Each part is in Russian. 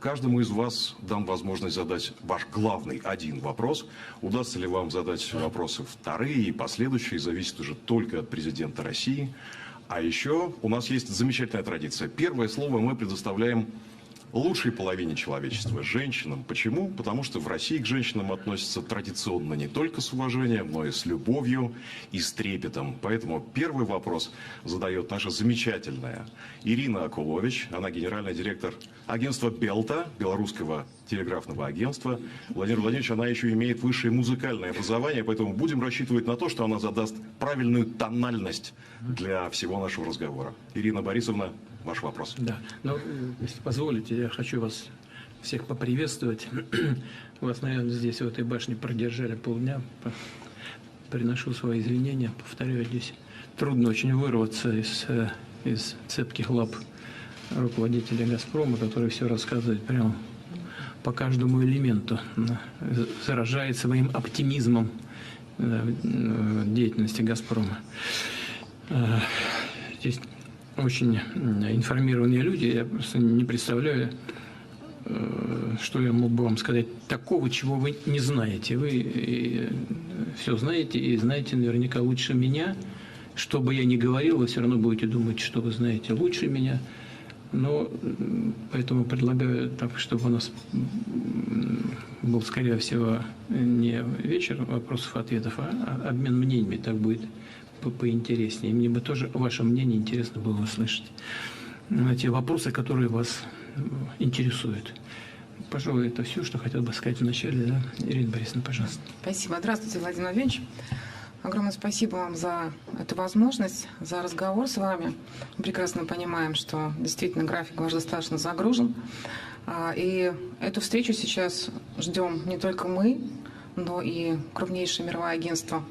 каждому из вас дам возможность задать ваш главный один вопрос. Удастся ли вам задать вопросы вторые и последующие, зависит уже только от президента России. А еще у нас есть замечательная традиция. Первое слово мы предоставляем лучшей половине человечества, женщинам. Почему? Потому что в России к женщинам относятся традиционно не только с уважением, но и с любовью и с трепетом. Поэтому первый вопрос задает наша замечательная Ирина Акулович. Она генеральный директор агентства «Белта», белорусского телеграфного агентства. Владимир Владимирович, она еще имеет высшее музыкальное образование, поэтому будем рассчитывать на то, что она задаст правильную тональность для всего нашего разговора. Ирина Борисовна, ваш вопрос. Да, но, если позволите, я хочу вас всех поприветствовать. Вас, наверное, здесь, в этой башне, продержали полдня. Приношу свои извинения. Повторяю, здесь трудно очень вырваться из цепких лап руководителя «Газпрома», который все рассказывает прямо по каждому элементу. Заражает своим оптимизмом деятельности «Газпрома». Здесь очень информированные люди, я просто не представляю, что я мог бы вам сказать такого, чего вы не знаете. Вы все знаете и знаете наверняка лучше меня. Что бы я ни говорил, вы все равно будете думать, что вы знаете лучше меня. Но поэтому предлагаю, так, чтобы у нас был, скорее всего, не вечер вопросов-ответов, а обмен мнениями, так будет поинтереснее. Мне бы тоже ваше мнение интересно было услышать на те вопросы, которые вас интересуют. Пожалуй, это все, что хотел бы сказать вначале. Да? Ирина Борисовна, пожалуйста. Спасибо. Здравствуйте, Владимир Владимирович. Огромное спасибо вам за эту возможность, за разговор с вами. Мы прекрасно понимаем, что действительно график ваш достаточно загружен. И эту встречу сейчас ждем не только мы, но и крупнейшее мировое агентство.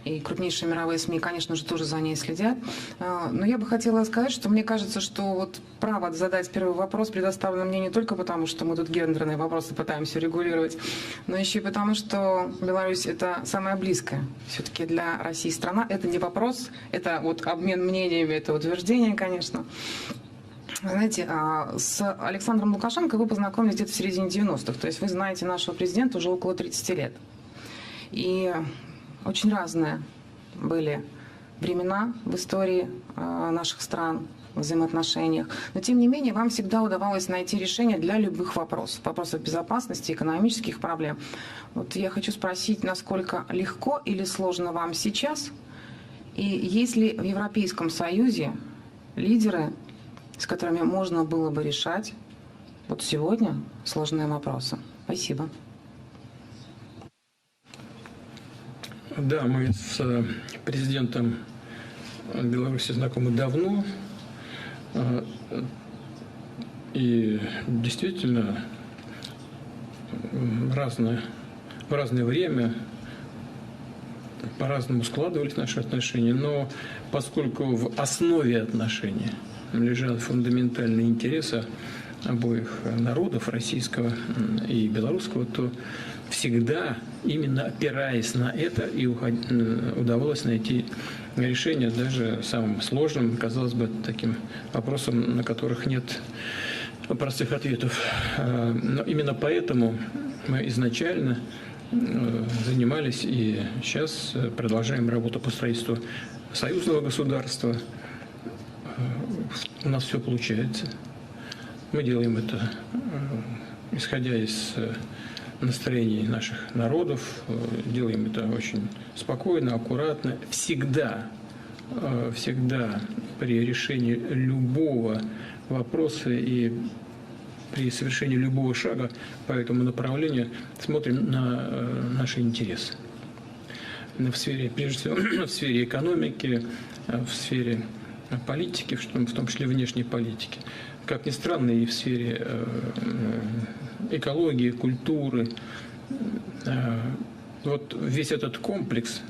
И крупнейшие мировые СМИ, конечно же, тоже за ней следят. Но я бы хотела сказать, что мне кажется, что вот право задать первый вопрос предоставлено мне не только потому, что мы тут гендерные вопросы пытаемся регулировать, но еще и потому, что Беларусь – это самая близкая все-таки для России страна. Это не вопрос, это вот обмен мнениями, это утверждение, конечно. Знаете, с Александром Лукашенко вы познакомились где-то в середине 90-х. То есть вы знаете нашего президента уже около 30 лет. И очень разные были времена в истории наших стран, в взаимоотношениях. Но, тем не менее, вам всегда удавалось найти решение для любых вопросов. Вопросов безопасности, экономических проблем. Вот я хочу спросить, насколько легко или сложно вам сейчас? И есть ли в Европейском Союзе лидеры, с которыми можно было бы решать вот сегодня сложные вопросы? Спасибо. Да, мы с президентом Беларуси знакомы давно. И действительно в разное время по-разному складывались наши отношения. Но поскольку в основе отношений лежат фундаментальные интересы обоих народов, российского и белорусского, то всегда, именно опираясь на это, и удавалось найти решение даже самым сложным, казалось бы, таким вопросам, на которых нет простых ответов. Но именно поэтому мы изначально занимались и сейчас продолжаем работу по строительству союзного государства. У нас все получается. Мы делаем это, исходя из настроений наших народов, делаем это очень спокойно, аккуратно, всегда при решении любого вопроса и при совершении любого шага по этому направлению смотрим на наши интересы. В сфере, прежде всего, в сфере экономики, в сфере политики, в том числе внешней политики. Как ни странно, и в сфере экологии, культуры. Вот весь этот комплекс,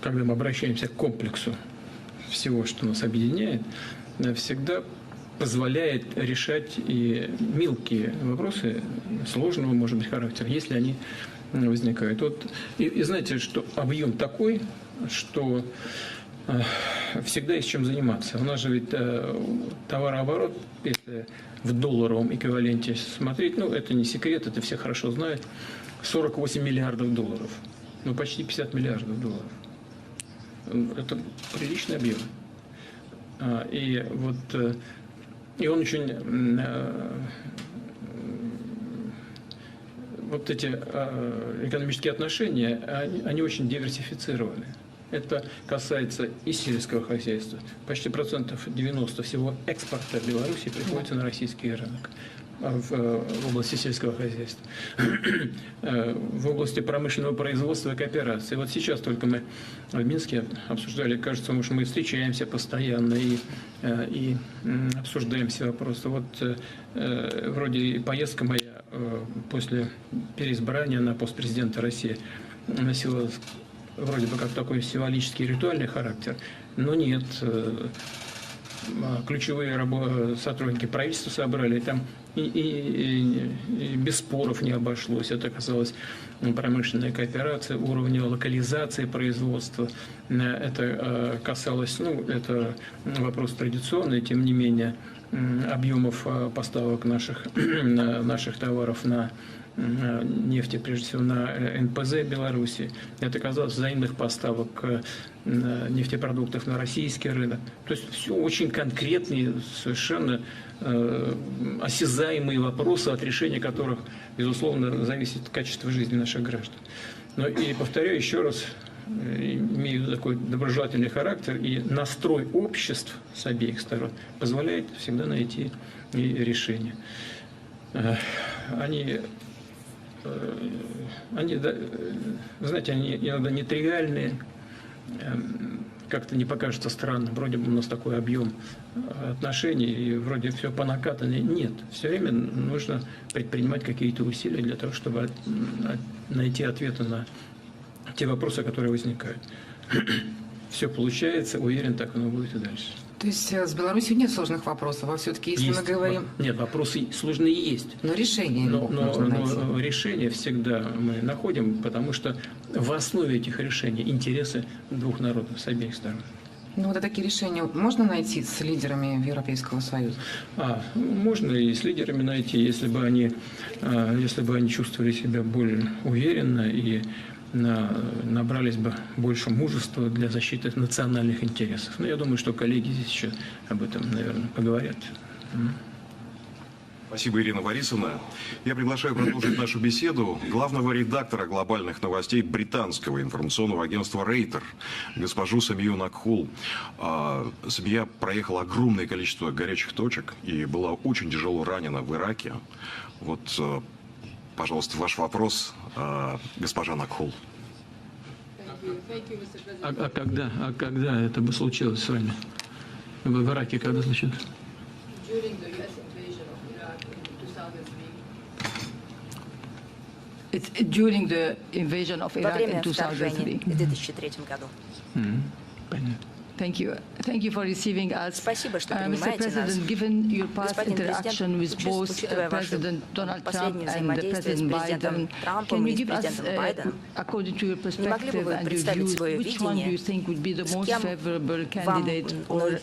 когда мы обращаемся к комплексу всего, что нас объединяет, всегда позволяет решать и мелкие вопросы сложного, может быть, характера, если они возникают. Вот, и знаете, что объем такой, что всегда есть чем заниматься. У нас же ведь товарооборот, если в долларовом эквиваленте смотреть, ну, это не секрет, это все хорошо знают, 48 миллиардов долларов. Ну, почти 50 миллиардов долларов. Это приличный объем. И вот, и он очень, вот эти экономические отношения, они очень диверсифицированы. Это касается и сельского хозяйства. Почти 90% всего экспорта Беларуси приходится на российский рынок в области сельского хозяйства, в области промышленного производства и кооперации. Вот сейчас только мы в Минске обсуждали, кажется, что мы встречаемся постоянно и обсуждаем все вопросы. Вот вроде поездка моя после переизбрания на пост президента России носила вроде бы как такой символический ритуальный характер, но нет. Ключевые сотрудники правительства собрали, там и без споров не обошлось. Это касалось промышленной кооперации, уровня локализации производства. Это касалось, ну, это вопрос традиционный, тем не менее, объемов поставок наших товаров на нефти, прежде всего на НПЗ Беларуси. Это касалось взаимных поставок нефтепродуктов на российский рынок. То есть все очень конкретные, совершенно осязаемые вопросы, от решения которых, безусловно, зависит качество жизни наших граждан. Но и повторяю еще раз, имею такой доброжелательный характер, и настрой обществ с обеих сторон позволяет всегда найти и решение. Они, знаете, они иногда нетривиальные, как-то не покажется странным. Вроде бы у нас такой объем отношений, и вроде все по накатанной. Нет, все время нужно предпринимать какие-то усилия для того, чтобы найти ответы на те вопросы, которые возникают. Все получается, уверен, так оно будет и дальше. То есть с Беларусью нет сложных вопросов, а все-таки, если мы говорим... Нет, вопросы сложные есть. Но решение нужно найти. Но решение всегда мы находим, потому что в основе этих решений интересы двух народов с обеих сторон. Ну, вот такие решения можно найти с лидерами Европейского Союза? Можно и с лидерами найти, если бы они чувствовали себя более уверенно и набрались бы больше мужества для защиты национальных интересов. Но я думаю, что коллеги здесь еще об этом, наверное, поговорят. Спасибо, Ирина Борисовна. Я приглашаю продолжить нашу беседу главного редактора глобальных новостей британского информационного агентства Рейтер, госпожу Самию Накхул. Самия проехала огромное количество горячих точек и была очень тяжело ранена в Ираке. Вот, пожалуйста, ваш вопрос, госпожа Накхул. Когда это бы случилось с вами? В Ираке когда случилось? It's during the invasion of Во Iraq время in 2003. вторжения в 2003 году. Понятно. Thank you. Thank you for receiving us. Спасибо, что Mr. принимаете нас. President, given your past Господин interaction with президент, both учитывая ваше President Donald Trump последнее and взаимодействие с President президентом Biden, Трампом can и you с give us, президентом Байденом, according to your не могли бы perspective вы and your представить views, свое which one do you видение, think would be the с most кем favorable вам, candidate or,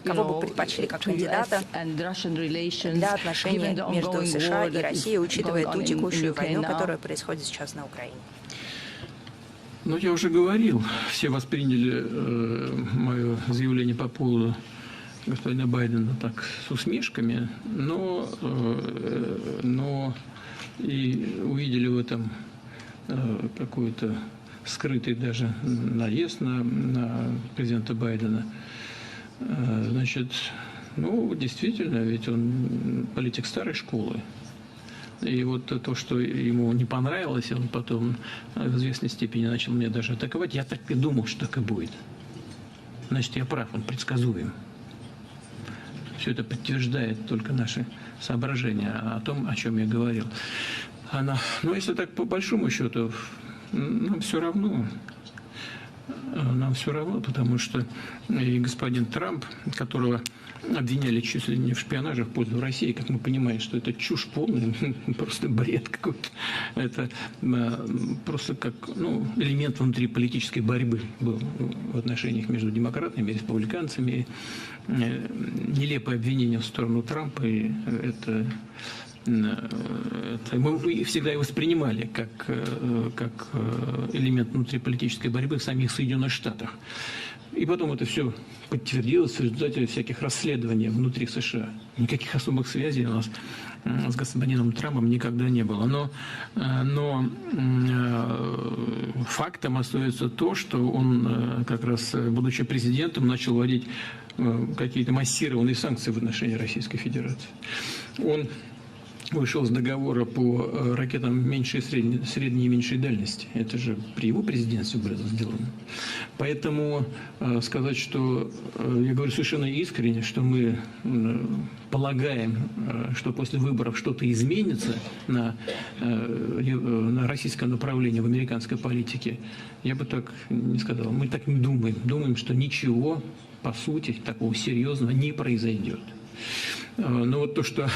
кого бы предпочли как to US кандидата and Russian relations, для отношений given the между ongoing США war и that is Россией, учитывая going ту on in текущую UK войну, now? которая происходит сейчас на Украине? Ну, я уже говорил, все восприняли мое заявление по поводу господина Байдена так с усмешками, но и увидели в этом какой-то скрытый даже наезд на президента Байдена. Значит, ну, действительно, ведь он политик старой школы. И вот то, что ему не понравилось, он потом в известной степени начал меня даже атаковать. Я так и думал, что так и будет. Значит, я прав, он предсказуем. Все это подтверждает только наши соображения о том, о чем я говорил. Но если так по большому счету, нам все равно, потому что и господин Трамп, которого обвиняли чуть ли не в шпионаже в пользу России, как мы понимаем, что это чушь полная, просто бред какой-то. Это просто как элемент внутриполитической борьбы был в отношениях между демократами и республиканцами. Нелепое обвинение в сторону Трампа, и это мы всегда и воспринимали как элемент внутриполитической борьбы в самих Соединенных Штатах. И потом это все подтвердилось в результате всяких расследований внутри США. Никаких особых связей у нас с господином Трампом никогда не было. Но фактом остается то, что он, как раз будучи президентом, начал вводить какие-то массированные санкции в отношении Российской Федерации. Он вышел с договора по ракетам меньшей, средней и меньшей дальности. Это же при его президентстве было сделано. Поэтому сказать, что я говорю совершенно искренне, что мы полагаем, что после выборов что-то изменится на российском направлении в американской политике, я бы так не сказал. Мы так не думаем. Думаем, что ничего, по сути, такого серьезного не произойдет. Но вот то, что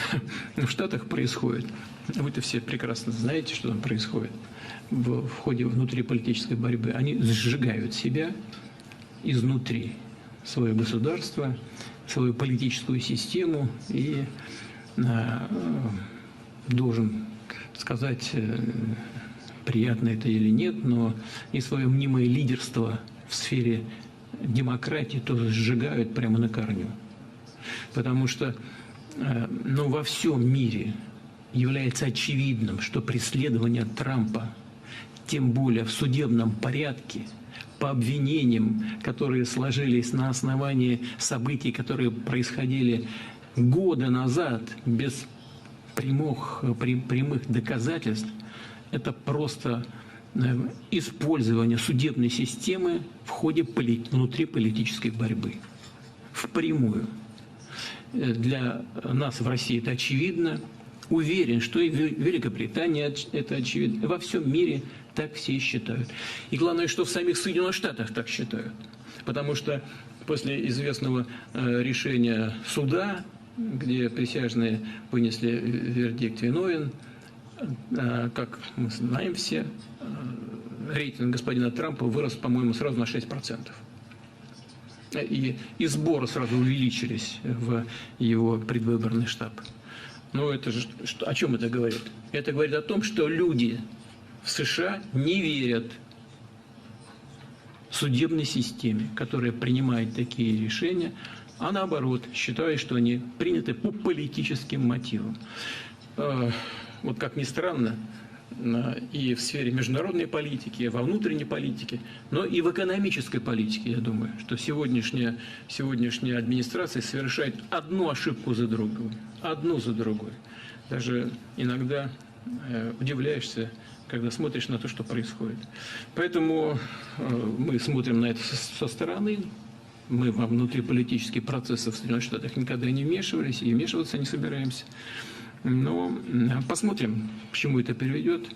в Штатах происходит, вы-то все прекрасно знаете, что там происходит в ходе внутриполитической борьбы. Они сжигают себя изнутри, свое государство, свою политическую систему. И должен сказать, приятно это или нет, но и свое мнимое лидерство в сфере демократии тоже сжигают прямо на корню. Потому что во всем мире является очевидным, что преследование Трампа, тем более в судебном порядке, по обвинениям, которые сложились на основании событий, которые происходили года назад, без прямых доказательств, это просто использование судебной системы в ходе внутриполитической борьбы. Впрямую. Для нас в России это очевидно. Уверен, что и в Великобритании это очевидно. Во всем мире так все считают. И главное, что в самих Соединенных Штатах так считают. Потому что после известного решения суда, где присяжные вынесли вердикт виновен, как мы знаем все, рейтинг господина Трампа вырос, по-моему, сразу на 6%. И сборы сразу увеличились в его предвыборный штаб. Но это же о чем это говорит? Это говорит о том, что люди в США не верят судебной системе, которая принимает такие решения, а наоборот, считают, что они приняты по политическим мотивам. Вот как ни странно, и в сфере международной политики, во внутренней политике, но и в экономической политике, я думаю, что сегодняшняя администрация совершает одну ошибку за другой, одну за другой. Даже иногда удивляешься, когда смотришь на то, что происходит. Поэтому мы смотрим на это со стороны. Мы во внутриполитические процессы в Соединенных Штатах никогда не вмешивались и вмешиваться не собираемся. Но посмотрим, к чему это приведет.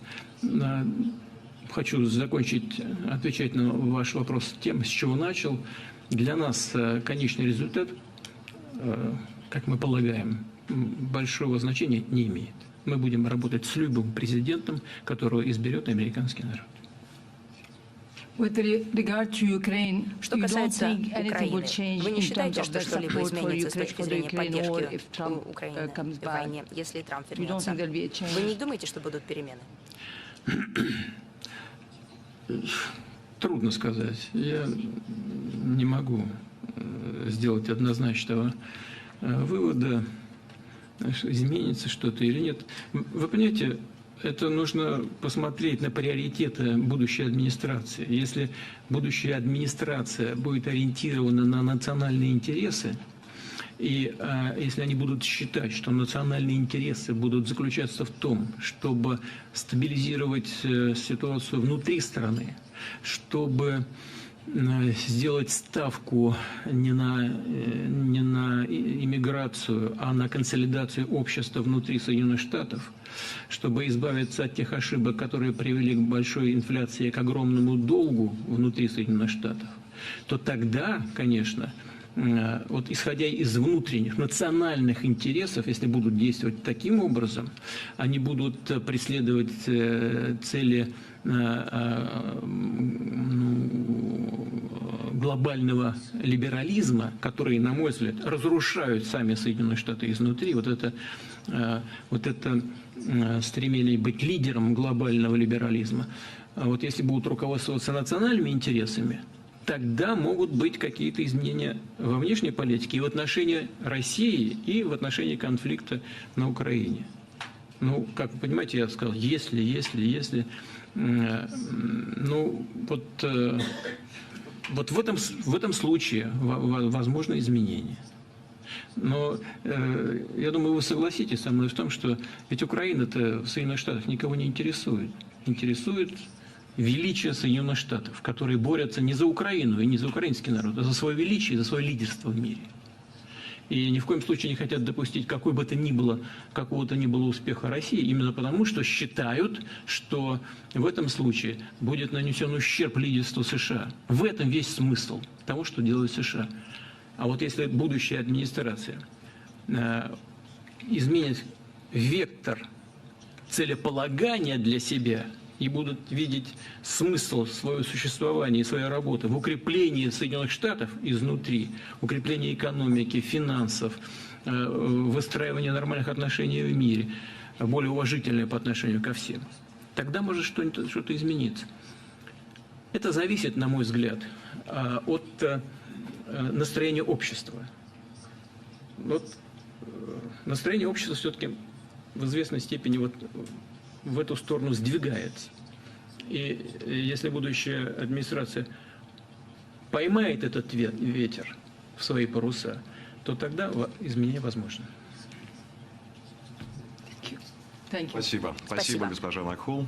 Хочу закончить, отвечать на ваш вопрос тем, с чего начал. Для нас конечный результат, как мы полагаем, большого значения не имеет. Мы будем работать с любым президентом, которого изберет американский народ. Что касается Украины, вы не считаете, что что-либо изменится с точки зрения поддержки Украины в войне, если Трамп вернется? Вы не думаете, что будут перемены? Трудно сказать. Я не могу сделать однозначного вывода, изменится что-то или нет. Вы понимаете, это нужно посмотреть на приоритеты будущей администрации. Если будущая администрация будет ориентирована на национальные интересы, и если они будут считать, что национальные интересы будут заключаться в том, чтобы стабилизировать ситуацию внутри страны, чтобы сделать ставку не на иммиграцию, а на консолидацию общества внутри Соединенных Штатов, чтобы избавиться от тех ошибок, которые привели к большой инфляции и к огромному долгу внутри Соединенных Штатов, то тогда, конечно, вот исходя из внутренних национальных интересов, если будут действовать таким образом, они будут преследовать цели глобального либерализма, которые, на мой взгляд, разрушают сами Соединенные Штаты изнутри. Вот это стремление быть лидером глобального либерализма. Вот если будут руководствоваться национальными интересами, тогда могут быть какие-то изменения во внешней политике и в отношении России, и в отношении конфликта на Украине. Ну, как вы понимаете, я сказал, если, ну, вот в этом случае возможно изменение. Но я думаю, вы согласитесь со мной в том, что ведь Украина-то в Соединенных Штатах никого не интересует. Интересует величие Соединенных Штатов, которые борются не за Украину и не за украинский народ, а за свое величие и за свое лидерство в мире. И ни в коем случае не хотят допустить какого бы то ни было успеха России, именно потому, что считают, что в этом случае будет нанесен ущерб лидерству США. В этом весь смысл того, что делает США. А вот если будущая администрация изменит вектор целеполагания для себя и будут видеть смысл своего существования и своей работы в укреплении Соединенных Штатов изнутри, укреплении экономики, финансов, выстраивании нормальных отношений в мире, более уважительное по отношению ко всем, тогда может что-то измениться. Это зависит, на мой взгляд, от настроения общества. Вот настроение общества все-таки в известной степени вот в эту сторону сдвигается. И если будущая администрация поймает этот ветер в свои паруса, то тогда изменения возможны. Спасибо. Спасибо, госпожа Накхол.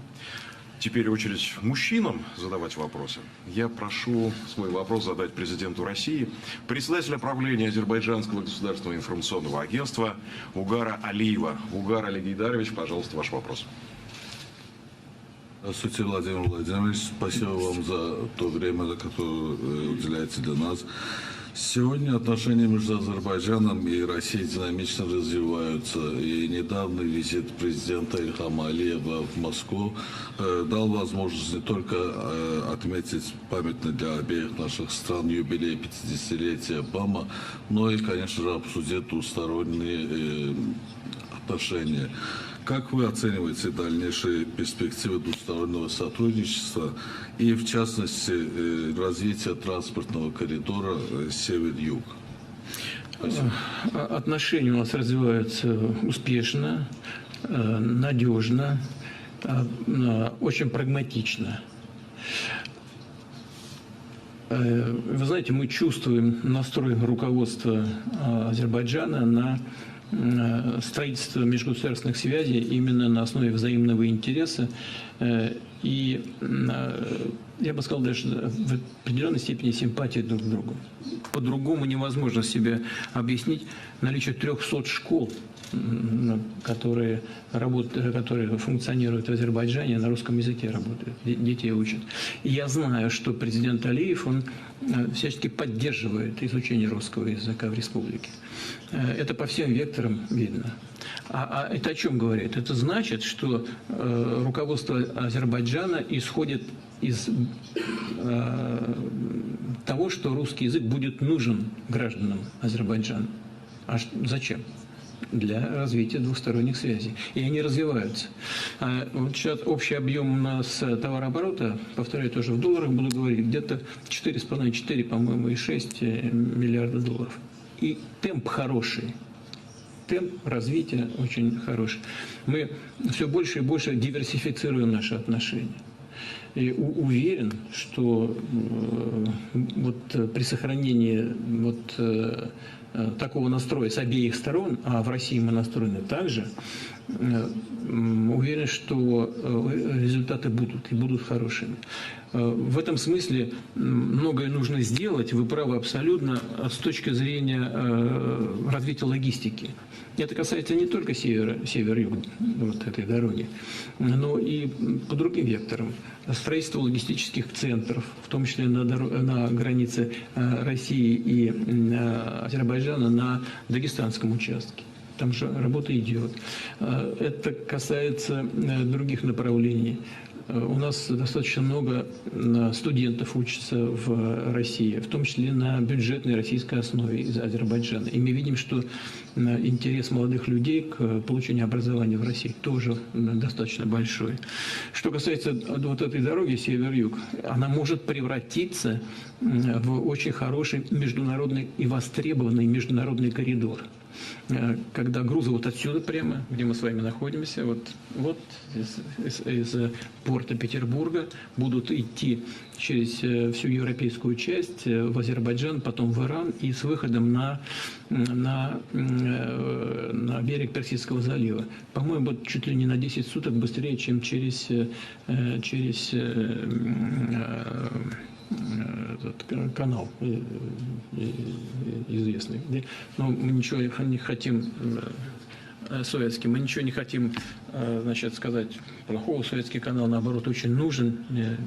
Теперь очередь мужчинам задавать вопросы. Я прошу свой вопрос задать президенту России, председателя правления Азербайджанского государственного информационного агентства Угара Алиева. Угар Али Гейдарович, пожалуйста, ваш вопрос. Здравствуйте, Владимир Владимирович. Спасибо вам за то время, которое уделяете для нас. Сегодня отношения между Азербайджаном и Россией динамично развиваются. И недавний визит президента Ильхама Алиева в Москву дал возможность не только отметить памятный для обеих наших стран юбилей 50-летия БАМа, но и, конечно же, обсудить двусторонние отношения. Как вы оцениваете дальнейшие перспективы двустороннего сотрудничества и, в частности, развитие транспортного коридора север-юг? Отношения у нас развиваются успешно, надежно, очень прагматично. Вы знаете, мы чувствуем настрой руководства Азербайджана на строительство межгосударственных связей именно на основе взаимного интереса и, я бы сказал, даже в определенной степени симпатии друг к другу. По-другому невозможно себе объяснить наличие 300 школ, которые функционируют в Азербайджане, на русском языке работают, детей учат. И я знаю, что президент Алиев, он всячески поддерживает изучение русского языка в республике. Это по всем векторам видно. А это о чем говорит? Это значит, что руководство Азербайджана исходит из того, что русский язык будет нужен гражданам Азербайджана. А зачем? Для развития двусторонних связей. И они развиваются. Вот сейчас общий объем у нас товарооборота, повторяю, тоже в долларах буду говорить, где-то 4,5-4, по-моему, и 6 миллиардов долларов. И темп хороший. Темп развития очень хороший. Мы все больше и больше диверсифицируем наши отношения. И уверен, что вот при сохранении такого настроя с обеих сторон, а в России мы настроены также, уверен, что результаты будут и будут хорошими. В этом смысле многое нужно сделать, вы правы абсолютно, с точки зрения развития логистики. Это касается не только север-юг вот этой дороги, но и по другим векторам. Строительство логистических центров, в том числе на границе России и Азербайджана на дагестанском участке. Там же работа идет. Это касается других направлений. У нас достаточно много студентов учатся в России, в том числе на бюджетной российской основе из Азербайджана. И мы видим, что интерес молодых людей к получению образования в России тоже достаточно большой. Что касается вот этой дороги север-юг, она может превратиться в очень хороший международный и востребованный международный коридор. Когда грузы вот отсюда прямо, где мы с вами находимся, вот из порта Петербурга будут идти через всю европейскую часть в Азербайджан, потом в Иран и с выходом на берег Персидского залива. По-моему, чуть ли не на 10 суток быстрее, чем через этот канал известный. Но мы ничего не хотим советский. Мы ничего не хотим, значит, сказать плохого. Советский канал, наоборот, очень нужен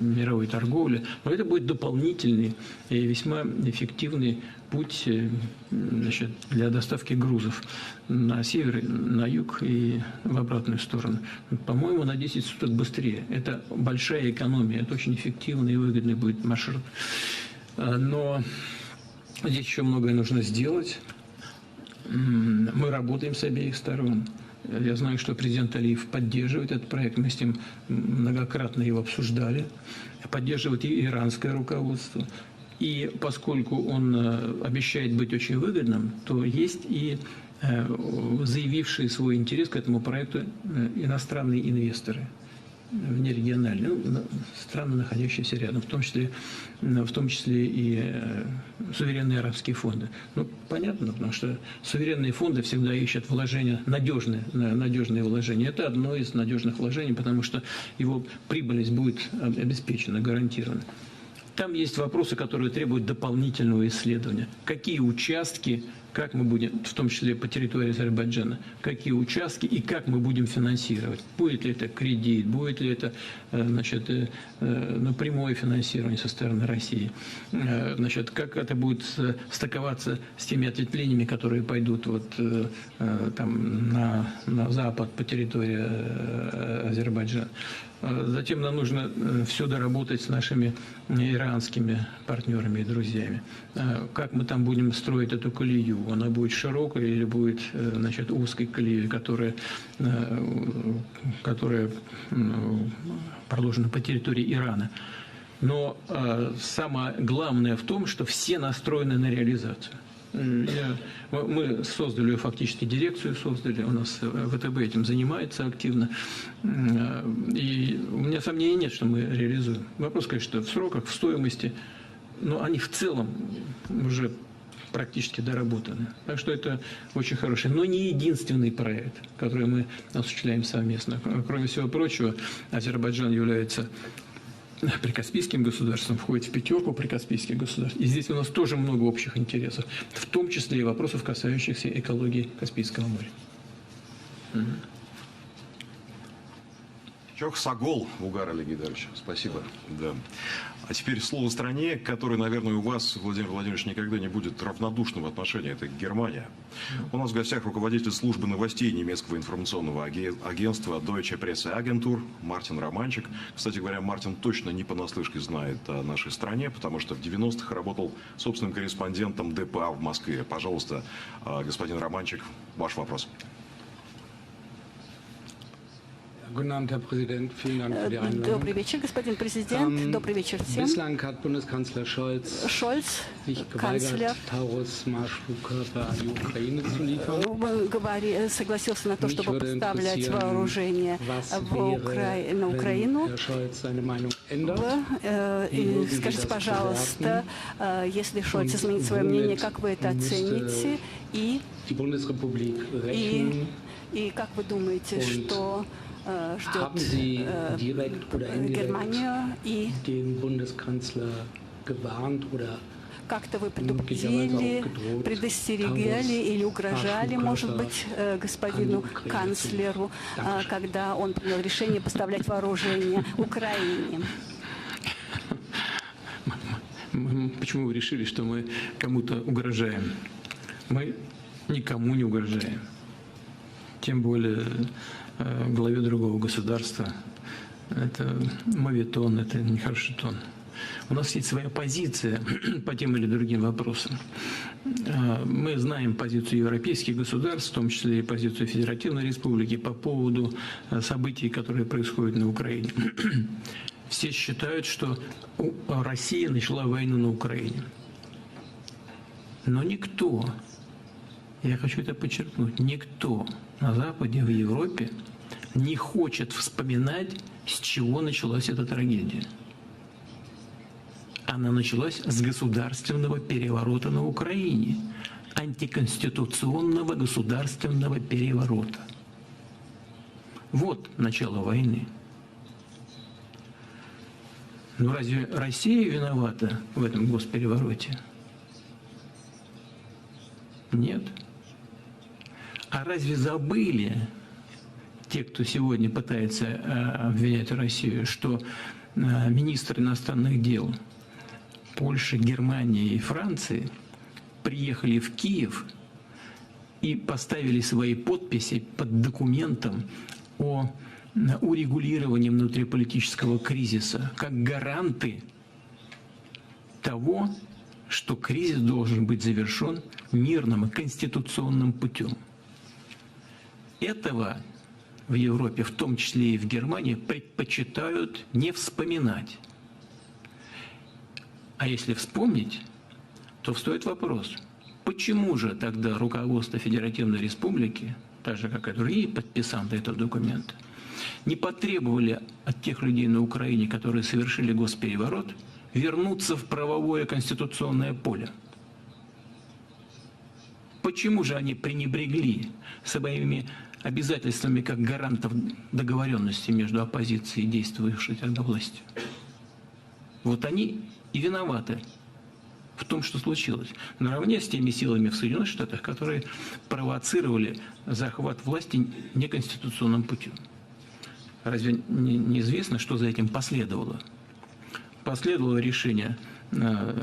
мировой торговле. Но это будет дополнительный и весьма эффективный путь, значит, для доставки грузов на север, на юг и в обратную сторону. По-моему, на 10 суток быстрее. Это большая экономия. Это очень эффективный и выгодный будет маршрут. Но здесь еще многое нужно сделать. Мы работаем с обеих сторон. Я знаю, что президент Алиев поддерживает этот проект. Мы с ним многократно его обсуждали. Поддерживает и иранское руководство. И поскольку он обещает быть очень выгодным, то есть и заявившие свой интерес к этому проекту иностранные инвесторы, внерегиональные, страны, находящиеся рядом, в том числе и суверенные арабские фонды. Ну, понятно, потому что суверенные фонды всегда ищут вложения, надежные вложения. Это одно из надежных вложений, потому что его прибыльность будет обеспечена, гарантирована. Там есть вопросы, которые требуют дополнительного исследования. Какие участки, как мы будем, в том числе по территории Азербайджана, какие участки и как мы будем финансировать. Будет ли это кредит, будет ли это, значит, прямое финансирование со стороны России. Значит, как это будет стыковаться с теми ответвлениями, которые пойдут вот, там, на запад по территории Азербайджана. Затем нам нужно все доработать с нашими иранскими партнерами и друзьями. Как мы там будем строить эту колею? Она будет широкой или будет, значит, узкой колеей, которая проложена по территории Ирана. Но самое главное в том, что все настроены на реализацию. Мы создали фактически дирекцию, у нас ВТБ этим занимается активно. И у меня сомнений нет, что мы реализуем. Вопрос, конечно, в сроках, в стоимости, но они в целом уже практически доработаны. Так что это очень хороший, но не единственный проект, который мы осуществляем совместно. Кроме всего прочего, Азербайджан является прикаспийским государством, входит в пятерку прикаспийских государств. И здесь у нас тоже много общих интересов, в том числе и вопросов, касающихся экологии Каспийского моря. Чох Сагол, Угар Алигидарович, спасибо. Да. А теперь слово стране, которое, наверное, у вас, Владимир Владимирович, никогда не будет равнодушного отношения. Это Германия. У нас в гостях руководитель службы новостей немецкого информационного агентства Deutsche Presseagentur Мартин Романчик. Кстати говоря, Мартин точно не понаслышке знает о нашей стране, потому что в 90-х работал собственным корреспондентом ДПА в Москве. Пожалуйста, господин Романчик, ваш вопрос. Добрый вечер, господин президент. Добрый вечер всем. Шольц, канцлер, согласился на то, чтобы поставлять вооружение на Украину. Скажите, пожалуйста, если Шольц изменит свое мнение, как вы это оцените? И как вы думаете, что ждет Германию и Как-то вы предупредили, предостерегали или угрожали, может быть, господину канцлеру, когда он принял решение поставлять вооружение Украине? Почему вы решили, что мы кому-то угрожаем? Мы никому не угрожаем. Тем более главе другого государства. Это моветон, это нехороший тон. У нас есть своя позиция по тем или другим вопросам. Мы знаем позицию европейских государств, в том числе и позицию Федеративной Республики по поводу событий, которые происходят на Украине. Все считают, что Россия начала войну на Украине. Но никто, я хочу это подчеркнуть, никто на Западе, в Европе не хочет вспоминать, с чего началась эта трагедия. Она началась с государственного переворота на Украине, антиконституционного государственного переворота. Вот начало войны. Но разве Россия виновата в этом госперевороте? Нет. А разве забыли те, кто сегодня пытается обвинять Россию, что министры иностранных дел Польши, Германии и Франции приехали в Киев и поставили свои подписи под документом о урегулировании внутриполитического кризиса как гаранты того, что кризис должен быть завершен мирным и конституционным путем. Этого в Европе, в том числе и в Германии, предпочитают не вспоминать. А если вспомнить, то встает вопрос, почему же тогда руководство Федеративной Республики, так же как и другие подписанты этого документа, не потребовали от тех людей на Украине, которые совершили госпереворот, вернуться в правовое конституционное поле? Почему же они пренебрегли своими обязательствами как гарантов договоренности между оппозицией и действующей тогда властью? Вот они и виноваты в том, что случилось. Наравне с теми силами в Соединенных Штатах, которые провоцировали захват власти неконституционным путем. Разве неизвестно, что за этим последовало? Последовало решение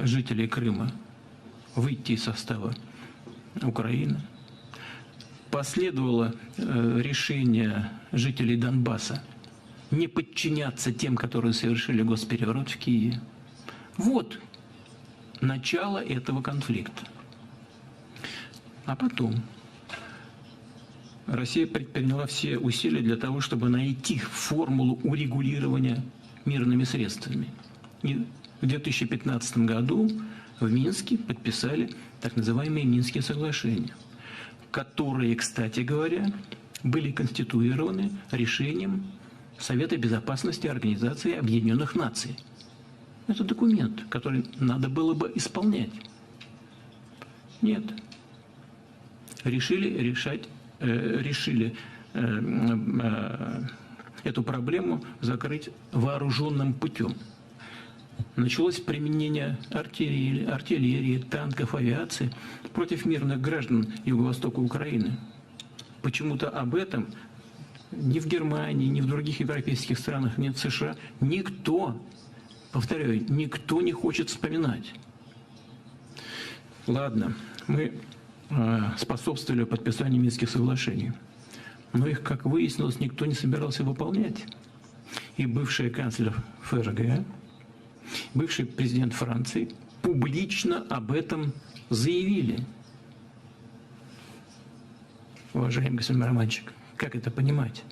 жителей Крыма выйти из состава Украины. Последовало решение жителей Донбасса не подчиняться тем, которые совершили госпереворот в Киеве. Вот начало этого конфликта. А потом Россия предприняла все усилия для того, чтобы найти формулу урегулирования мирными средствами. И в 2015 году в Минске подписали так называемые Минские соглашения, которые, кстати говоря, были конституированы решением Совета Безопасности Организации Объединенных Наций. Это документ, который надо было бы исполнять. Нет. Решили эту проблему закрыть вооруженным путем. Началось применение артиллерии, танков, авиации против мирных граждан Юго-Востока Украины. Почему-то об этом ни в Германии, ни в других европейских странах, ни в США никто, повторяю, никто не хочет вспоминать. Ладно, мы способствовали подписанию Минских соглашений, но их, как выяснилось, никто не собирался выполнять. И бывший канцлер ФРГ, бывший президент Франции публично об этом заявили. Уважаемый господин Романчик, как это понимать?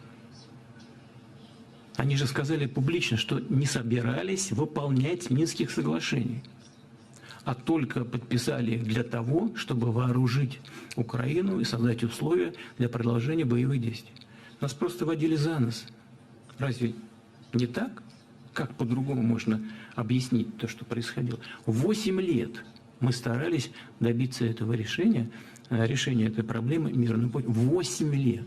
Они же сказали публично, что не собирались выполнять Минских соглашений, а только подписали их для того, чтобы вооружить Украину и создать условия для продолжения боевых действий. Нас просто водили за нос. Разве не так? Как по-другому можно объяснить то, что происходило? 8 лет мы старались добиться этого решения этой проблемы мирным путем. 8 лет.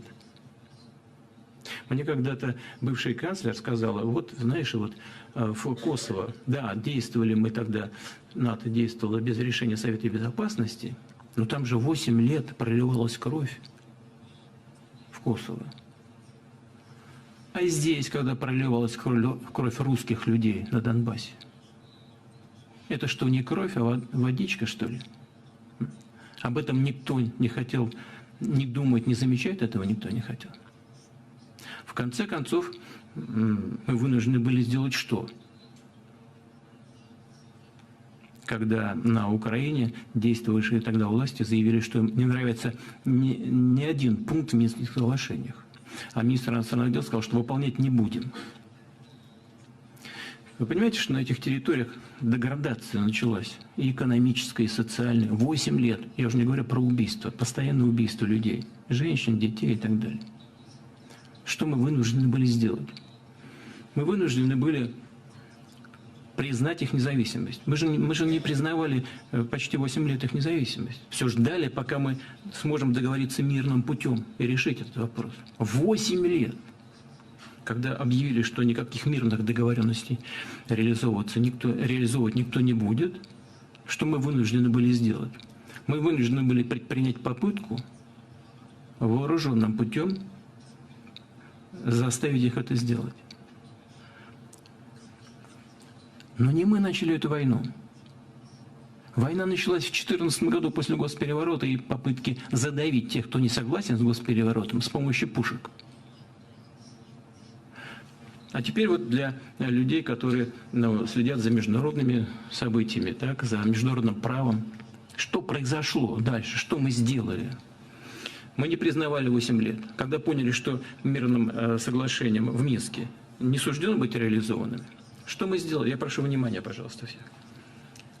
Мне когда-то бывший канцлер сказала, вот, знаешь, вот в Косово, да, действовали мы тогда, НАТО действовало без решения Совета Безопасности, но там же 8 лет проливалась кровь в Косово. А здесь, когда проливалась кровь русских людей на Донбассе, это что, не кровь, а водичка, что ли? Об этом никто не хотел ни думать, ни замечать, этого никто не хотел. В конце концов, мы вынуждены были сделать что? Когда на Украине действовавшие тогда власти заявили, что им не нравится ни один пункт в Минских соглашениях. А министр иностранных дел сказал, что выполнять не будем. Вы понимаете, что на этих территориях деградация началась, и экономическая, и социальная. 8 лет, я уже не говорю про убийство, постоянное убийство людей, женщин, детей и так далее. Что мы вынуждены были сделать? Мы вынуждены были признать их независимость. Мы же не признавали почти 8 лет их независимость. Все ждали, пока мы сможем договориться мирным путем и решить этот вопрос. 8 лет. Когда объявили, что никаких мирных договоренностей реализовывать никто не будет, что мы вынуждены были сделать? Мы вынуждены были предпринять попытку вооруженным путем заставить их это сделать. Но не мы начали эту войну. Война началась в 2014 году после госпереворота и попытки задавить тех, кто не согласен с госпереворотом, с помощью пушек. А теперь вот для людей, которые следят за международными событиями, так, за международным правом, что произошло дальше, что мы сделали? Мы не признавали 8 лет. Когда поняли, что мирным соглашением в Минске не суждено быть реализованными, что мы сделали? Я прошу внимания, пожалуйста, всех.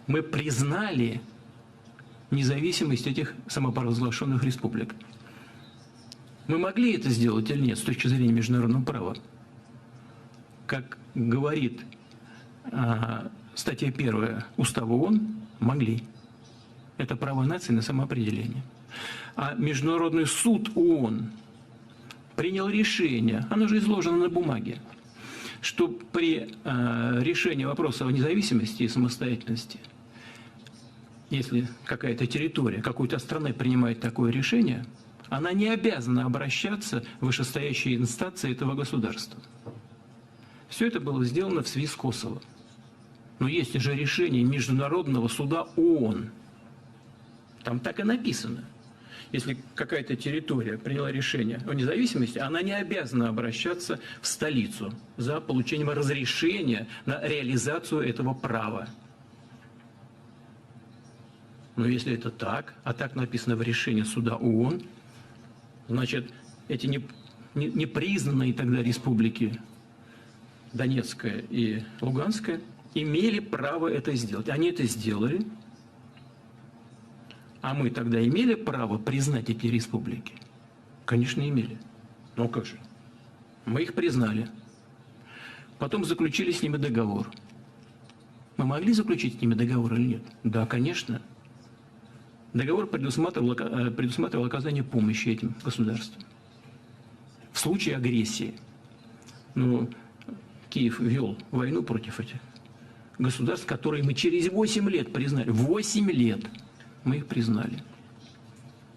Мы признали независимость этих самопровозглашенных республик. Мы могли это сделать или нет с точки зрения международного права? Как говорит статья 1 Устава ООН, могли. Это право нации на самоопределение. А Международный суд ООН принял решение, оно же изложено на бумаге, что при решении вопроса о независимости и самостоятельности, если какая-то территория, какой-то страны принимает такое решение, она не обязана обращаться в вышестоящие инстанции этого государства. Все это было сделано в связи с Косово. Но есть же решение Международного суда ООН. Там так и написано. Если какая-то территория приняла решение о независимости, она не обязана обращаться в столицу за получением разрешения на реализацию этого права. Но если это так, а так написано в решении суда ООН, значит, эти непризнанные тогда республики Донецкая и Луганская имели право это сделать. Они это сделали. А мы тогда имели право признать эти республики? Конечно, имели. Но как же? Мы их признали. Потом заключили с ними договор. Мы могли заключить с ними договор или нет? Да, конечно. Договор предусматривал оказание помощи этим государствам. В случае агрессии. Ну, Киев вел войну против этих государств, которые мы через 8 лет признали. 8 лет мы их признали.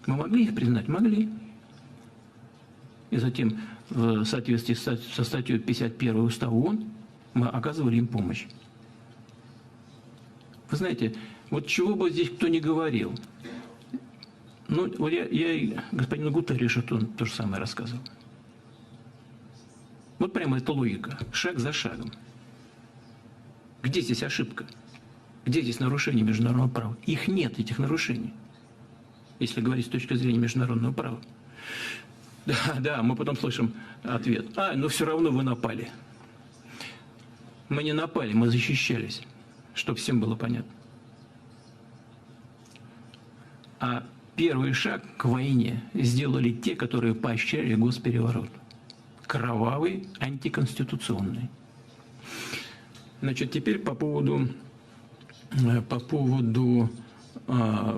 Мы могли их признать? Могли. И затем, в соответствии со статьей 51 Устава ООН, мы оказывали им помощь. Вы знаете, вот чего бы здесь кто ни говорил. Ну, вот я господину Гутерришу то же самое рассказывал. Вот прямо эта логика, шаг за шагом. Где здесь ошибка? Где здесь нарушение международного права? Их нет, этих нарушений, если говорить с точки зрения международного права. Да, мы потом слышим ответ. Но все равно вы напали. Мы не напали, мы защищались, чтобы всем было понятно. А первый шаг к войне сделали те, которые поощряли госпереворот. Кровавый, антиконституционный. Значит, теперь по поводу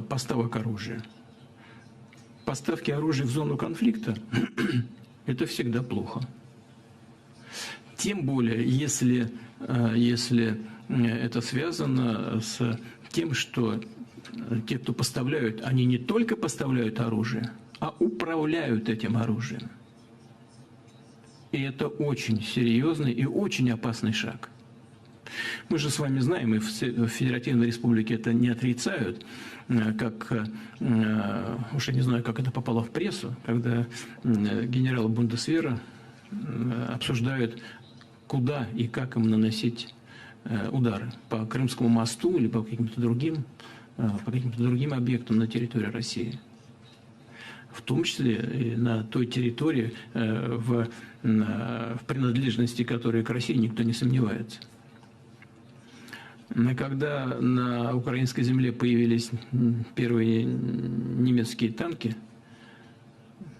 поставок оружия. Поставки оружия в зону конфликта – это всегда плохо. Тем более, если это связано с тем, что те, кто поставляют, они не только поставляют оружие, а управляют этим оружием. И это очень серьезный и очень опасный шаг. Мы же с вами знаем, и в Федеративной Республике это не отрицают, как, уж я не знаю, как это попало в прессу, когда генералы Бундесвера обсуждают, куда и как им наносить удары. По Крымскому мосту или по каким-то другим объектам на территории России. В том числе и на той территории, в принадлежности которой к России никто не сомневается. Когда на украинской земле появились первые немецкие танки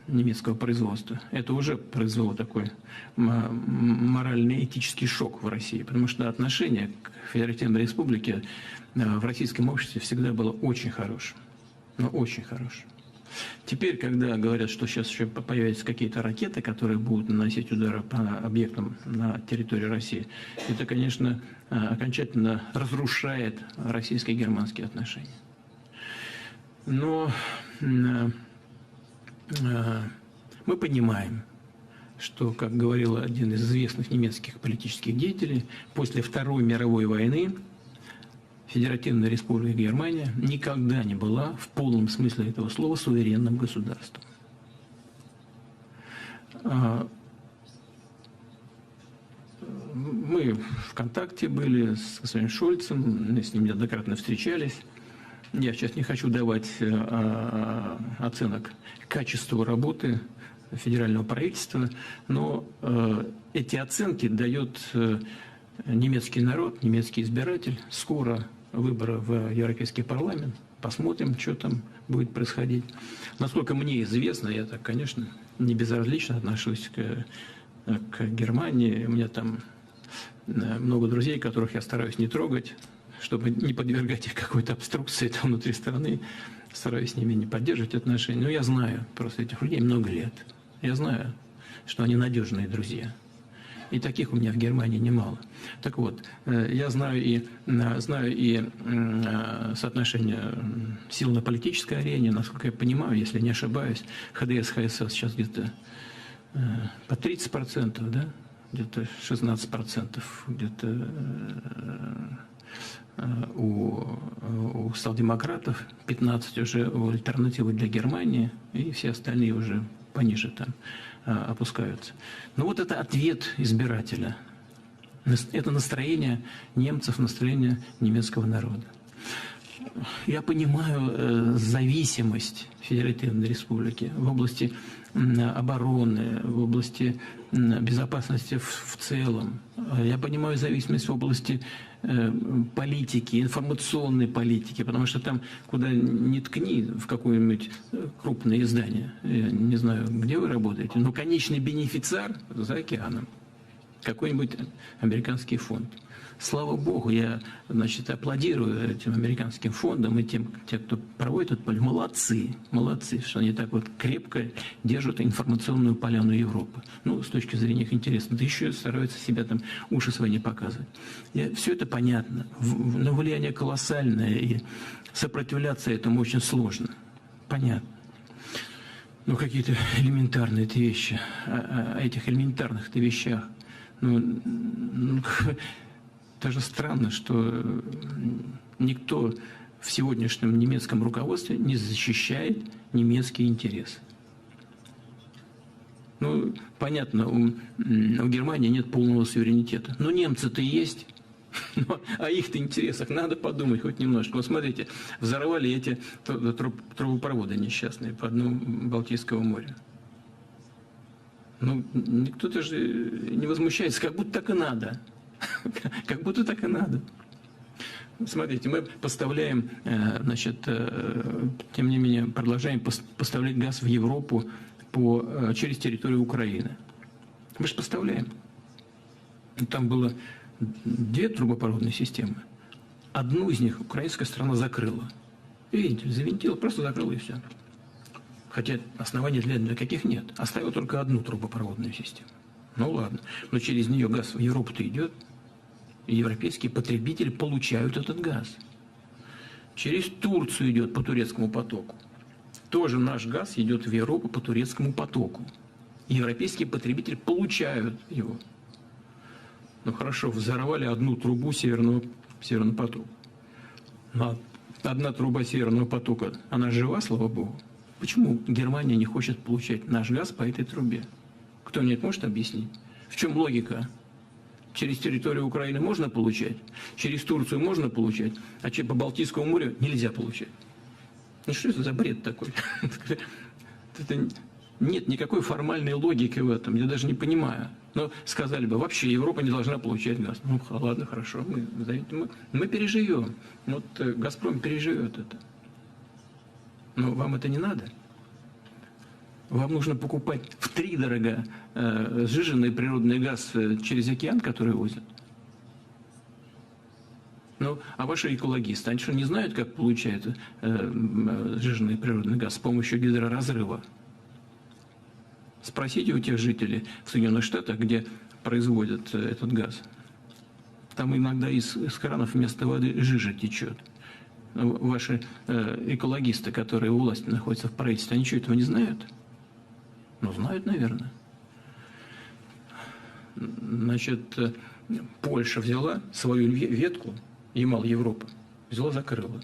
немецкого производства, это уже произвело такой морально-этический шок в России, потому что отношение к Федеративной Республике в российском обществе всегда было очень хорошим. Но очень хорошим. Теперь, когда говорят, что сейчас еще появятся какие-то ракеты, которые будут наносить удары по объектам на территории России, это, конечно, окончательно разрушает российско-германские отношения. Но мы понимаем, что, как говорил один из известных немецких политических деятелей, после Второй мировой войны Федеративная Республика Германия никогда не была в полном смысле этого слова суверенным государством. Мы в контакте были с господином Шольцем, мы с ним неоднократно встречались. Я сейчас не хочу давать оценок качеству работы федерального правительства, но эти оценки дает немецкий народ, немецкий избиратель. Скоро выборы в Европейский парламент. Посмотрим, что там будет происходить. Насколько мне известно, я так, конечно, не безразлично отношусь к Германии. У меня там много друзей, которых я стараюсь не трогать, чтобы не подвергать их какой-то обструкции там внутри страны. Стараюсь с ними не поддерживать отношения. Но я знаю просто этих людей много лет. Я знаю, что они надежные друзья. И таких у меня в Германии немало. Так вот, я знаю и соотношение сил на политической арене, насколько я понимаю, если не ошибаюсь, ХДС, ХСС сейчас где-то по 30%, да? Где-то 16%, где-то у социал-демократов, 15% уже у альтернативы для Германии, и все остальные уже пониже там опускаются. Но вот это ответ избирателя. Это настроение немцев, настроение немецкого народа. Я понимаю зависимость Федеративной Республики в области обороны, в области безопасности в целом. Я понимаю зависимость в области политики, информационной политики, потому что там, куда ни ткни, в какое-нибудь крупное издание, я не знаю, где вы работаете, но конечный бенефициар за океаном, какой-нибудь американский фонд. Слава Богу, я, значит, аплодирую этим американским фондам и тем, кто проводит этот поле. Молодцы, молодцы, что они так вот крепко держат информационную поляну Европы. Ну, с точки зрения их интересов. Да еще стараются себя там уши свои не показывать. Все это понятно, но влияние колоссальное, и сопротивляться этому очень сложно. Понятно. Но какие-то элементарные вещи, о этих элементарных-то вещах, даже странно, что никто в сегодняшнем немецком руководстве не защищает немецкие интересы. Ну, понятно, у Германии нет полного суверенитета. Но немцы-то есть. Но о их-то интересах надо подумать хоть немножко. Вот смотрите, взорвали эти трубопроводы несчастные по дну Балтийского моря. Ну, никто даже не возмущается, как будто так и надо. Как будто так и надо. Смотрите, мы поставляем, значит, тем не менее, продолжаем поставлять газ в Европу через территорию Украины. Мы же поставляем. Там было 2 трубопроводные системы. Одну из них украинская страна закрыла. Видите, завинтила, просто закрыла и все. Хотя оснований для каких нет. Оставила только одну трубопроводную систему. Ну ладно, но через нее газ в Европу-то идет, и европейские потребители получают этот газ. Через Турцию идет по турецкому потоку. Тоже наш газ идет в Европу по турецкому потоку. Европейские потребители получают его. Ну хорошо, взорвали одну трубу Северного потока. Но одна труба Северного потока, она жива, слава богу. Почему Германия не хочет получать наш газ по этой трубе? Кто-нибудь может объяснить? В чем логика? Через территорию Украины можно получать, через Турцию можно получать, а по Балтийскому морю нельзя получать. Ну что это за бред такой? Нет никакой формальной логики в этом, я даже не понимаю. Но сказали бы, вообще Европа не должна получать газ. Ну ладно, хорошо, мы переживем. Вот «Газпром» переживет это. Но вам это не надо? Вам нужно покупать втридорога сжиженный природный газ через океан, который возят? Ну, а ваши экологисты, они что, не знают, как получают сжиженный природный газ с помощью гидроразрыва? Спросите у тех жителей в Соединенных Штатах, где производят этот газ. Там иногда из кранов вместо воды жижа течет. Ваши экологисты, которые у власти находятся в правительстве, они что, этого не знают? Ну, знают, наверное. Значит, Польша взяла свою ветку, Ямал-Европа, взяла, закрыла.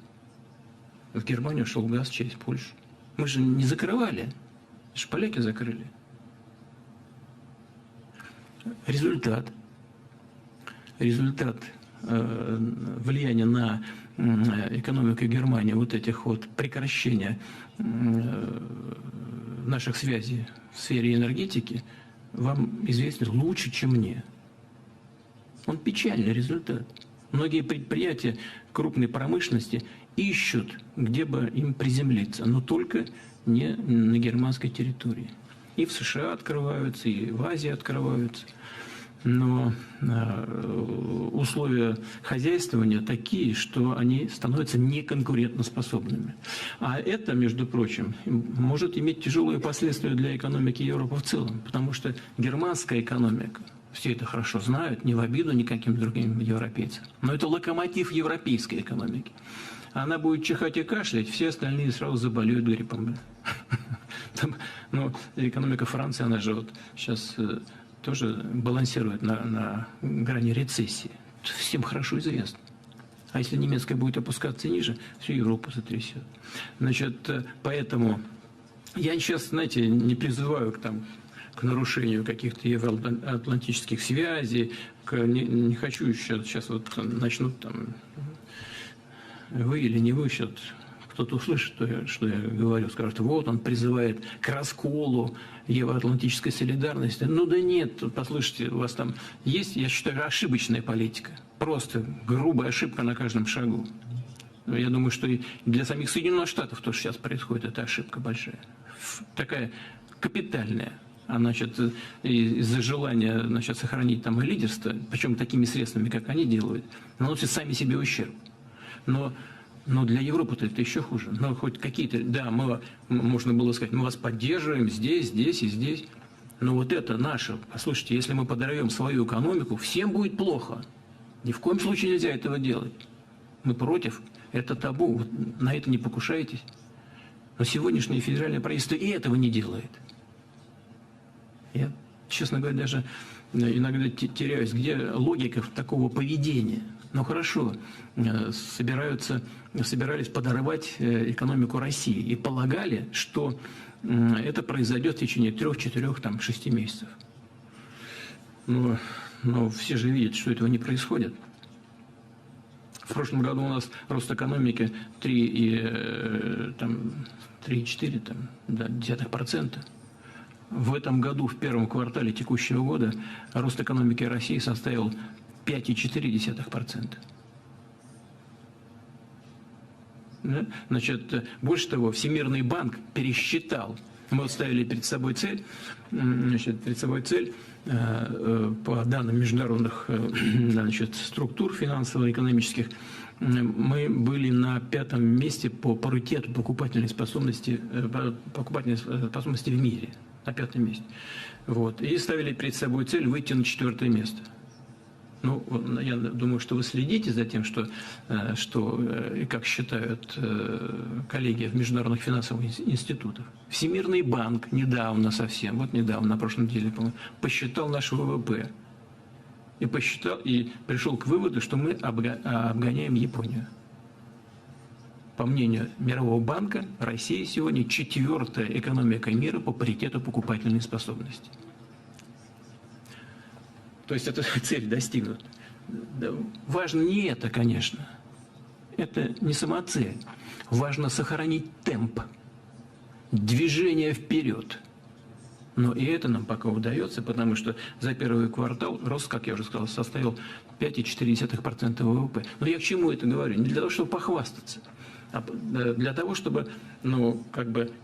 В Германию шел газ через Польшу. Мы же не закрывали, это же поляки закрыли. Результат влияния на экономику Германии, вот этих вот прекращения наших связей в сфере энергетики, вам известен лучше, чем мне. Он печальный результат. Многие предприятия крупной промышленности ищут, где бы им приземлиться, но только не на германской территории. И в США открываются, и в Азии открываются. Но условия хозяйствования такие, что они становятся неконкурентоспособными. А это, между прочим, может иметь тяжелые последствия для экономики Европы в целом, потому что германская экономика, все это хорошо знают, не в обиду никаким другим европейцам, но это локомотив европейской экономики. Она будет чихать и кашлять, все остальные сразу заболеют гриппом. Но экономика Франции, она же вот сейчас тоже балансирует на грани рецессии. Это всем хорошо известно. А если немецкая будет опускаться ниже, всю Европу сотрясет. Значит, поэтому я сейчас, знаете, не призываю к нарушению каких-то евроатлантических связей, не хочу сейчас вот начнут там, вы или не вы, сейчас кто-то услышит, что я говорю, скажет, вот он призывает к расколу евроатлантической солидарности. Ну да нет, послушайте, у вас там есть, я считаю, ошибочная политика. Просто грубая ошибка на каждом шагу. Я думаю, что и для самих Соединенных Штатов то, что сейчас происходит, это ошибка большая. Такая капитальная. А значит, из-за желания сохранить там лидерство, причем такими средствами, как они делают, наносят сами себе ущерб. Но для Европы-то это еще хуже. Но хоть какие-то, да, можно было сказать, мы вас поддерживаем здесь, здесь и здесь. Но вот это наше, послушайте, если мы подорвем свою экономику, всем будет плохо. Ни в коем случае нельзя этого делать. Мы против, это табу, вот на это не покушайтесь. Но сегодняшнее федеральное правительство и этого не делает. Я, честно говоря, даже иногда теряюсь, где логика такого поведения. Ну хорошо, собирались подорвать экономику России и полагали, что это произойдет в течение 3, 4, 6 месяцев. Но все же видят, что этого не происходит. В прошлом году у нас рост экономики 3,4%. В этом году, в первом квартале текущего года, рост экономики России составил 5,4%. Да? Значит, больше того, Всемирный банк пересчитал. Мы ставили перед собой цель, по данным международных структур финансово-экономических, мы были на 5-м месте по паритету покупательной способности в мире. на 5-м месте. Вот. И ставили перед собой цель выйти на 4-е место. Ну, я думаю, что вы следите за тем, что и как считают коллеги в международных финансовых институтах. Всемирный банк недавно совсем, вот недавно, на прошлой неделе, по-моему, посчитал наш ВВП. И пришел к выводу, что мы обгоняем Японию. По мнению Мирового банка, Россия сегодня 4-я экономика мира по паритету покупательной способности. То есть эта цель достигнута. Важно не это, конечно. Это не самоцель. Важно сохранить темп, движение вперед. Но и это нам пока удается, потому что за первый квартал рост, как я уже сказал, составил 5,4% ВВП. Но я к чему это говорю? Не для того, чтобы похвастаться, а для того, чтобы,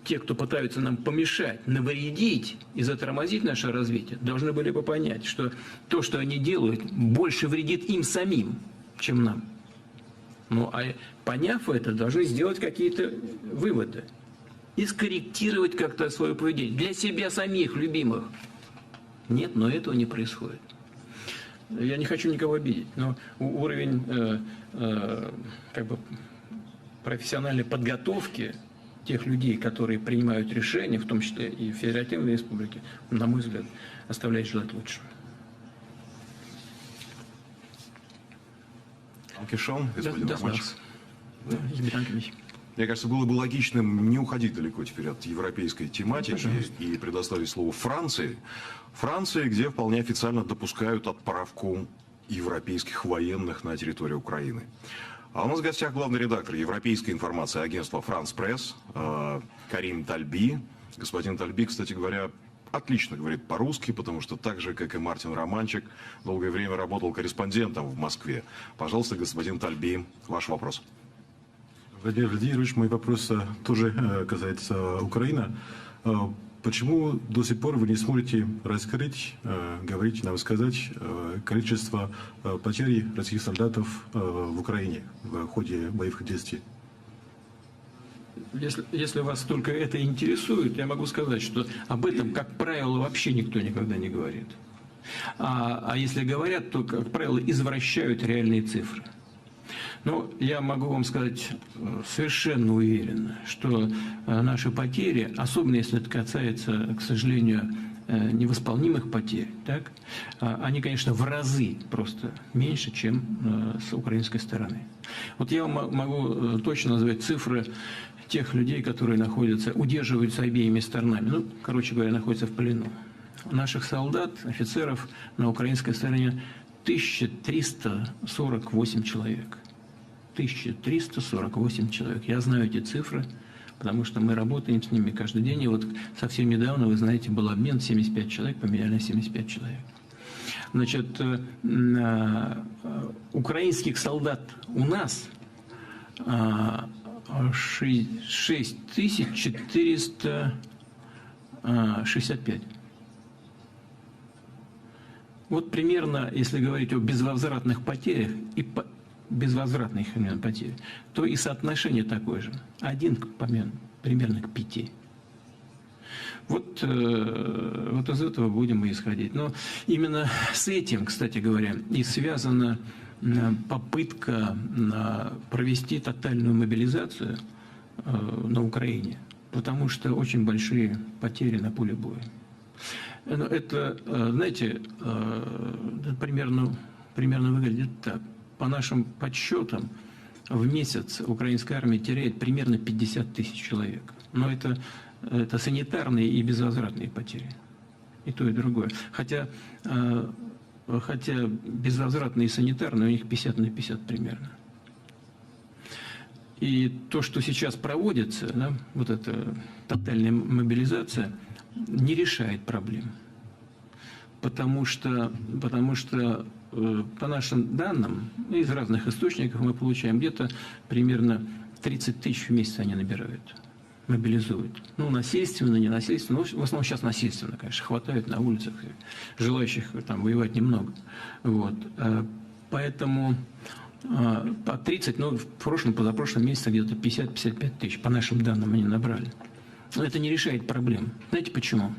те, кто пытаются нам помешать, навредить и затормозить наше развитие, должны были бы понять, что то, что они делают, больше вредит им самим, чем нам. Ну, а поняв это, должны сделать какие-то выводы и скорректировать как-то свое поведение для себя самих, любимых. Нет, но этого не происходит. Я не хочу никого обидеть, но уровень профессиональной подготовки тех людей, которые принимают решения, в том числе и в Федеративной Республике, на мой взгляд, оставляет желать лучшего. Мне кажется, было бы логичным не уходить далеко теперь от европейской тематики и предоставить слово Франции. Франции, где вполне официально допускают отправку европейских военных на территорию Украины. А у нас в гостях главный редактор европейской информации агентства «Франс Пресс» Карим Тальби. Господин Тальби, кстати говоря, отлично говорит по-русски, потому что так же, как и Мартин Романчик, долгое время работал корреспондентом в Москве. Пожалуйста, господин Тальби, ваш вопрос. Владимир Владимирович, мой вопрос тоже касается Украины. Почему до сих пор вы не сможете раскрыть, говорить, нам сказать количество потерь российских солдатов в Украине в ходе боевых действий? Если вас только это интересует, я могу сказать, что об этом, как правило, вообще никто никогда не говорит. А если говорят, то, как правило, извращают реальные цифры. Но я могу вам сказать совершенно уверенно, что наши потери, особенно если это касается, к сожалению, невосполнимых потерь, так, они, конечно, в разы просто меньше, чем с украинской стороны. Вот я вам могу точно назвать цифры тех людей, которые удерживаются обеими сторонами, ну, короче говоря, находятся в плену. Наших солдат, офицеров на украинской стороне 1348 человек. 1348 человек. Я знаю эти цифры, потому что мы работаем с ними каждый день. И вот совсем недавно, вы знаете, был обмен 75 человек, поменяли на 75 человек. Значит, украинских солдат у нас 6465. Вот примерно, если говорить о безвозвратных потерях и безвозвратных потерь, то и соотношение такое же. 1 примерно к 5. Вот из этого будем и исходить. Но именно с этим, кстати говоря, и связана попытка провести тотальную мобилизацию на Украине, потому что очень большие потери на поле боя. Это, знаете, примерно выглядит так. По нашим подсчетам, в месяц украинская армия теряет примерно 50 тысяч человек. Но это санитарные и безвозвратные потери. И то, и другое. Хотя безвозвратные и санитарные у них 50 на 50 примерно. И то, что сейчас проводится, да, вот эта тотальная мобилизация, не решает проблем. Потому что по нашим данным, из разных источников мы получаем где-то примерно 30 тысяч в месяц они набирают, мобилизуют. Ну, насильственно, не насильственно, но в основном сейчас насильственно, конечно, хватает на улицах, желающих там воевать немного. Вот. Поэтому по 30, ну, в прошлом, позапрошлом месяце где-то 50-55 тысяч, по нашим данным, они набрали. Но это не решает проблем. Знаете почему?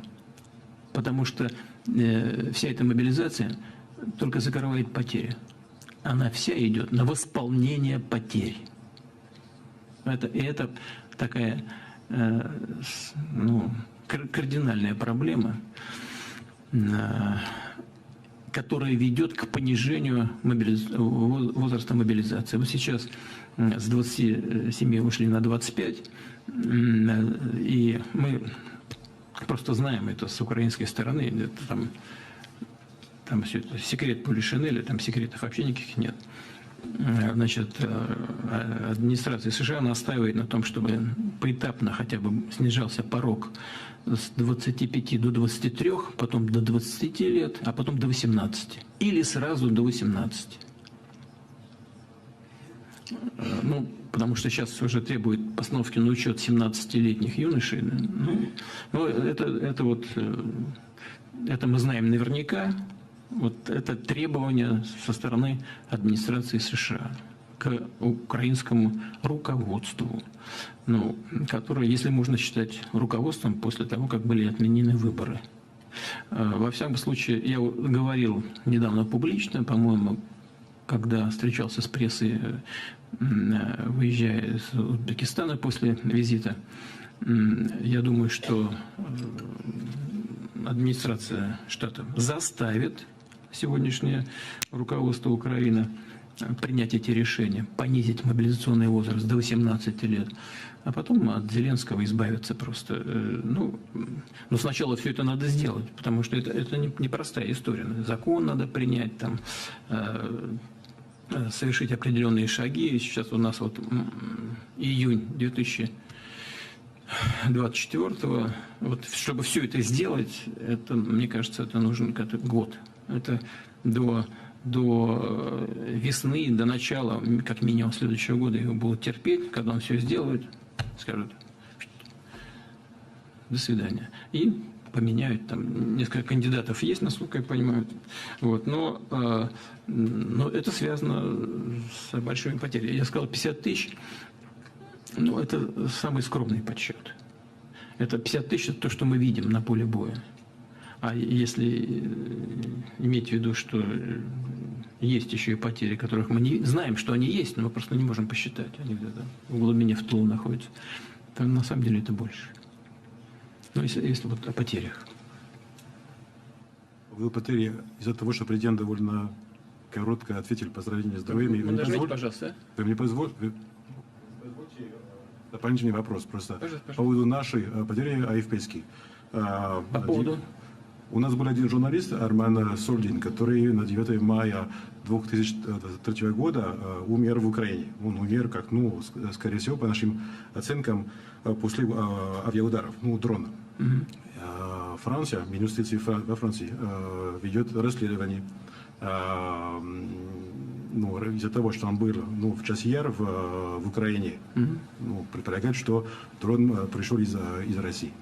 Потому что вся эта мобилизация только закрывает потери. Она вся идет на восполнение потерь. Это такая кардинальная проблема, которая ведет к понижению возраста мобилизации. Вот сейчас с 27 вышли на 25, и мы просто знаем это с украинской стороны. Это там все это секрет Полишинеля, там секретов вообще никаких нет. Значит, администрация США настаивает на том, чтобы поэтапно хотя бы снижался порог с 25 до 23, потом до 20 лет, а потом до 18. Или сразу до 18. Потому что сейчас уже требует постановки на учет 17-летних юношей. Это мы знаем наверняка. Вот это требование со стороны администрации США к украинскому руководству, которое, если можно считать руководством, после того, как были отменены выборы. Во всяком случае, я говорил недавно публично, по-моему, когда встречался с прессой, выезжая из Узбекистана после визита, я думаю, что администрация штата заставит сегодняшнее руководство Украины принять эти решения, понизить мобилизационный возраст до 18 лет, а потом от Зеленского избавиться просто. Но сначала все это надо сделать, потому что это непростая история. Закон надо принять, совершить определенные шаги. Сейчас у нас июнь 2024, чтобы все это сделать, мне кажется, это нужен год. Это до весны, до начала, как минимум, следующего года его будут терпеть. Когда он все сделает, скажут: до свидания. И поменяют. Там несколько кандидатов есть, насколько я понимаю. Но это связано с большими потерями. Я сказал 50 тысяч. Это самый скромный подсчет. Это 50 тысяч, это то, что мы видим на поле боя. А если иметь в виду, что есть еще и потери, которых мы не знаем, что они есть, но мы просто не можем посчитать, они где-то в глубине в тылу находятся, то на самом деле это больше. Если о потерях. Вы потери из-за того, что президент довольно коротко ответил по сравнению с другими. Нажмите, пожалуйста. Вы мне позвольте дополнительный вопрос просто. Пожалуйста. По поводу нашей потери АФП-ски. По поводу? У нас был один журналист, Арман Сордин, который на 9 мая 2003 года умер в Украине. Он умер, скорее всего, по нашим оценкам, после авиаударов, дрона. Франция, Министерство юстиции во Франции ведет расследование из-за того, что он был в час яр в Украине. Предполагает, что дрон пришел из России.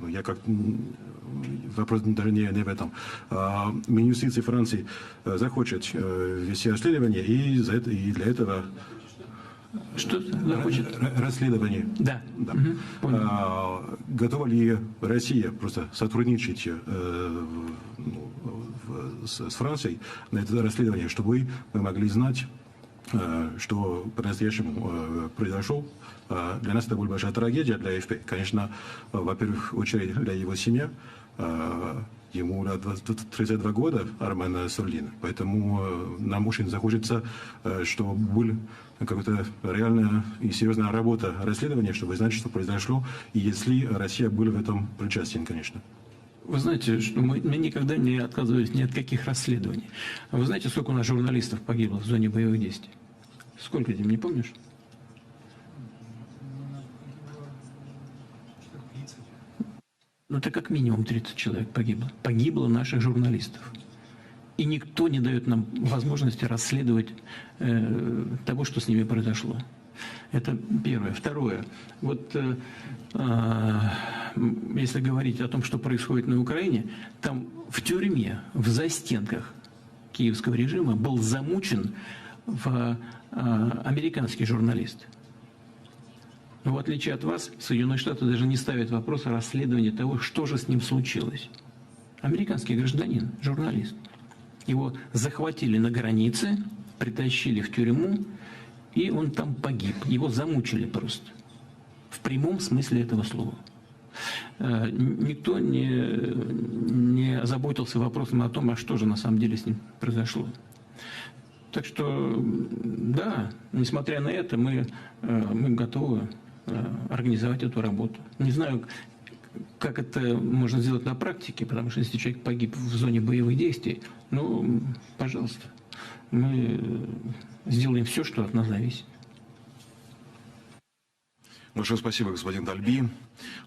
Вопрос даже не в этом. Министерство юстиции Франции захочет вести расследование, и для этого... Что захочет? Расследование. Да. Готова ли Россия просто сотрудничать с Францией на это расследование, чтобы мы могли знать, что по-настоящему произошло? Для нас это была большая трагедия, для АФП. Конечно, во-первых, очередь для его семьи. Ему 32 года, Арман Сордин. Поэтому нам очень захочется, чтобы была какая-то реальная и серьезная работа расследования, чтобы знать, что произошло, и если Россия была в этом причастна, конечно. Вы знаете, что мы никогда не отказывались ни от каких расследований. Вы знаете, сколько у нас журналистов погибло в зоне боевых действий? Сколько, Дим, не помнишь? Это как минимум 30 человек погибло. Погибло наших журналистов. И никто не дает нам возможности расследовать того, что с ними произошло. Это первое. Второе. Если говорить о том, что происходит на Украине, там в тюрьме, в застенках киевского режима был замучен американский журналист. Но в отличие от вас, Соединенные Штаты даже не ставят вопрос о расследовании того, что же с ним случилось. Американский гражданин, журналист. Его захватили на границе, притащили в тюрьму, и он там погиб. Его замучили просто. В прямом смысле этого слова. Никто не озаботился вопросом о том, а что же на самом деле с ним произошло. Так что, да, несмотря на это, мы готовы организовать эту работу. Не знаю, как это можно сделать на практике, потому что если человек погиб в зоне боевых действий, ну, пожалуйста, мы сделаем все, что от нас зависит. Большое спасибо, господин Дальби.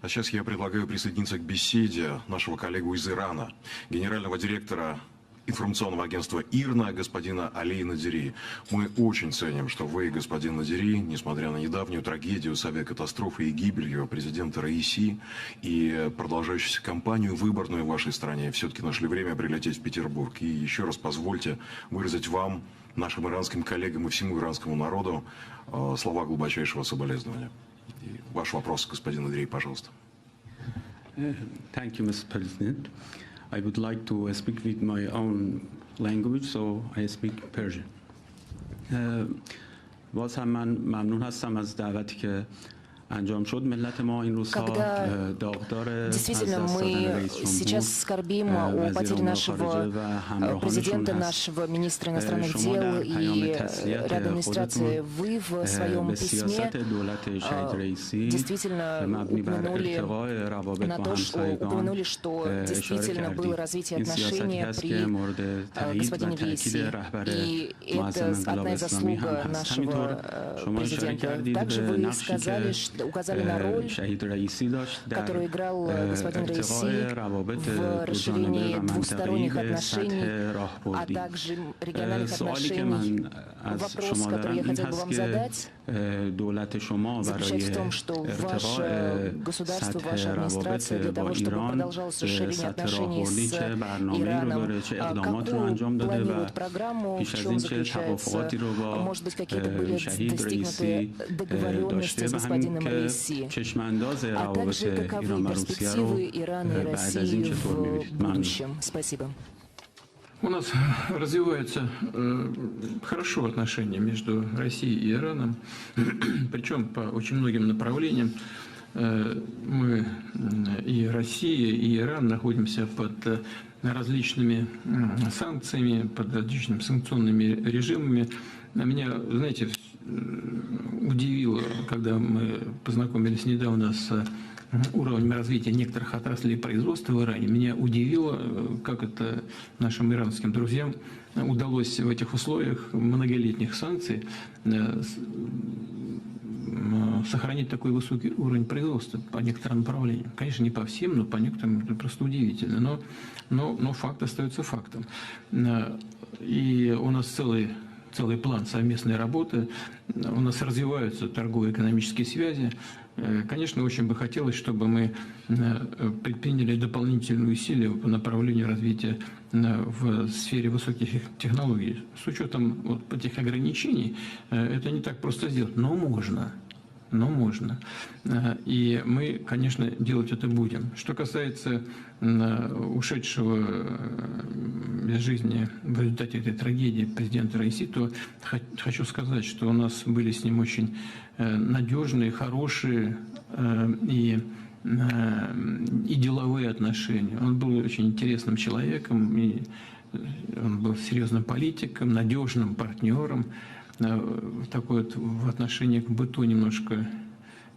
А сейчас я предлагаю присоединиться к беседе нашего коллегу из Ирана, генерального директора информационного агентства ИРНА, господина Али Надири. Мы очень ценим, что вы, господин Надири, несмотря на недавнюю трагедию с авиакатастрофой и гибелью президента Раиси и продолжающуюся кампанию выборную в вашей стране, все-таки нашли время прилететь в Петербург. И еще раз позвольте выразить вам, нашим иранским коллегам и всему иранскому народу слова глубочайшего соболезнования. И ваш вопрос, господин Надири, пожалуйста. Thank you, Mr. President. I would like to speak with my own language, so I speak Persian. باز هم من ممنون هستم از دعوتی که انجام شد. ملت ما این روزها داغدار Действительно, мы сейчас скорбим о потере нашего президента, нашего министра иностранных дел и ряда администрации. Вы в своем письме действительно упомянули, что действительно было развитие отношений при господине Раиси. И это одна из заслуг нашего президента. Также вы указали на роль, которую играл господин Раиси в расширении двусторонних отношений, а также региональных отношений. Вопрос, который я хотел бы вам задать, заключается в том, что ваше государство, ваша администрация для того, чтобы продолжалось расширение отношений с Ираном, какую планирует программу, в чем заключается, может быть, какие-то были достигнуты договоренности с господином Раиси, а также каковы перспективы Ирана и России в будущем. Спасибо. У нас развиваются хорошо отношения между Россией и Ираном, причем по очень многим направлениям. Мы и Россия, и Иран находимся под различными санкциями, под различными санкционными режимами. Меня, знаете, удивило, когда мы познакомились недавно с уровнем развития некоторых отраслей производства в Иране, меня удивило, как это нашим иранским друзьям удалось в этих условиях многолетних санкций сохранить такой высокий уровень производства по некоторым направлениям. Конечно, не по всем, но по некоторым это просто удивительно. Но факт остается фактом. И у нас целый план совместной работы, у нас развиваются торгово-экономические связи. Конечно, очень бы хотелось, чтобы мы предприняли дополнительные усилия по направлению развития в сфере высоких технологий. С учетом вот этих ограничений это не так просто сделать, но можно. И мы, конечно, делать это будем. Что касается ушедшего из жизни в результате этой трагедии президента Раиси, то хочу сказать, что у нас были с ним очень надежные, хорошие и деловые отношения. Он был очень интересным человеком, и он был серьезным политиком, надежным партнером. Такой вот в отношении к быту немножко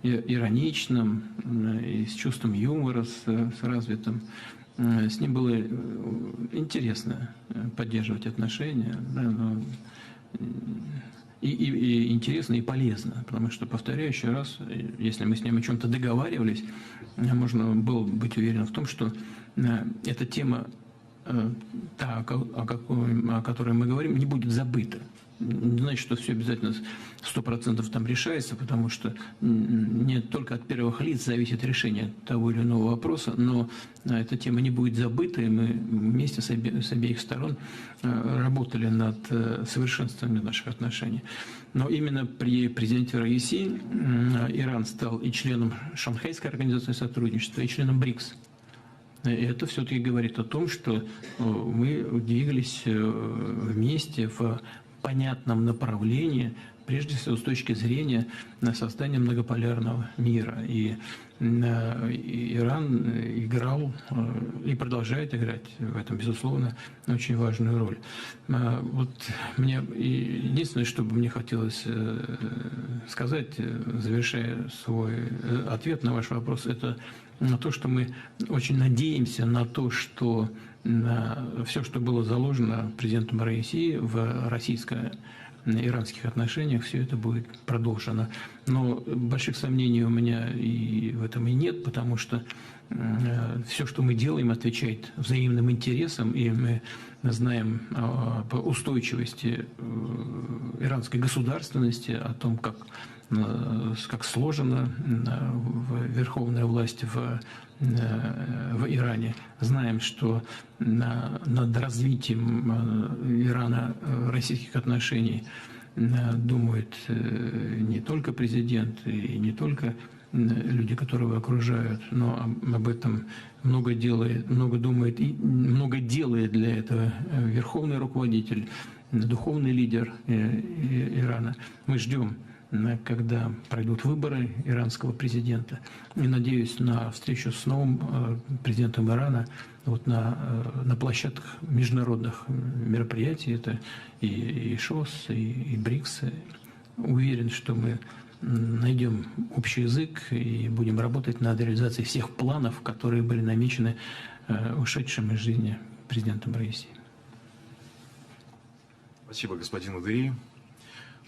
ироничным, и с чувством юмора с развитым. С ним было интересно поддерживать отношения, да, и интересно, и полезно, потому что, повторяю еще раз, если мы с ним о чем-то договаривались, можно было быть уверен в том, что эта тема, та, о которой мы говорим, не будет забыта. Не значит, что все обязательно 100% там решается, потому что не только от первых лиц зависит решение того или иного вопроса, но эта тема не будет забыта, и мы вместе с обеих сторон работали над совершенствованием наших отношений. Но именно при президенте Раиси Иран стал и членом Шанхайской организации сотрудничества, и членом БРИКС. это все-таки говорит о том, что мы двигались вместе в понятном направлении, прежде всего с точки зрения создания многополярного мира. И Иран играл и продолжает играть в этом, безусловно, очень важную роль. Вот мне единственное, что бы мне хотелось сказать, завершая свой ответ на ваш вопрос, это то, что мы очень надеемся на то, что все, что было заложено президентом России в российско-иранских отношениях, все это будет продолжено. Но больших сомнений у меня и в этом и нет, потому что все, что мы делаем, отвечает взаимным интересам, и мы знаем по устойчивости иранской государственности, о том, как сложена верховная власть в Иране. Знаем, что над развитием Ирано-российских отношений думает не только президент и не только люди, которые его окружают, но об этом много думает и много делает для этого верховный руководитель, духовный лидер Ирана. Мы ждем, когда пройдут выборы иранского президента. И надеюсь на встречу с новым президентом Ирана вот на площадках международных мероприятий. Это и ШОС, и БРИКС. Уверен, что мы найдем общий язык и будем работать над реализацией всех планов, которые были намечены ушедшим из жизни президентом России. Спасибо, господин Адыри.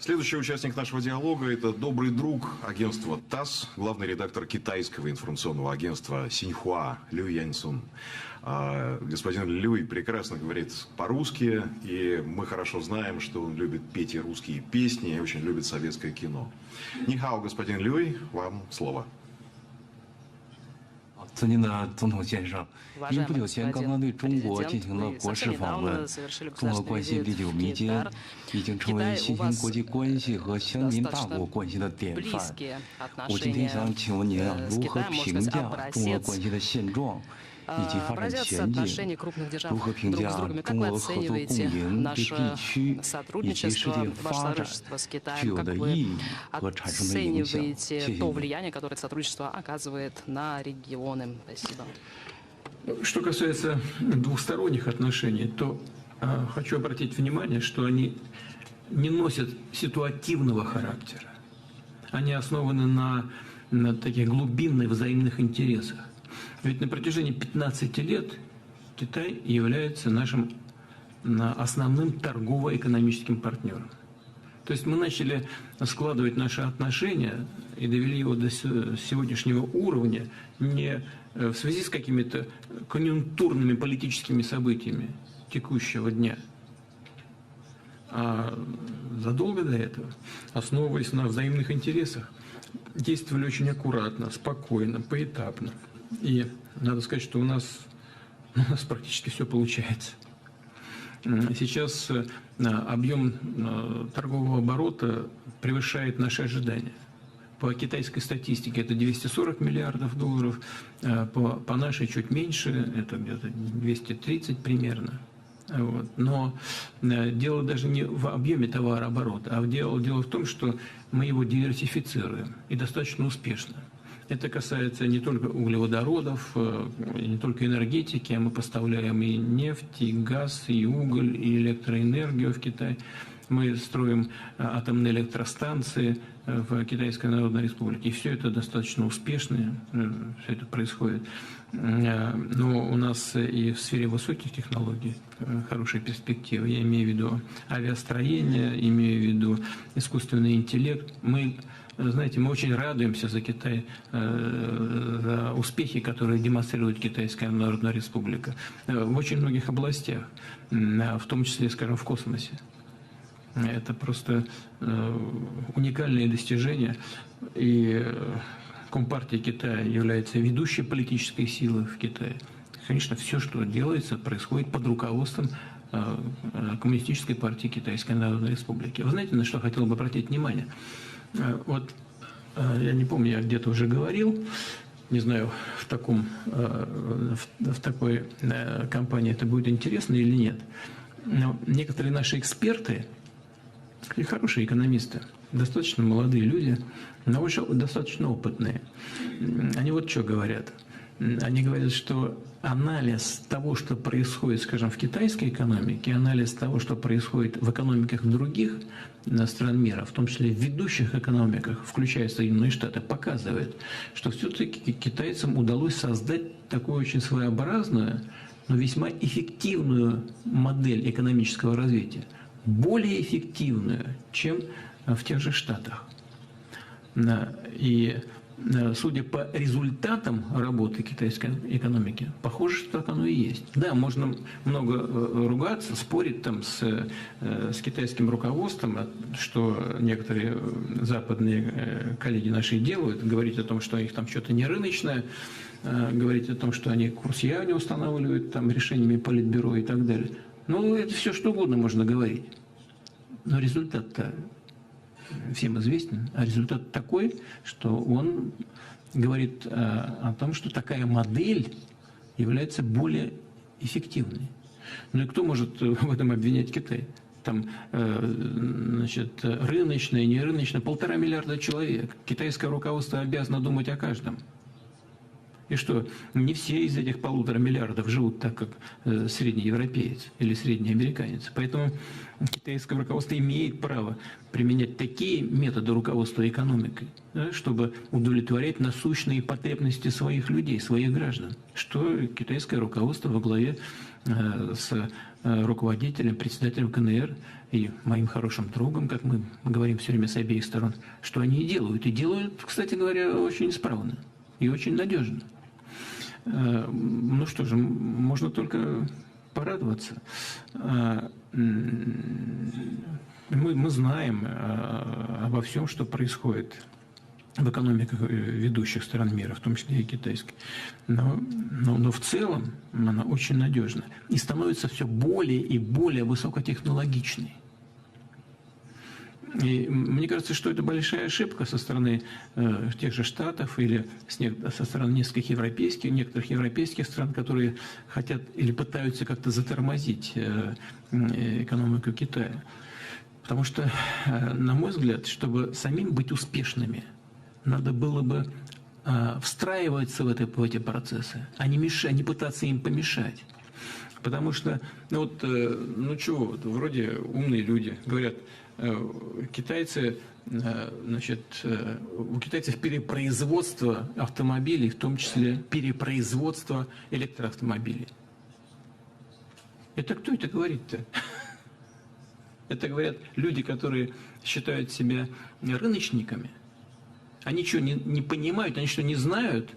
Следующий участник нашего диалога – это добрый друг агентства ТАСС, главный редактор китайского информационного агентства Синьхуа Лю Яньсун. Господин Люй прекрасно говорит по-русски, и мы хорошо знаем, что он любит петь и русские песни, и очень любит советское кино. Нихао, господин Люй, вам слово. 尊敬的总统先生，您不久前刚刚对中国进行了国事访问，中俄关系历久弥坚，已经成为新兴国际关系和相邻大国关系的典范。我今天想请问您如何评价中俄关系的现状以及发展前景？如何评价中俄合作共赢对地区以及世界发展具有的意义和产生的影响？谢谢您。 Что касается двухсторонних отношений, то хочу обратить внимание, что они не носят ситуативного характера. Они основаны на таких глубинных взаимных интересах. Ведь на протяжении 15 лет Китай является нашим основным торгово-экономическим партнером. То есть мы начали складывать наши отношения и довели его до сегодняшнего уровня не в связи с какими-то конъюнктурными политическими событиями текущего дня, а задолго до этого, основываясь на взаимных интересах, действовали очень аккуратно, спокойно, поэтапно. И надо сказать, что у нас практически все получается. Сейчас объем торгового оборота превышает наши ожидания. По китайской статистике это 240 миллиардов долларов, по нашей чуть меньше, это где-то 230 примерно. Вот. Но дело даже не в объеме товарооборота, а дело в том, что мы его диверсифицируем и достаточно успешно. Это касается не только углеводородов, не только энергетики, а мы поставляем и нефть, и газ, и уголь, и электроэнергию в Китай. Мы строим атомные электростанции в Китайской Народной Республике. И все это достаточно успешно, все это происходит. Но у нас и в сфере высоких технологий хорошие перспективы. Я имею в виду авиастроение, имею в виду искусственный интеллект. Знаете, мы очень радуемся за Китай, за успехи, которые демонстрирует Китайская Народная Республика в очень многих областях, в том числе, скажем, в космосе. Это просто уникальные достижения. И Компартия Китая является ведущей политической силой в Китае. Конечно, все, что делается, происходит под руководством Коммунистической партии Китайской Народной Республики. Вы знаете, на что хотел бы обратить внимание? Вот я не помню, я где-то уже говорил, не знаю, в такой компании это будет интересно или нет. Но некоторые наши эксперты, и хорошие экономисты, достаточно молодые люди, но уже достаточно опытные, они вот что говорят. Они говорят, что анализ того, что происходит, скажем, в китайской экономике, анализ того, что происходит в экономиках других стран мира, в том числе в ведущих экономиках, включая Соединенные Штаты, показывает, что все-таки китайцам удалось создать такую очень своеобразную, но весьма эффективную модель экономического развития, более эффективную, чем в тех же Штатах. И судя по результатам работы китайской экономики, похоже, что так оно и есть. Да, можно много ругаться, спорить там с китайским руководством, что некоторые западные коллеги наши делают, говорить о том, что у них там что-то не рыночное, говорить о том, что они курс юаня устанавливают там решениями Политбюро и так далее. Ну, это все что угодно можно говорить. Но результат-то всем известен, а результат такой, что он говорит о том, что такая модель является более эффективной. Ну и кто может в этом обвинять Китай? Там, значит, рыночное, нерыночное, 1,5 миллиарда человек. Китайское руководство обязано думать о каждом. И что, не все из этих 1,5 миллиардов живут так, как средний европеец или средний американец. Поэтому китайское руководство имеет право применять такие методы руководства экономикой, да, чтобы удовлетворять насущные потребности своих людей, своих граждан. Что китайское руководство во главе с руководителем, председателем КНР и моим хорошим другом, как мы говорим все время с обеих сторон, что они и делают. И делают, кстати говоря, очень исправно и очень надежно. Ну что же, можно только порадоваться. Мы знаем обо всем, что происходит в экономиках ведущих стран мира, в том числе и китайской. Но в целом она очень надежна и становится все более и более высокотехнологичной. И мне кажется, что это большая ошибка со стороны тех же Штатов или со стороны некоторых европейских стран, которые хотят или пытаются как-то затормозить экономику Китая. Потому что, на мой взгляд, чтобы самим быть успешными, надо было бы встраиваться в эти процессы, а не пытаться им помешать. Потому что, вроде умные люди говорят, китайцы, значит, у китайцев перепроизводство автомобилей, в том числе перепроизводство электроавтомобилей. Это кто это говорит-то? Это говорят люди, которые считают себя рыночниками. Они что, не понимают, они что, не знают,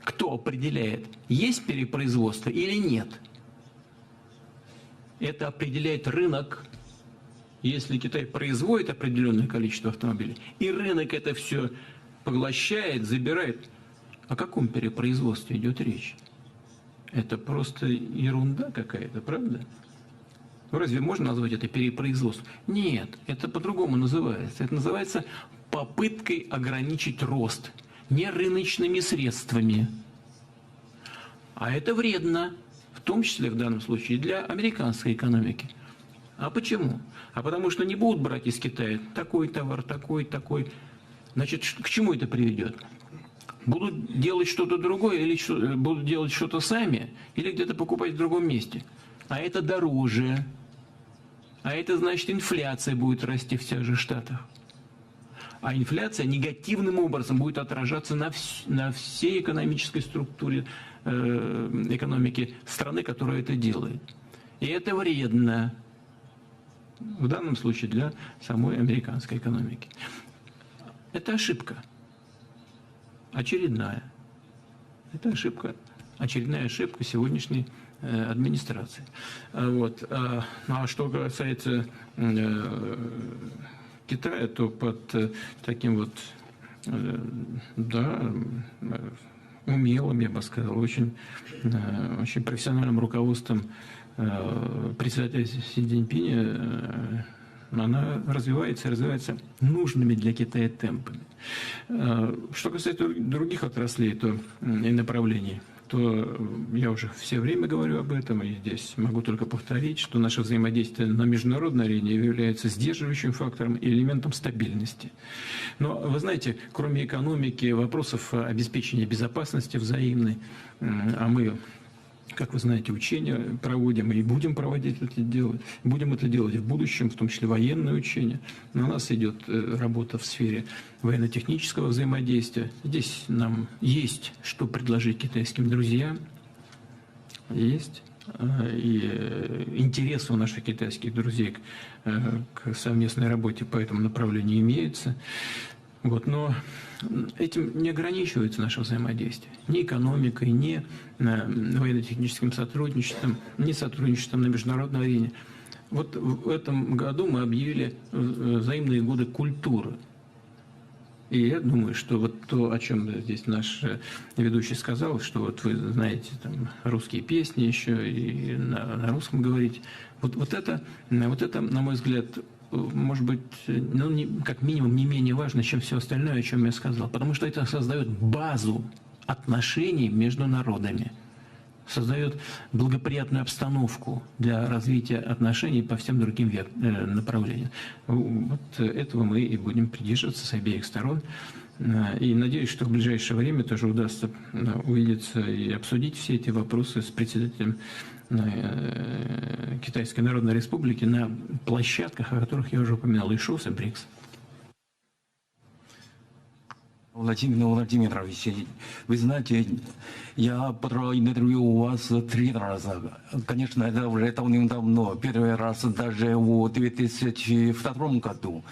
кто определяет, есть перепроизводство или нет? Это определяет рынок. Если Китай производит определенное количество автомобилей, и рынок это все поглощает, забирает, о каком перепроизводстве идет речь? Это просто ерунда какая-то, правда? Разве можно назвать это перепроизводством? Нет, это по-другому называется. Это называется попыткой ограничить рост не рыночными средствами. А это вредно, в том числе в данном случае для американской экономики. А почему? А потому что не будут брать из Китая такой товар, такой. Значит, к чему это приведет? Будут делать что-то другое, или будут делать что-то сами, или где-то покупать в другом месте. А это дороже. А это значит, инфляция будет расти в тех же Штатах. А инфляция негативным образом будет отражаться на всей экономической структуре экономики страны, которая это делает. И это вредно. В данном случае для самой американской экономики. Это ошибка. Очередная. Это очередная ошибка сегодняшней администрации. Вот. А что касается Китая, то под таким вот, умелым, я бы сказал, очень профессиональным руководством председателя Си Цзиньпиня она развивается и развивается нужными для Китая темпами. Что касается других отраслей и направлений, то я уже все время говорю об этом, и здесь могу только повторить, что наше взаимодействие на международной арене является сдерживающим фактором и элементом стабильности. Но, вы знаете, кроме экономики, вопросов обеспечения безопасности взаимной, а мы, как вы знаете, учения проводим и будем проводить это делать. Будем это делать в будущем, в том числе военные учения. Но у нас идет работа в сфере военно-технического взаимодействия. Здесь нам есть что предложить китайским друзьям. Есть. И интерес у наших китайских друзей к совместной работе по этому направлению имеется. Вот, но этим не ограничивается наше взаимодействие. Ни экономикой, ни военно-техническим сотрудничеством, ни сотрудничеством на международной арене. Вот в этом году мы объявили взаимные годы культуры. И я думаю, что вот то, о чем здесь наш ведущий сказал, что вот вы знаете там русские песни еще и на русском говорите, вот это, на мой взгляд, может быть, как минимум не менее важно, чем все остальное, о чем я сказал. Потому что это создает базу отношений между народами, создает благоприятную обстановку для развития отношений по всем другим направлениям. Вот этого мы и будем придерживаться с обеих сторон. И надеюсь, что в ближайшее время тоже удастся увидеться и обсудить все эти вопросы с председателем Китайской Народной Республики на площадках, о которых я уже упоминал, и ШОС, и БРИКС. Владимир Владимирович, вы знаете, я брал интервью у вас 3 раза. Конечно, это уже давным-давно. Первый раз даже в 2002 году.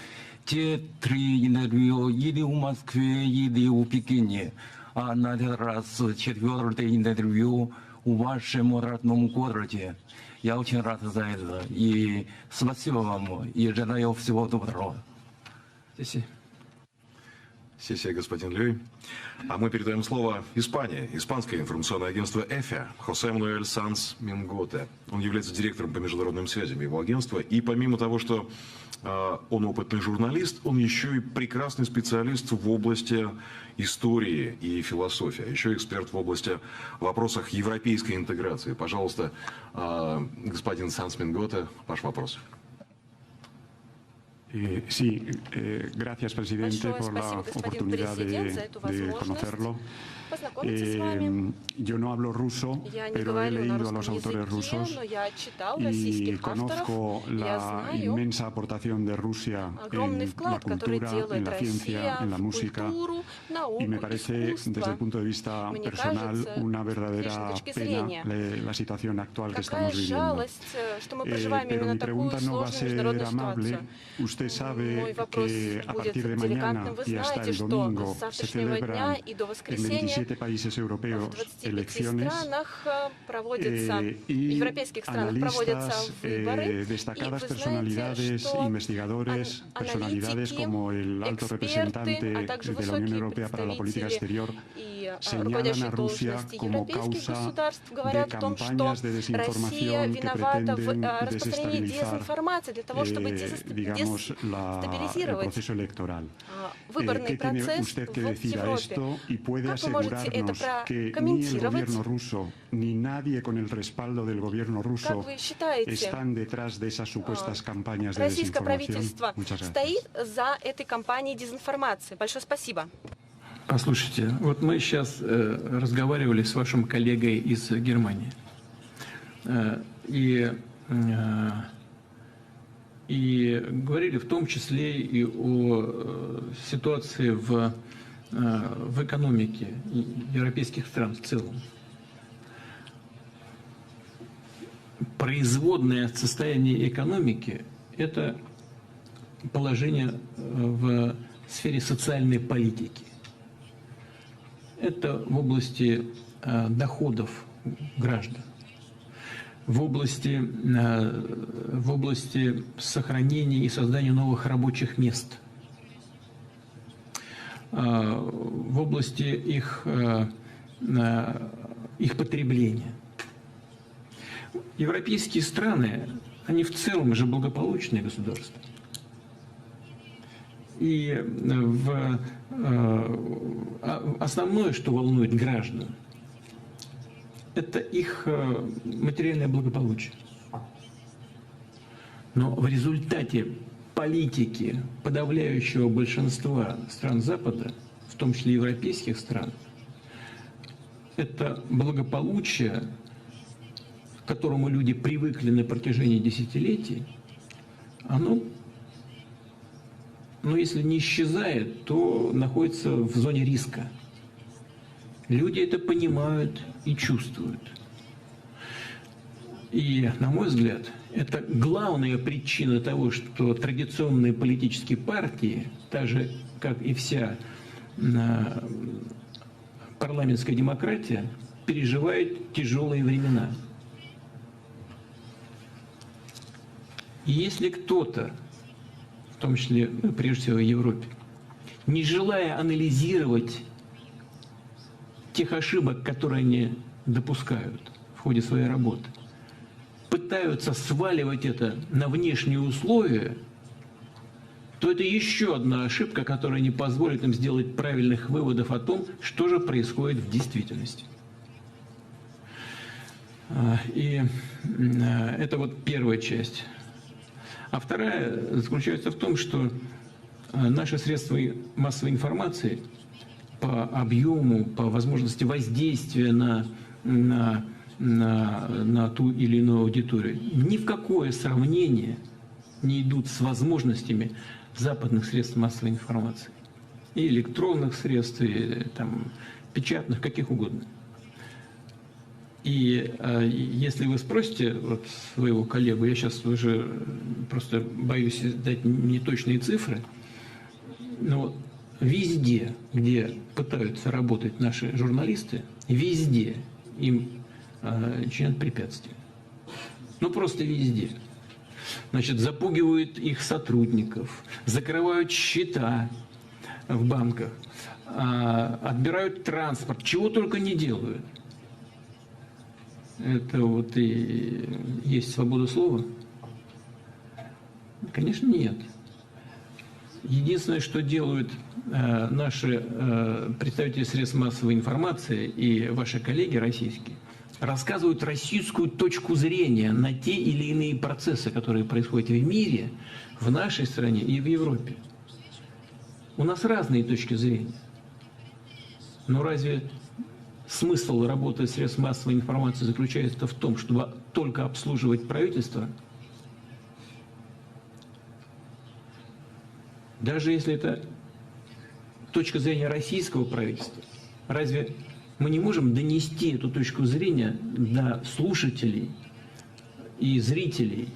Те 3 интервью или в Москве, или в Пекине. А на этот раз 4-е интервью в вашем родном городе. Я очень рад за это. И спасибо вам. И желаю всего доброго. Спасибо. Сессия, господин Люй. А мы передаем слово Испании. Испанское информационное агентство «ЭФИА». Хосе Мануэль Санс Минготе. Он является директором по международным связям его агентства. И помимо того, что он опытный журналист, он еще и прекрасный специалист в области истории и философии. Еще эксперт в области вопросах европейской интеграции. Пожалуйста, господин Санс Минготе, ваш вопрос. Sí, gracias, presidente, por la oportunidad de conocerlo. Yo no hablo ruso, pero he leído a los autores rusos y conozco la inmensa aportación de Rusia en la cultura, en la ciencia, en la música, y me parece, desde el punto de vista personal, una verdadera pena la situación actual que estamos viviendo. Pero mi pregunta no va a ser amable. Usted sabe que a partir de mañana y hasta el domingo se celebran en 27 países europeos elecciones y analistas, destacadas personalidades, investigadores, personalidades como el alto representante de la Unión Europea para la política exterior señalan a Rusia como causa de campañas de desinformación que pretenden desestabilizar, digamos, el proceso electoral. ¿Qué tiene usted que decir a esto? Y puede asegurarnos que ni el gobierno ruso ni nadie con el respaldo del gobierno ruso están detrás de esas supuestas campañas de desinformación. Muchas gracias. Послушайте, вот мы сейчас разговаривали с вашим коллегой из Германии. И говорили в том числе и о ситуации в экономике европейских стран в целом. Производное состояние экономики – это положение в сфере социальной политики. Это в области доходов граждан, в области сохранения и создания новых рабочих мест, в области их потребления. Европейские страны, они в целом же благополучные государства. И основное, что волнует граждан, это их материальное благополучие. Но в результате политики подавляющего большинства стран Запада, в том числе европейских стран, это благополучие, к которому люди привыкли на протяжении десятилетий, оно, если не исчезает, то находится в зоне риска. Люди это понимают и чувствуют. И, на мой взгляд, это главная причина того, что традиционные политические партии, так же, как и вся парламентская демократия, переживает тяжелые времена. И если кто-то, в том числе, прежде всего, в Европе, не желая анализировать тех ошибок, которые они допускают в ходе своей работы, пытаются сваливать это на внешние условия, то это еще одна ошибка, которая не позволит им сделать правильных выводов о том, что же происходит в действительности. И это вот первая часть. А вторая заключается в том, что наши средства массовой информации по объему, по возможности воздействия на ту или иную аудиторию ни в какое сравнение не идут с возможностями западных средств массовой информации. И электронных средств, и печатных, каких угодно. И если вы спросите своего коллегу, я сейчас уже просто боюсь дать неточные цифры, но везде, где пытаются работать наши журналисты, везде им чинят препятствия. Просто везде. Значит, запугивают их сотрудников, закрывают счета в банках, отбирают транспорт, чего только не делают. Это вот и есть свобода слова? Конечно, нет. Единственное, что делают наши представители средств массовой информации и ваши коллеги российские, рассказывают российскую точку зрения на те или иные процессы, которые происходят в мире, в нашей стране и в Европе. У нас разные точки зрения. Но разве смысл работы средств массовой информации заключается в том, чтобы только обслуживать правительство? Даже если это точка зрения российского правительства, разве мы не можем донести эту точку зрения до слушателей и зрителей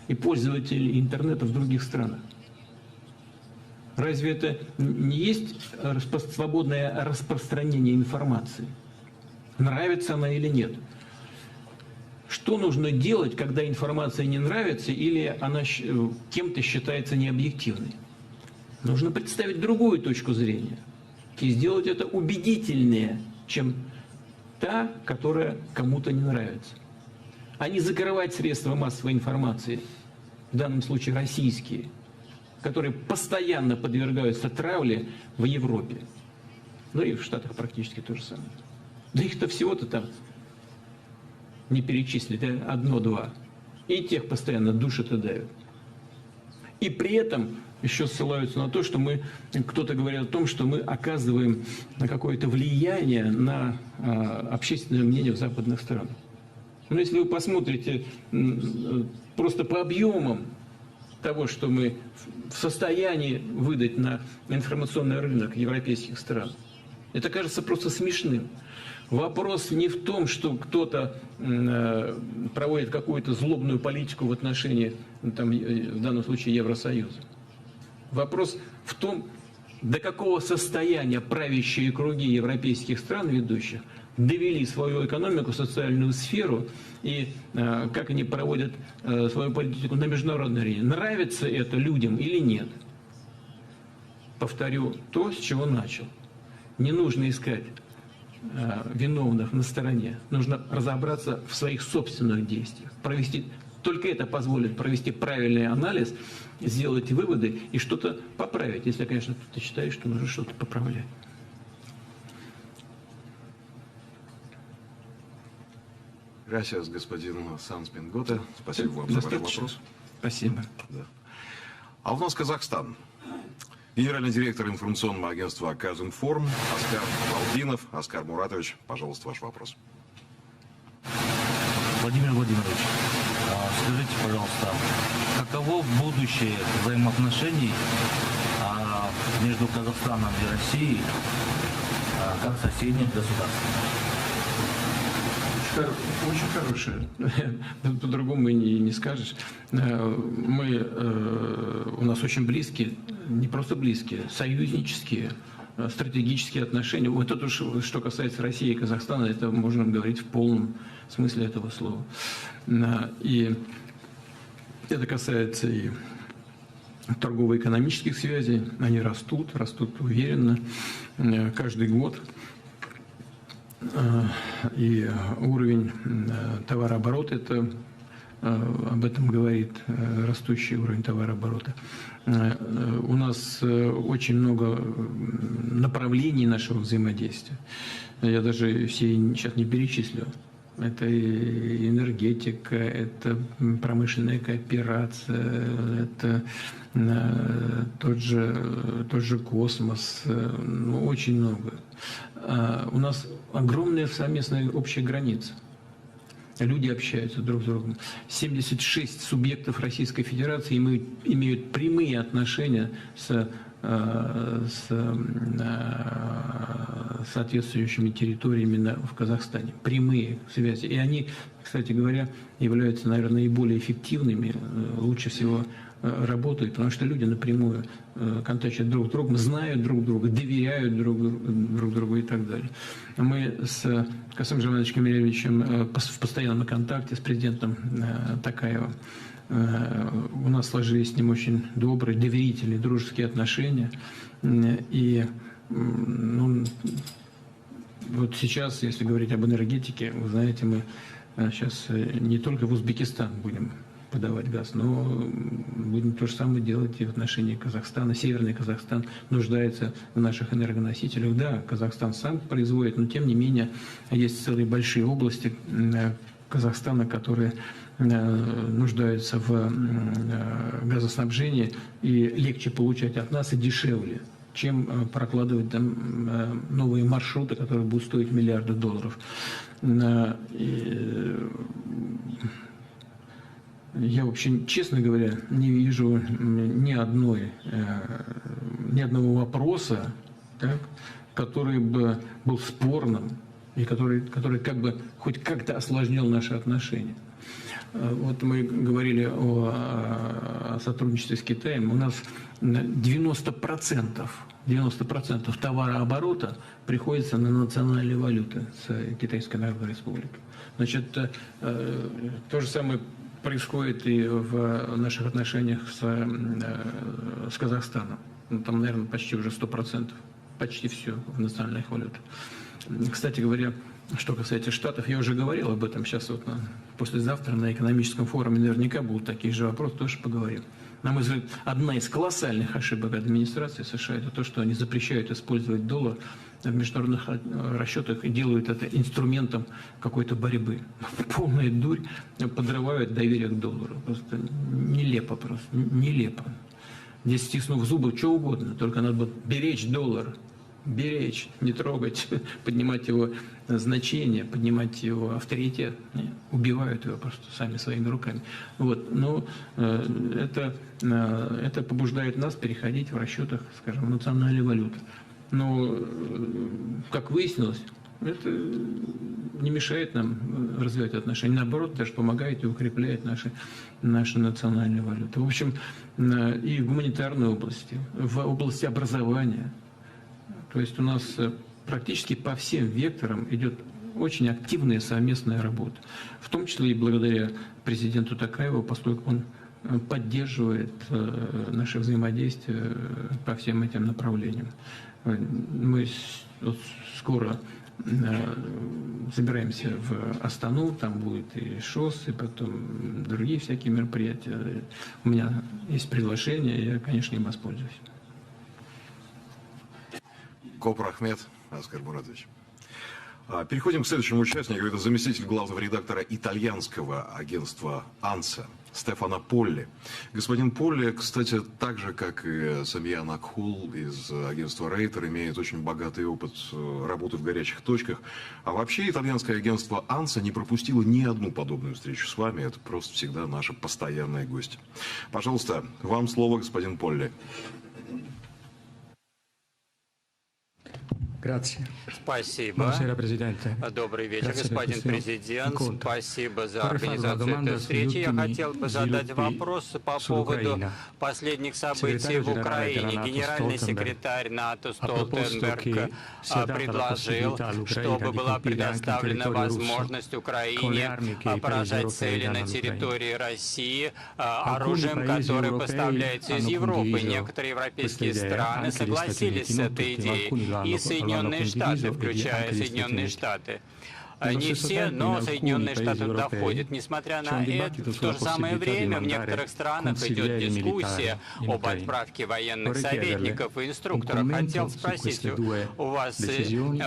и пользователей интернета в других странах? Разве это не есть свободное распространение информации? Нравится она или нет? Что нужно делать, когда информация не нравится или она кем-то считается необъективной? Нужно представить другую точку зрения и сделать это убедительнее, чем та, которая кому-то не нравится. А не закрывать средства массовой информации, в данном случае российские, которые постоянно подвергаются травле в Европе. Ну и в Штатах практически то же самое. Да их-то всего-то там не перечислить, одно-два. И тех постоянно душат и давят. И при этом еще ссылаются на то, что кто-то говорит о том, что мы оказываем какое-то влияние на общественное мнение в западных странах. Но если вы посмотрите просто по объемам того, что мы в состоянии выдать на информационный рынок европейских стран, это кажется просто смешным. Вопрос не в том, что кто-то проводит какую-то злобную политику в отношении, в данном случае, Евросоюза. Вопрос в том, до какого состояния правящие круги европейских стран ведущих довели свою экономику, социальную сферу и как они проводят свою политику на международной арене. Нравится это людям или нет? Повторю то, с чего начал. Не нужно искать виновных на стороне. Нужно разобраться в своих собственных действиях, провести Только это позволит провести правильный анализ, сделать выводы и что-то поправить, если, конечно, ты считаешь, что нужно что-то поправлять. Gracias, господин Санс-Бенготе. Спасибо вам за ваш вопрос. Спасибо. Да. А у нас Казахстан. Генеральный директор информационного агентства «Казинформ» Оскар Балдинов. Оскар Муратович, пожалуйста, ваш вопрос. Владимир Владимирович, скажите, пожалуйста, каково будущее взаимоотношений между Казахстаном и Россией как соседних государств? Очень хорошее. По-другому и не скажешь. У нас очень близкие, не просто близкие, союзнические, стратегические отношения. Вот это уж, что касается России и Казахстана, это можно говорить в полном смысле этого слова. И это касается и торгово-экономических связей. Они растут уверенно каждый год. И уровень товарооборота, об этом говорит растущий уровень товарооборота. У нас очень много направлений нашего взаимодействия. Я даже все сейчас не перечислю. Это энергетика, это промышленная кооперация, это тот же космос, очень много. У нас огромная совместная общая граница. Люди общаются друг с другом. 76 субъектов Российской Федерации имеют прямые отношения с соответствующими территориями в Казахстане. Прямые связи. И они, кстати говоря, являются, наверное, наиболее эффективными, лучше всего работают, потому что люди напрямую контактируют друг с другом, знают друг друга, доверяют друг другу и так далее. Мы с Касымом Жомартовичем Кемелевичем в постоянном контакте с президентом Токаевым. У нас сложились с ним очень добрые, доверительные, дружеские отношения. И вот сейчас, если говорить об энергетике, вы знаете, мы сейчас не только в Узбекистан будем подавать газ, но будем то же самое делать и в отношении Казахстана. Северный Казахстан нуждается в наших энергоносителях. Да, Казахстан сам производит, но тем не менее есть целые большие области Казахстана, которые нуждаются в газоснабжении, и легче получать от нас и дешевле, чем прокладывать там новые маршруты, которые будут стоить миллиарды долларов. Я вообще, честно говоря, не вижу ни одного вопроса, так, который бы был спорным и который как бы хоть как-то осложнил наши отношения. Вот мы говорили о сотрудничестве с Китаем. У нас 90% товарооборота приходится на национальные валюты с Китайской Народной Республикой. Значит, то же самое происходит и в наших отношениях с Казахстаном. Там, наверное, почти уже 100%. Почти все в национальных валютах. Кстати говоря, что касается Штатов, я уже говорил об этом. Сейчас вот послезавтра на экономическом форуме наверняка будут такие же вопросы, тоже поговорим. На мой взгляд, одна из колоссальных ошибок администрации США – это то, что они запрещают использовать доллар в международных расчетах и делают это инструментом какой-то борьбы. Полная дурь, подрывают доверие к доллару. Просто нелепо, Здесь, стиснув зубы, что угодно, только надо беречь доллар. Беречь, не трогать, поднимать его значение, поднимать его авторитет. Убивают его просто сами своими руками. Вот. Но это побуждает нас переходить в расчетах, скажем, национальной валюты. Но, как выяснилось, это не мешает нам развивать отношения. Наоборот, даже помогает и укрепляет наши национальные валюты. В общем, и в гуманитарной области, в области образования. То есть у нас практически по всем векторам идет очень активная совместная работа. В том числе и благодаря президенту Токаеву, поскольку он поддерживает наше взаимодействие по всем этим направлениям. Мы скоро Собираемся в Астану, там будет и ШОС, и потом другие всякие мероприятия. У меня есть приглашение, я, конечно, им воспользуюсь. Копр Ахмед, Оскар Муратович. Переходим к следующему участнику. Это заместитель главного редактора итальянского агентства «Анса» Стефано Полли. Господин Полли, кстати, так же, как и Самьян Акхул из агентства «Рейтер», имеет очень богатый опыт работы в горячих точках. А вообще итальянское агентство «Анса» не пропустило ни одну подобную встречу с вами. Это просто всегда наши постоянные гости. Пожалуйста, вам слово, господин Полли. Спасибо. Добрый вечер, господин президент. Спасибо за организацию этой встречи. Я хотел бы задать вопрос по поводу последних событий в Украине. Генеральный секретарь НАТО Столтенберг предложил, чтобы была предоставлена возможность Украине поражать цели на территории России оружием, которое поставляется из Европы. Некоторые европейские страны согласились с этой идеей. И Соединенные Штаты, включая Соединенные Штаты. Не все, но Соединенные Штаты туда входят. Несмотря на это, в то же самое время в некоторых странах идет дискуссия об отправке военных советников и инструкторов. Хотел спросить у вас,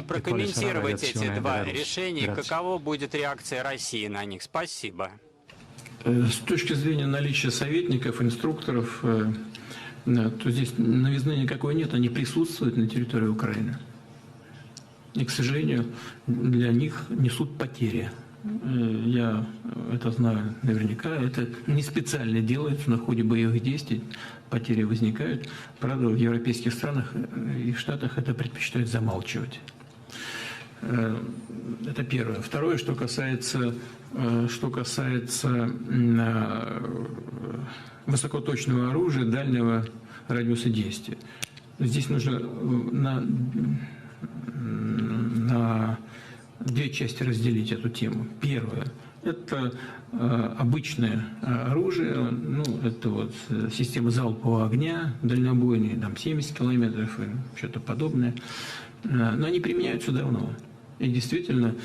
прокомментировать эти два решения, каково будет реакция России на них? Спасибо. С точки зрения наличия советников, инструкторов, то здесь новизны никакой нет, они присутствуют на территории Украины. И, к сожалению, для них несут потери. Я это знаю наверняка. Это не специально делается на ходе боевых действий. Потери возникают. Правда, в европейских странах и Штатах это предпочитают замалчивать. Это первое. Второе, что касается высокоточного оружия дальнего радиуса действия. Здесь нужно на две части разделить эту тему. Первое – это обычное оружие, это вот система залпового огня, дальнобойные, там 70 километров и что-то подобное. Но они применяются давно. И действительно,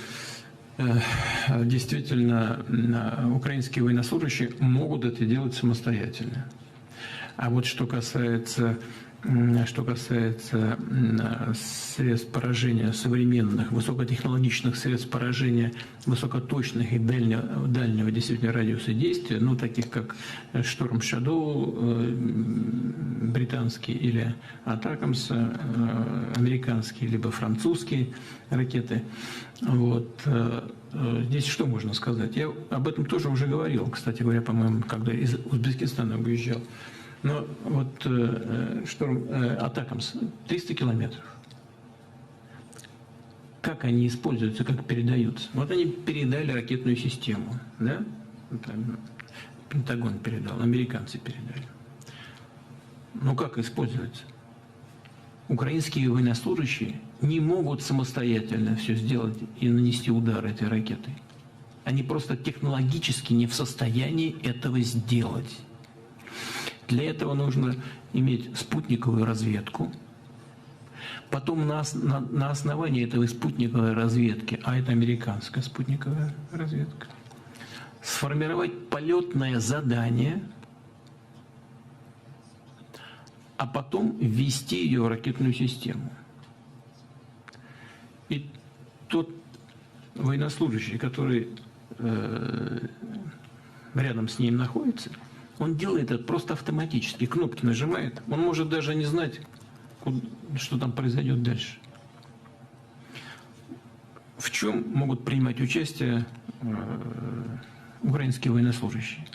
украинские военнослужащие могут это делать самостоятельно. А вот что касается средств поражения современных, высокотехнологичных средств поражения высокоточных и дальнего действительно радиуса действия, таких как Storm Shadow британские или Атакамс американские, либо французские ракеты. Здесь что можно сказать? Я об этом тоже уже говорил, кстати говоря, по-моему, когда из Узбекистана уезжал. Но вот Атакамс 300 километров. Как они используются, как передаются? Вот они передали ракетную систему, да? Пентагон передал, американцы передали. Но как используется? Украинские военнослужащие не могут самостоятельно все сделать и нанести удар этой ракетой. Они просто технологически не в состоянии этого сделать. Для этого нужно иметь спутниковую разведку. Потом на основании этой спутниковой разведки, а это американская спутниковая разведка, сформировать полетное задание, а потом ввести ее в ракетную систему. И тот военнослужащий, который рядом с ним находится, он делает это просто автоматически, кнопки нажимает. Он может даже не знать, что там произойдет дальше. В чем могут принимать участие украинские военнослужащие?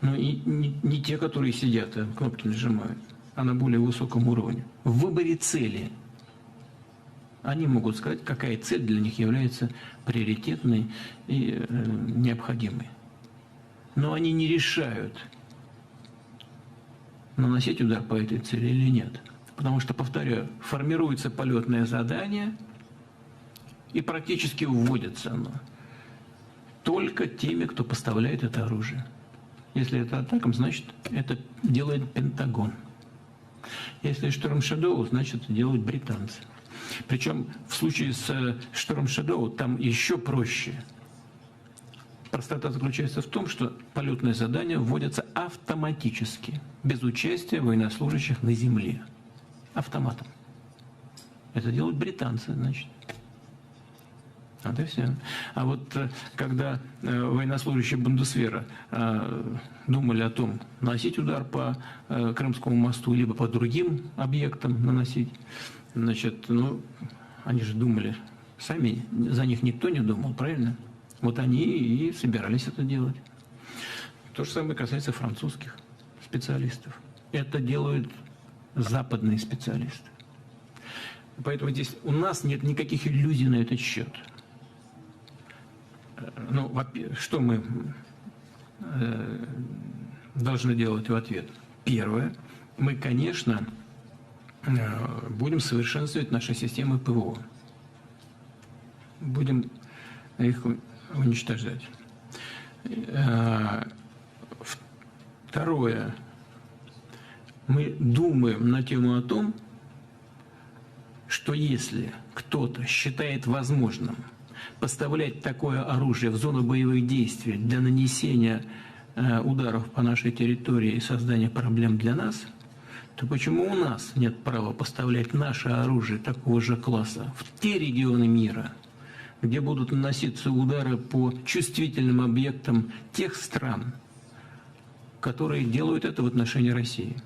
И не те, которые сидят, а кнопки нажимают, а на более высоком уровне. В выборе цели они могут сказать, какая цель для них является приоритетной и необходимой. Но они не решают, наносить удар по этой цели или нет. Потому что, повторяю, формируется полетное задание и практически вводится оно только теми, кто поставляет это оружие. Если это Атакам, значит, это делает Пентагон. Если Storm Shadow, значит, делают британцы. Причем в случае с Storm Shadow там еще проще. Простота заключается в том, что полетные задания вводятся автоматически, без участия военнослужащих на земле. Автоматом. Это делают британцы, значит. Вот и все. А вот когда военнослужащие Бундесвера думали о том, наносить удар по Крымскому мосту, либо по другим объектам наносить, значит, ну, они же думали сами, за них никто не думал, правильно? Вот они и собирались это делать. То же самое касается французских специалистов. Это делают западные специалисты. Поэтому здесь у нас нет никаких иллюзий на этот счет. Ну, что мы должны делать в ответ? Первое. Мы, конечно, будем совершенствовать наши системы ПВО. Будем их уничтожать. Второе. Мы думаем на тему о том, что если кто-то считает возможным поставлять такое оружие в зону боевых действий для нанесения ударов по нашей территории и создания проблем для нас, то почему у нас нет права поставлять наше оружие такого же класса в те регионы мира, где будут наноситься удары по чувствительным объектам тех стран, которые делают это в отношении России?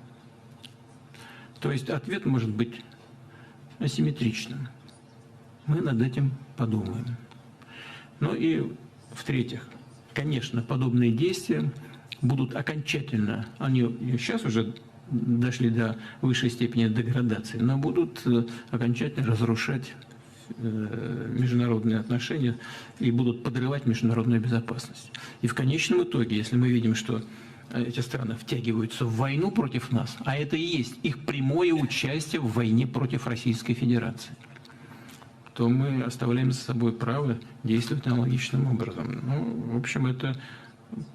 То есть ответ может быть асимметричным. Мы над этим подумаем. Ну и в-третьих, конечно, подобные действия будут окончательно, они сейчас уже дошли до высшей степени деградации, но будут окончательно разрушать международные отношения и будут подрывать международную безопасность. И в конечном итоге, если мы видим, что эти страны втягиваются в войну против нас, а это и есть их прямое участие в войне против Российской Федерации, то мы оставляем за собой право действовать аналогичным образом. Ну, в общем, это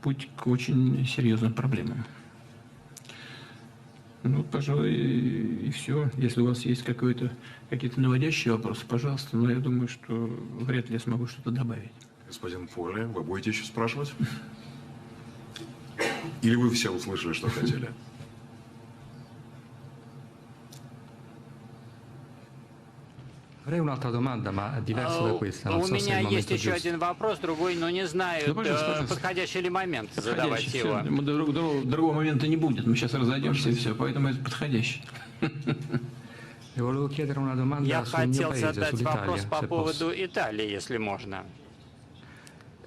путь к очень серьезным проблемам. Ну, пожалуй, и все. Если у вас есть какие-то наводящие вопросы, пожалуйста, но я думаю, что вряд ли я смогу что-то добавить. Господин Поле, вы будете еще спрашивать? Или вы все услышали, что хотели? У меня есть еще один вопрос, другой, но не знаю, подходящий ли момент задавать его. Другого момента не будет, мы сейчас разойдемся и все, поэтому это подходящий. Я хотел задать вопрос по поводу Италии, если можно.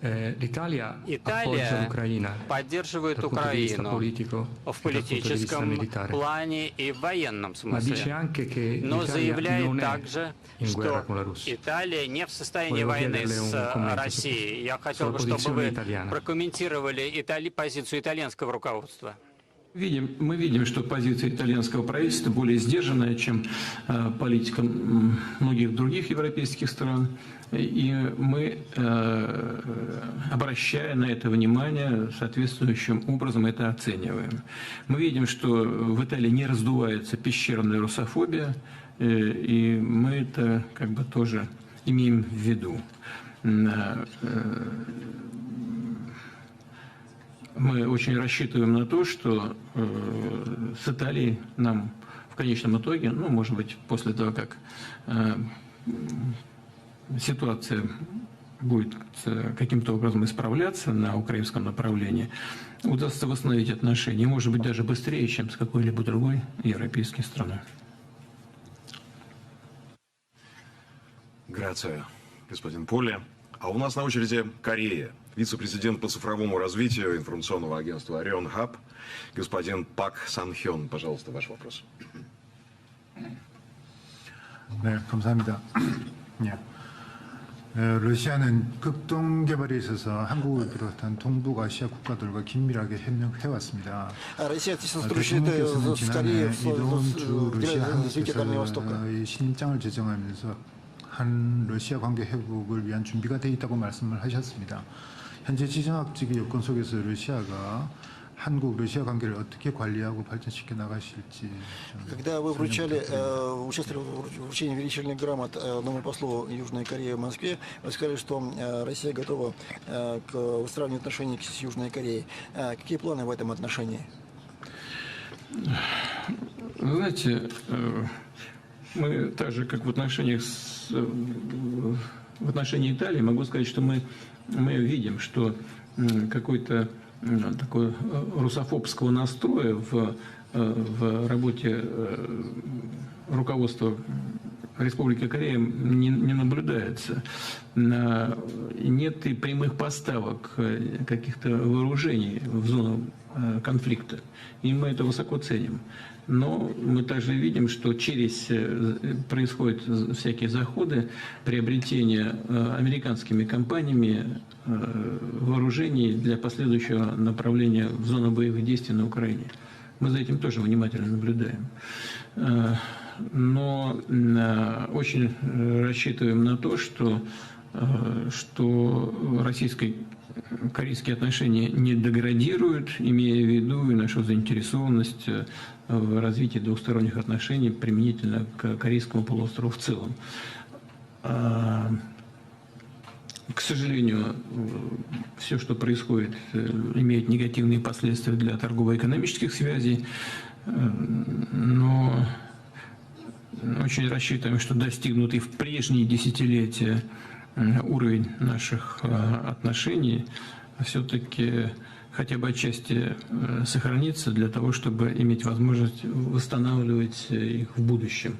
Италия поддерживает Украину в политическом плане и в военном смысле, но заявляет также, что Италия не в состоянии войны с Россией. Я хотел бы, чтобы вы прокомментировали позицию итальянского руководства. Мы видим, что позиция итальянского правительства более сдержанная, чем политика многих других европейских стран. И мы, обращая на это внимание, соответствующим образом это оцениваем. Мы видим, что в Италии не раздувается пещерная русофобия, и мы это как бы тоже имеем в виду. Мы очень рассчитываем на то, что с Италией нам в конечном итоге, ну, может быть, после того, как ситуация будет каким-то образом исправляться на украинском направлении, удастся восстановить отношения, может быть, даже быстрее, чем с какой-либо другой европейской страной. Грация, господин Поле. А у нас на очереди Корея. Вице-президент по цифровому развитию информационного агентства Орион Хаб, господин Пак Сан Хён. Пожалуйста, ваш вопрос. 네, 감사합니다. 예. 러시아는 극동 개발에 있어서 한국을 비롯한 동북아시아 국가들과 긴밀하게 협력해왔습니다. 대통령께서는 지난해 이동 주 러시아 한국에서의 신임장을 제정하면서 한 러시아 관계 회복을 위한 준비가 돼 있다고 말씀을 하셨습니다. 현재 지정학적인 여건 속에서 러시아가 한국-러시아 관계를 어떻게 관리하고 발전시켜 나가실지. Когда вы участвовали в вручении величайших грамот новому послу Южной Кореи в Москве, вы сказали, что Россия готова к выстраиванию отношений с Южной Кореей. Какие планы в этом отношении? Знаете, мы так же, как в отношении Италии, могу сказать, что мы видим, что какой-то такой русофобского настроя в работе руководства Республики Корея не наблюдается. Нет и прямых поставок каких-то вооружений в зону конфликта. И мы это высоко ценим. Но мы также видим, что происходят всякие заходы, приобретение американскими компаниями вооружений для последующего направления в зону боевых действий на Украине. Мы за этим тоже внимательно наблюдаем. Но очень рассчитываем на то, что российско-корейские отношения не деградируют, имея в виду и нашу заинтересованность в развитии двухсторонних отношений применительно к Корейскому полуострову в целом. К сожалению, все, что происходит, имеет негативные последствия для торгово-экономических связей, но очень рассчитываем, что достигнутый в прежние десятилетия уровень наших отношений все-таки хотя бы отчасти сохранится для того, чтобы иметь возможность восстанавливать их в будущем.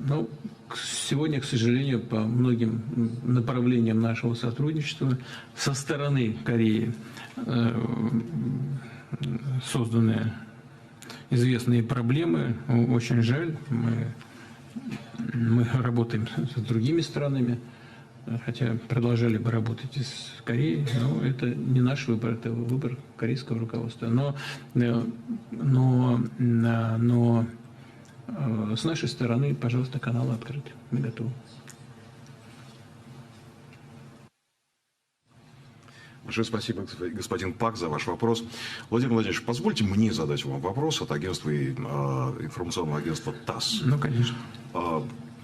Но сегодня, к сожалению, по многим направлениям нашего сотрудничества со стороны Кореи созданы известные проблемы. Очень жаль. Мы работаем с другими странами, хотя продолжали бы работать и с Кореей, но это не наш выбор, это выбор корейского руководства. Но с нашей стороны, пожалуйста, каналы открыты. Мы готовы. Большое спасибо, господин Пак, за ваш вопрос. Владимир Владимирович, позвольте мне задать вам вопрос от информационного агентства ТАСС. Ну, конечно.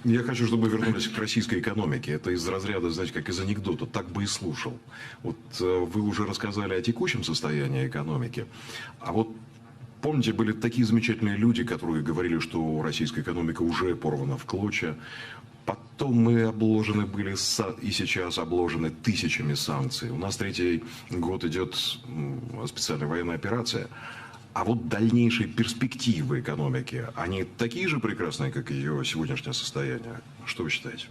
Я хочу, чтобы вы вернулись к российской экономике. Это из разряда, знаете, как из анекдота. Так бы и слушал. Вот вы уже рассказали о текущем состоянии экономики. А вот помните, были такие замечательные люди, которые говорили, что российская экономика уже порвана в клочья. Потом мы обложены были и сейчас обложены тысячами санкций. У нас третий год идет специальная военная операция. А вот дальнейшие перспективы экономики, они такие же прекрасные, как ее сегодняшнее состояние? Что вы считаете?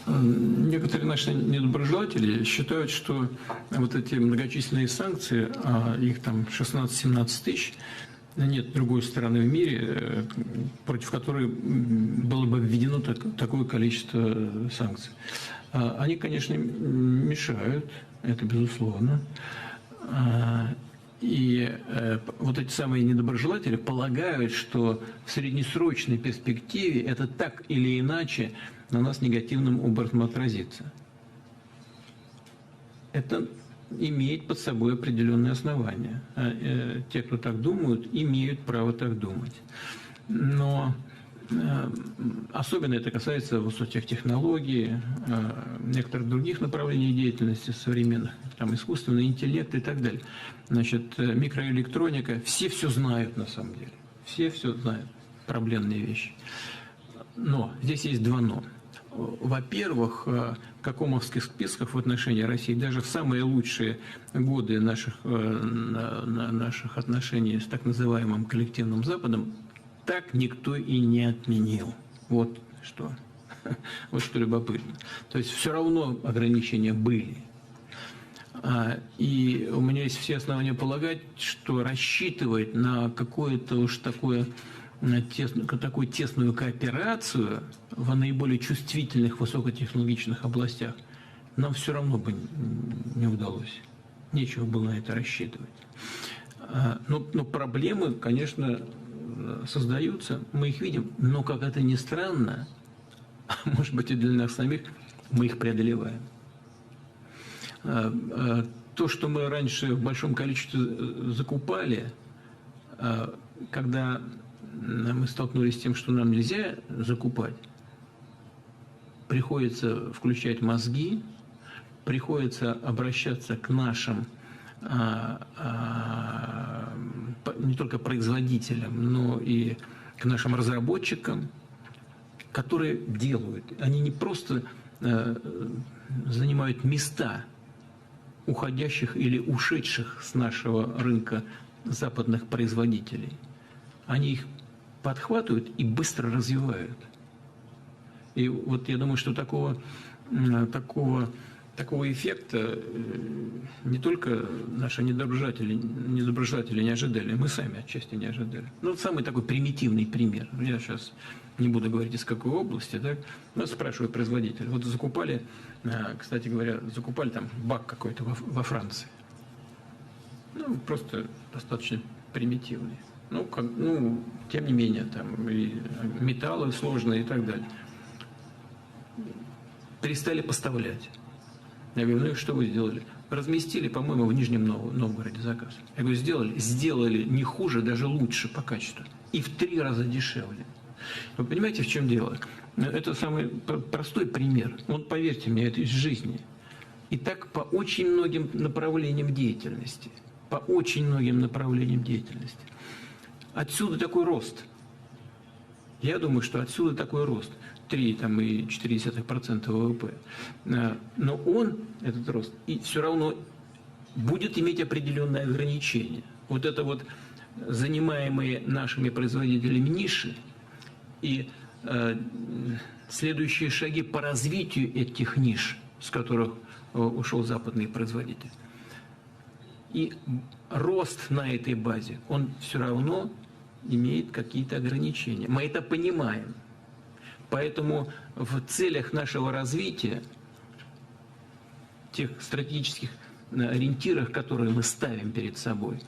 Некоторые наши недоброжелатели считают, что вот эти многочисленные санкции, их там 16-17 тысяч, нет другой страны в мире, против которой было бы введено такое количество санкций. Они, конечно, мешают, это безусловно. И вот эти самые недоброжелатели полагают, что в среднесрочной перспективе это так или иначе на нас негативным образом отразится. Это имеет под собой определенные основания. Те, кто так думают, имеют право так думать. Но особенно это касается высоких технологий, некоторых других направлений деятельности современных, там искусственный интеллект и так далее. Значит, микроэлектроника, все знают на самом деле. Все знают, проблемные вещи. Но здесь есть два «но». Во-первых, в какомовских списках в отношении России, даже в самые лучшие годы наших отношений с так называемым коллективным Западом, так никто и не отменил. Вот что любопытно. То есть все равно ограничения были. И у меня есть все основания полагать, что рассчитывать на какое-то уж такую тесную кооперацию в наиболее чувствительных высокотехнологичных областях нам все равно бы не удалось. Нечего было на это рассчитывать. Но проблемы, конечно, создаются, мы их видим, но, как это ни странно, может быть, и для нас самих, мы их преодолеваем. то, что мы раньше в большом количестве закупали, когда мы столкнулись с тем, что нам нельзя закупать, приходится включать мозги, приходится обращаться к нашим не только производителям, но и к нашим разработчикам, которые делают. Они не просто занимают места уходящих или ушедших с нашего рынка западных производителей. Они их подхватывают и быстро развивают. И вот я думаю, что такого эффекта не только наши недоброжатели не ожидали, мы сами отчасти не ожидали. Ну, самый такой примитивный пример. Я сейчас не буду говорить, из какой области, так? Но спрашиваю производителя. Вот закупали, кстати говоря, там бак какой-то во Франции. Ну, просто достаточно примитивный. Ну, тем не менее, там и металлы сложные и так далее. Перестали поставлять. Я говорю, ну и что вы сделали? Разместили, по-моему, в Нижнем Новгороде заказ. Я говорю, сделали не хуже, даже лучше по качеству. И в 3 раза дешевле. Вы понимаете, в чем дело? Это самый простой пример. Вот поверьте мне, это из жизни. И так по очень многим направлениям деятельности. По очень многим направлениям деятельности. Отсюда такой рост. Я думаю, что отсюда такой рост. 3,4% ВВП. Но он, этот рост, и все равно будет иметь определенные ограничения. Вот это вот занимаемые нашими производителями ниши и следующие шаги по развитию этих ниш, с которых ушел западный производитель. И рост на этой базе, он все равно имеет какие-то ограничения. Мы это понимаем. Поэтому в целях нашего развития, тех стратегических ориентирах, которые мы ставим перед собой,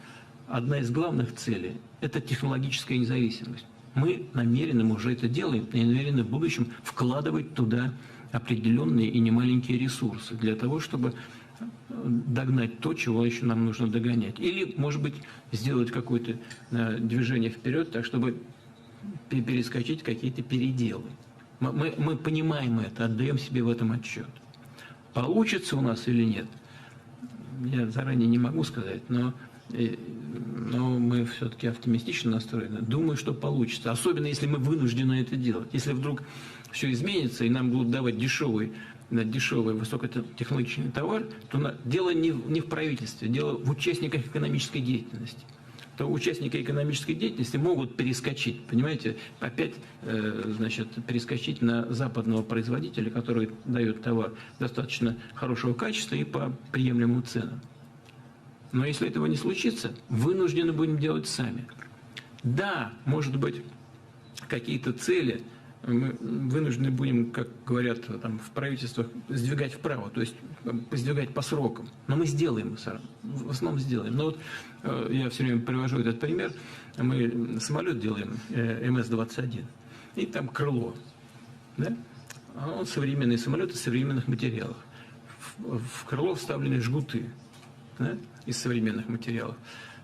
одна из главных целей – это технологическая независимость. Мы намерены, мы уже это делаем, и намерены в будущем вкладывать туда определенные и немаленькие ресурсы для того, чтобы догнать то, чего еще нам нужно догонять. Или, может быть, сделать какое-то движение вперед, так чтобы перескочить какие-то переделы. Мы понимаем это, отдаем себе в этом отчет. Получится у нас или нет, я заранее не могу сказать, но мы все-таки оптимистично настроены. Думаю, что получится. Особенно, если мы вынуждены это делать. Если вдруг все изменится, и нам будут давать дешевый высокотехнологичный товар, то дело не в правительстве, дело в участниках экономической деятельности. То участники экономической деятельности могут перескочить, понимаете, опять, перескочить на западного производителя, который дает товар достаточно хорошего качества и по приемлемым ценам. Но если этого не случится, вынуждены будем делать сами. Да, может быть, какие-то цели мы вынуждены будем, как говорят там, в правительствах, сдвигать вправо, то есть сдвигать по срокам. Но мы сделаем, в основном сделаем. Но вот я все время привожу этот пример. Мы самолет делаем, МС-21, и там крыло. Да? А он современный самолет из современных материалов. В крыло вставлены жгуты, да, из современных материалов.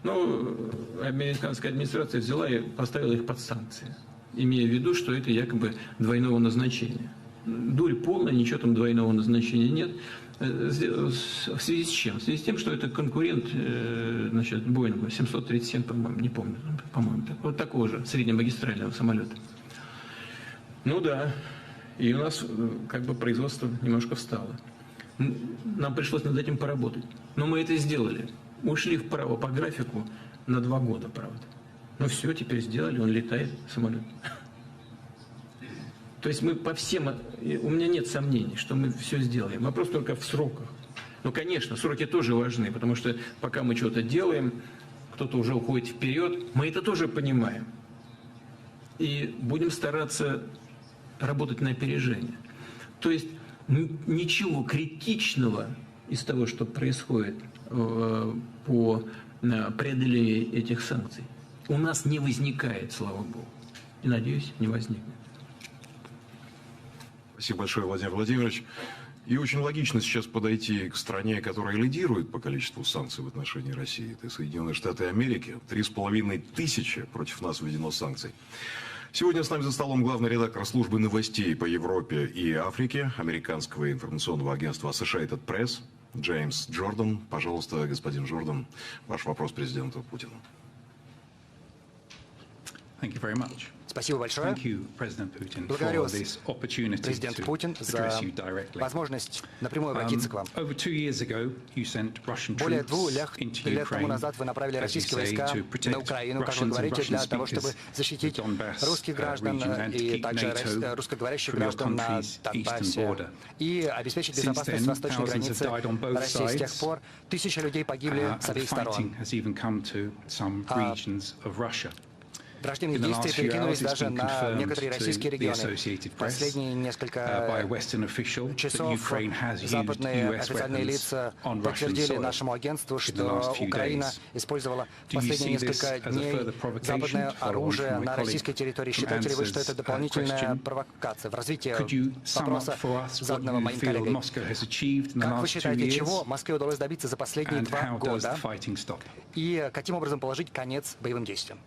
Но американская администрация взяла и поставила их под санкции, имея в виду, что это якобы двойного назначения. Дурь полная, ничего там двойного назначения нет. В связи с чем? В связи с тем, что это конкурент Боинга 737, по-моему, не помню, по-моему, вот такого же среднемагистрального самолета. Ну да, и у нас как бы производство немножко встало. Нам пришлось над этим поработать. Но мы это сделали. Ушли вправо по графику на 2 года, правда. Ну все, теперь сделали, он летает, самолет. То есть мы по всем, у меня нет сомнений, что мы все сделаем. Вопрос только в сроках. Ну, конечно, сроки тоже важны, потому что пока мы что-то делаем, кто-то уже уходит вперед, мы это тоже понимаем. И будем стараться работать на опережение. То есть ничего критичного из того, что происходит по преодолению этих санкций, у нас не возникает, слава Богу. И, надеюсь, не возникнет. Спасибо большое, Владимир Владимирович. И очень логично сейчас подойти к стране, которая лидирует по количеству санкций в отношении России. Это Соединенные Штаты Америки. 3500 против нас введено санкций. Сегодня с нами за столом главный редактор службы новостей по Европе и Африке американского информационного агентства Associated Press Джеймс Джордан. Пожалуйста, господин Джордан, ваш вопрос президенту Путину. Спасибо большое. Благодарю вас, президент Путин, за возможность напрямую обратиться к вам. Более 2 лет тому назад вы направили российские войска на Украину, как вы говорите, для того, чтобы защитить русских граждан и также русскоговорящих граждан на Донбассе и обеспечить безопасность восточной границы России. С тех пор 1000 людей погибли с обеих сторон. Враждебные действия перекинулись даже на некоторые российские регионы. Последние несколько часов западные официальные лица подтвердили нашему агентству, что Украина использовала последние несколько дней западное оружие на российской территории. Считаете ли вы, что это дополнительная провокация в развитии вопроса, заданного моим коллегой? Как вы считаете, чего Москве удалось добиться за последние 2 года и каким образом положить конец боевым действиям?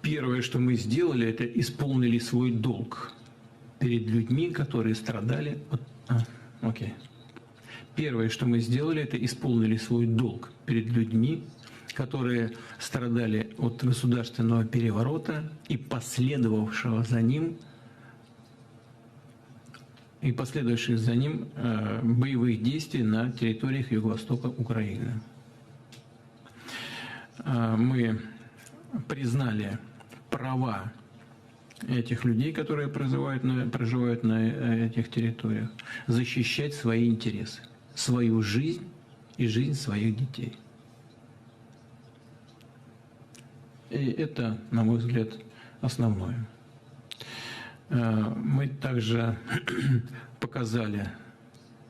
Первое, что мы сделали, это исполнили свой долг перед людьми, которые страдали от... Первое, что мы сделали, это исполнили свой долг перед людьми, которые страдали от государственного переворота и последовавших за ним боевых действий на территориях юго-востока Украины. Мы признали права этих людей, которые проживают на этих территориях, защищать свои интересы, свою жизнь и жизнь своих детей. И это, на мой взгляд, основное. Мы также показали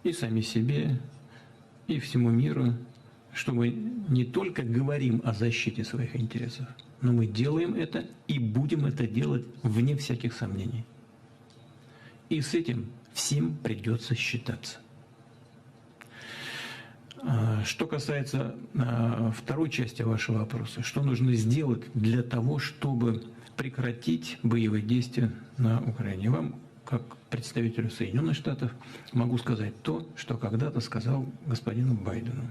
и сами себе, и всему миру, что мы не только говорим о защите своих интересов, но мы делаем это и будем это делать вне всяких сомнений. И с этим всем придется считаться. Что касается второй части вашего вопроса, что нужно сделать для того, чтобы прекратить боевые действия на Украине? Вам, как представителю Соединенных Штатов, могу сказать то, что когда-то сказал господину Байдену.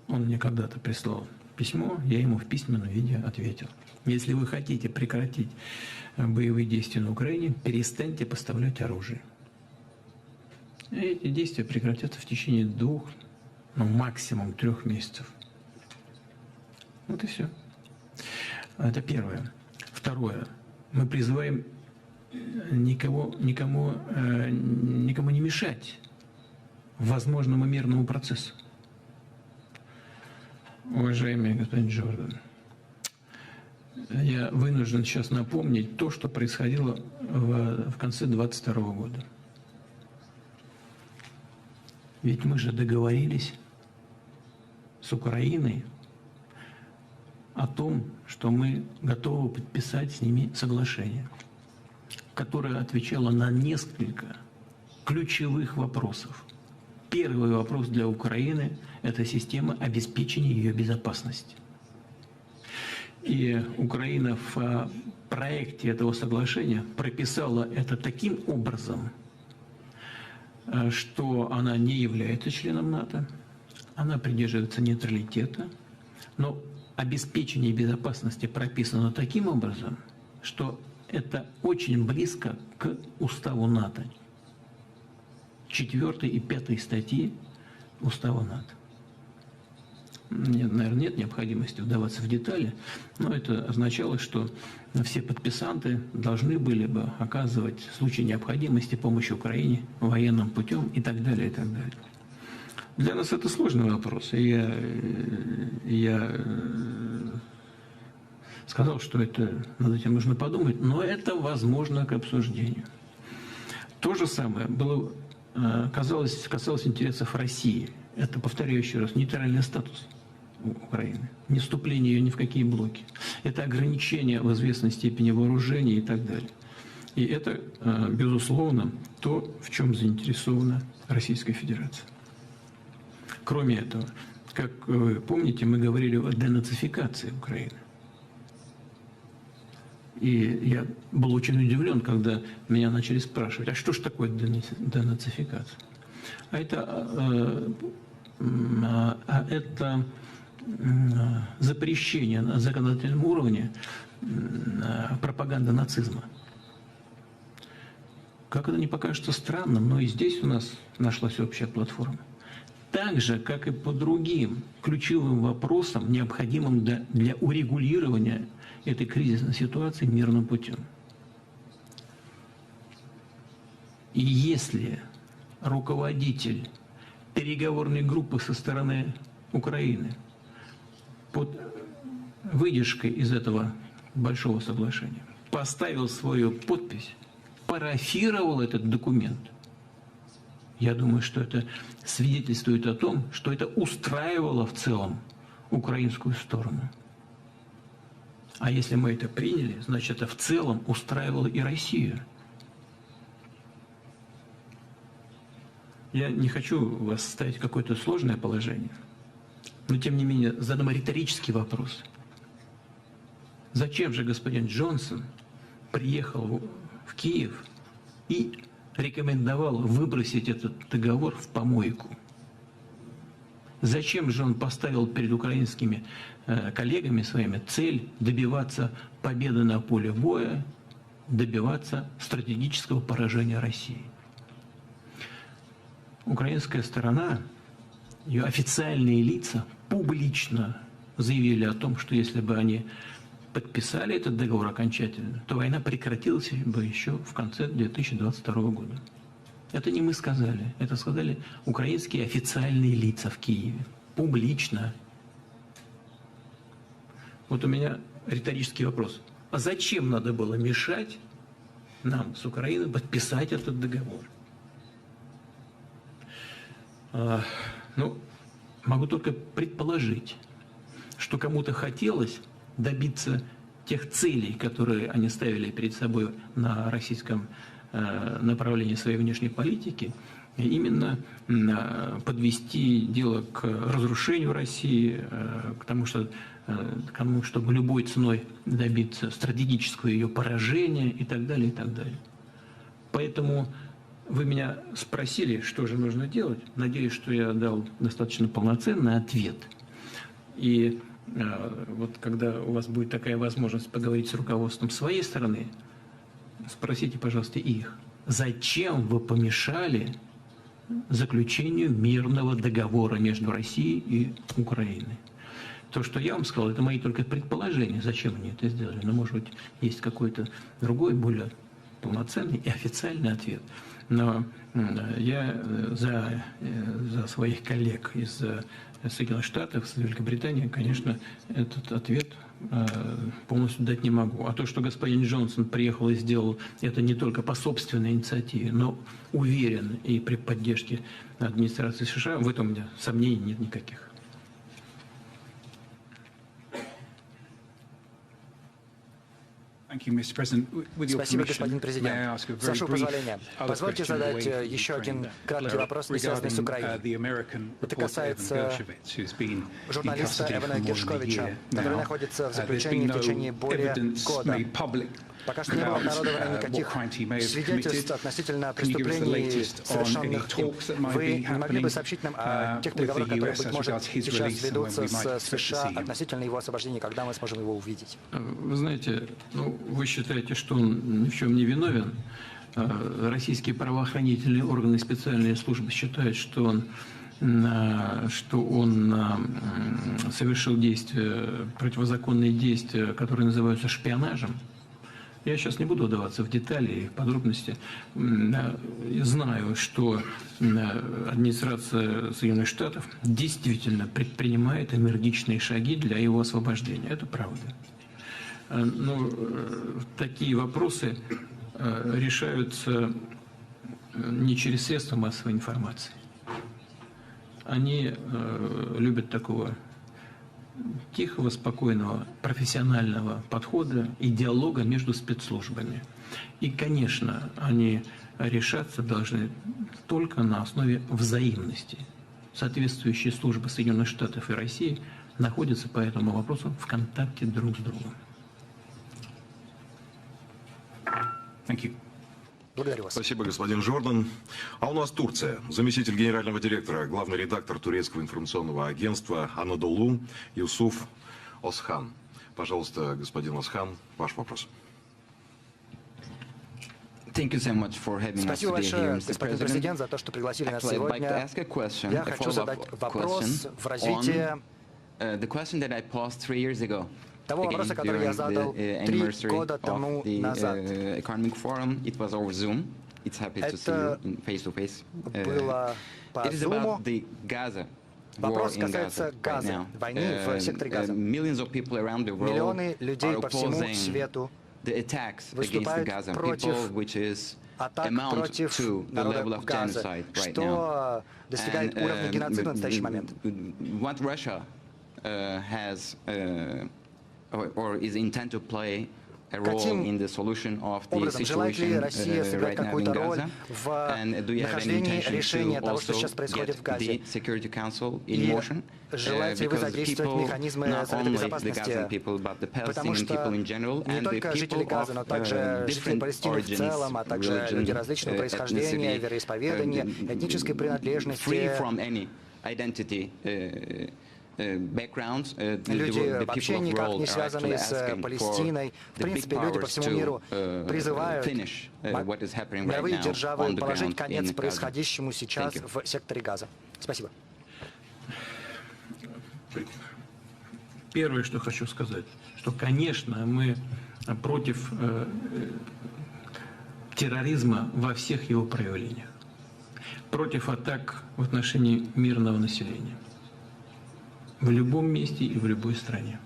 Он мне когда-то прислал письмо, я ему в письменном виде ответил. Если вы хотите прекратить боевые действия на Украине, перестаньте поставлять оружие. И эти действия прекратятся в течение 2, максимум 3 месяцев. Вот и все. Это первое. Второе. Мы призываем никому не мешать возможному мирному процессу. Уважаемый господин Джордан, я вынужден сейчас напомнить то, что происходило в конце 2022 года. Ведь мы же договорились с Украиной о том, что мы готовы подписать с ними соглашение, которое отвечало на несколько ключевых вопросов. Первый вопрос для Украины – это система обеспечения ее безопасности. И Украина в проекте этого соглашения прописала это таким образом, что она не является членом НАТО, она придерживается нейтралитета, но обеспечение безопасности прописано таким образом, что это очень близко к уставу НАТО. 4 и 5 статьи Устава НАТО. Наверное, нет необходимости вдаваться в детали, но это означало, что все подписанты должны были бы оказывать в случае необходимости помощь Украине военным путем и так далее, и так далее. Для нас это сложный вопрос, и я сказал, что над этим нужно подумать, но это возможно к обсуждению. То же самое было, касалось интересов России. Это, повторяю еще раз, нейтральный статус Украины, не вступление ее ни в какие блоки. Это ограничение в известной степени вооружений и так далее. И это, безусловно, то, в чем заинтересована Российская Федерация. Кроме этого, как вы помните, мы говорили о денацификации Украины. И я был очень удивлен, когда меня начали спрашивать, а что же такое денацификация? Это запрещение на законодательном уровне пропаганды нацизма. Как это не покажется странным, но и здесь у нас нашлась общая платформа. Так же, как и по другим ключевым вопросам, необходимым для урегулирования этой кризисной ситуации мирным путем. И если руководитель переговорной группы со стороны Украины под выдержкой из этого большого соглашения поставил свою подпись, парафировал этот документ, я думаю, что это свидетельствует о том, что это устраивало в целом украинскую сторону. А если мы это приняли, значит, это в целом устраивало и Россию. Я не хочу вас ставить в какое-то сложное положение, но тем не менее задам риторический вопрос. Зачем же господин Джонсон приехал в Киев и рекомендовал выбросить этот договор в помойку? Зачем же он поставил перед украинскими коллегами своими цель добиваться победы на поле боя, добиваться стратегического поражения России? Украинская сторона, ее официальные лица публично заявили о том, что если бы они подписали этот договор окончательно, то война прекратилась бы еще в конце 2022 года. Это не мы сказали, это сказали украинские официальные лица в Киеве. Публично. Вот у меня риторический вопрос. А зачем надо было мешать нам с Украиной подписать этот договор? Ну, могу только предположить, что кому-то хотелось добиться тех целей, которые они ставили перед собой на российском направлении своей внешней политики, именно подвести дело к разрушению России, к тому, чтобы любой ценой добиться стратегического ее поражения и так далее, и так далее. Поэтому вы меня спросили, что же нужно делать. Надеюсь, что я дал достаточно полноценный ответ. И вот когда у вас будет такая возможность поговорить с руководством своей страны, спросите, пожалуйста, их, зачем вы помешали заключению мирного договора между Россией и Украиной? То, что я вам сказал, это мои только предположения, зачем они это сделали. Но, может быть, есть какой-то другой, более полноценный и официальный ответ. Но я за своих коллег из Соединенных Штатов, из Великобритании, конечно, этот ответ полностью дать не могу. А то, что господин Джонсон приехал и сделал это не только по собственной инициативе, но уверен и при поддержке администрации США, в этом у меня сомнений нет никаких. Спасибо, господин президент. Прошу позволения. Позвольте задать еще один краткий вопрос, не связанный с Украиной. Это касается журналиста Эвана Гершковича, который находится в заключении в течение более года. Пока что не было обнародовано никаких свидетельств относительно преступлений, совершенных им. Вы не могли бы сообщить нам о тех переговорах, которые, быть может, сейчас ведутся с США относительно его освобождения, когда мы сможем его увидеть? Вы знаете, вы считаете, что он ни в чем не виновен. Российские правоохранительные органы и специальные службы считают, что он совершил действия, противозаконные действия, которые называются шпионажем. Я сейчас не буду вдаваться в детали и подробности. Знаю, что администрация Соединенных Штатов действительно предпринимает энергичные шаги для его освобождения. Это правда. Но такие вопросы решаются не через средства массовой информации. Они любят такого тихого, спокойного, профессионального подхода и диалога между спецслужбами. И, конечно, они решаться должны только на основе взаимности. Соответствующие службы Соединенных Штатов и России находятся по этому вопросу в контакте друг с другом. Благодарю вас. Спасибо, господин Жордан. А у нас Турция. Заместитель генерального директора, главный редактор турецкого информационного агентства «Анадолу» Юсуф Осхан. Пожалуйста, господин Осхан, ваш вопрос. Спасибо большое, господин президент, за то, что пригласили нас сегодня. Я хочу задать вопрос в развитии того вопроса, который я задал 3 года тому назад. Это было по Zoom. Вопрос касается Газа, войны в секторе Газа. Миллионы людей по всему свету выступают против атак против народа Газа, что достигает уровня геноцида в настоящий момент. Каким образом желает ли Россия сыграть какую-то роль в нахождении решения того, что сейчас происходит в Газе? И желаете ли вы задействовать механизмы Совета Безопасности? Потому что не только жители Газа, но также жители Палестины в целом, а также люди различного происхождения, вероисповедания, этнической принадлежности, люди вообще никак не связанные с Палестиной. В принципе, люди по всему миру призывают мировые державы положить конец происходящему сейчас в секторе Газа. Спасибо. Первое, что хочу сказать, что, конечно, мы против терроризма во всех его проявлениях, против атак в отношении мирного населения. В любом месте и в любой стране.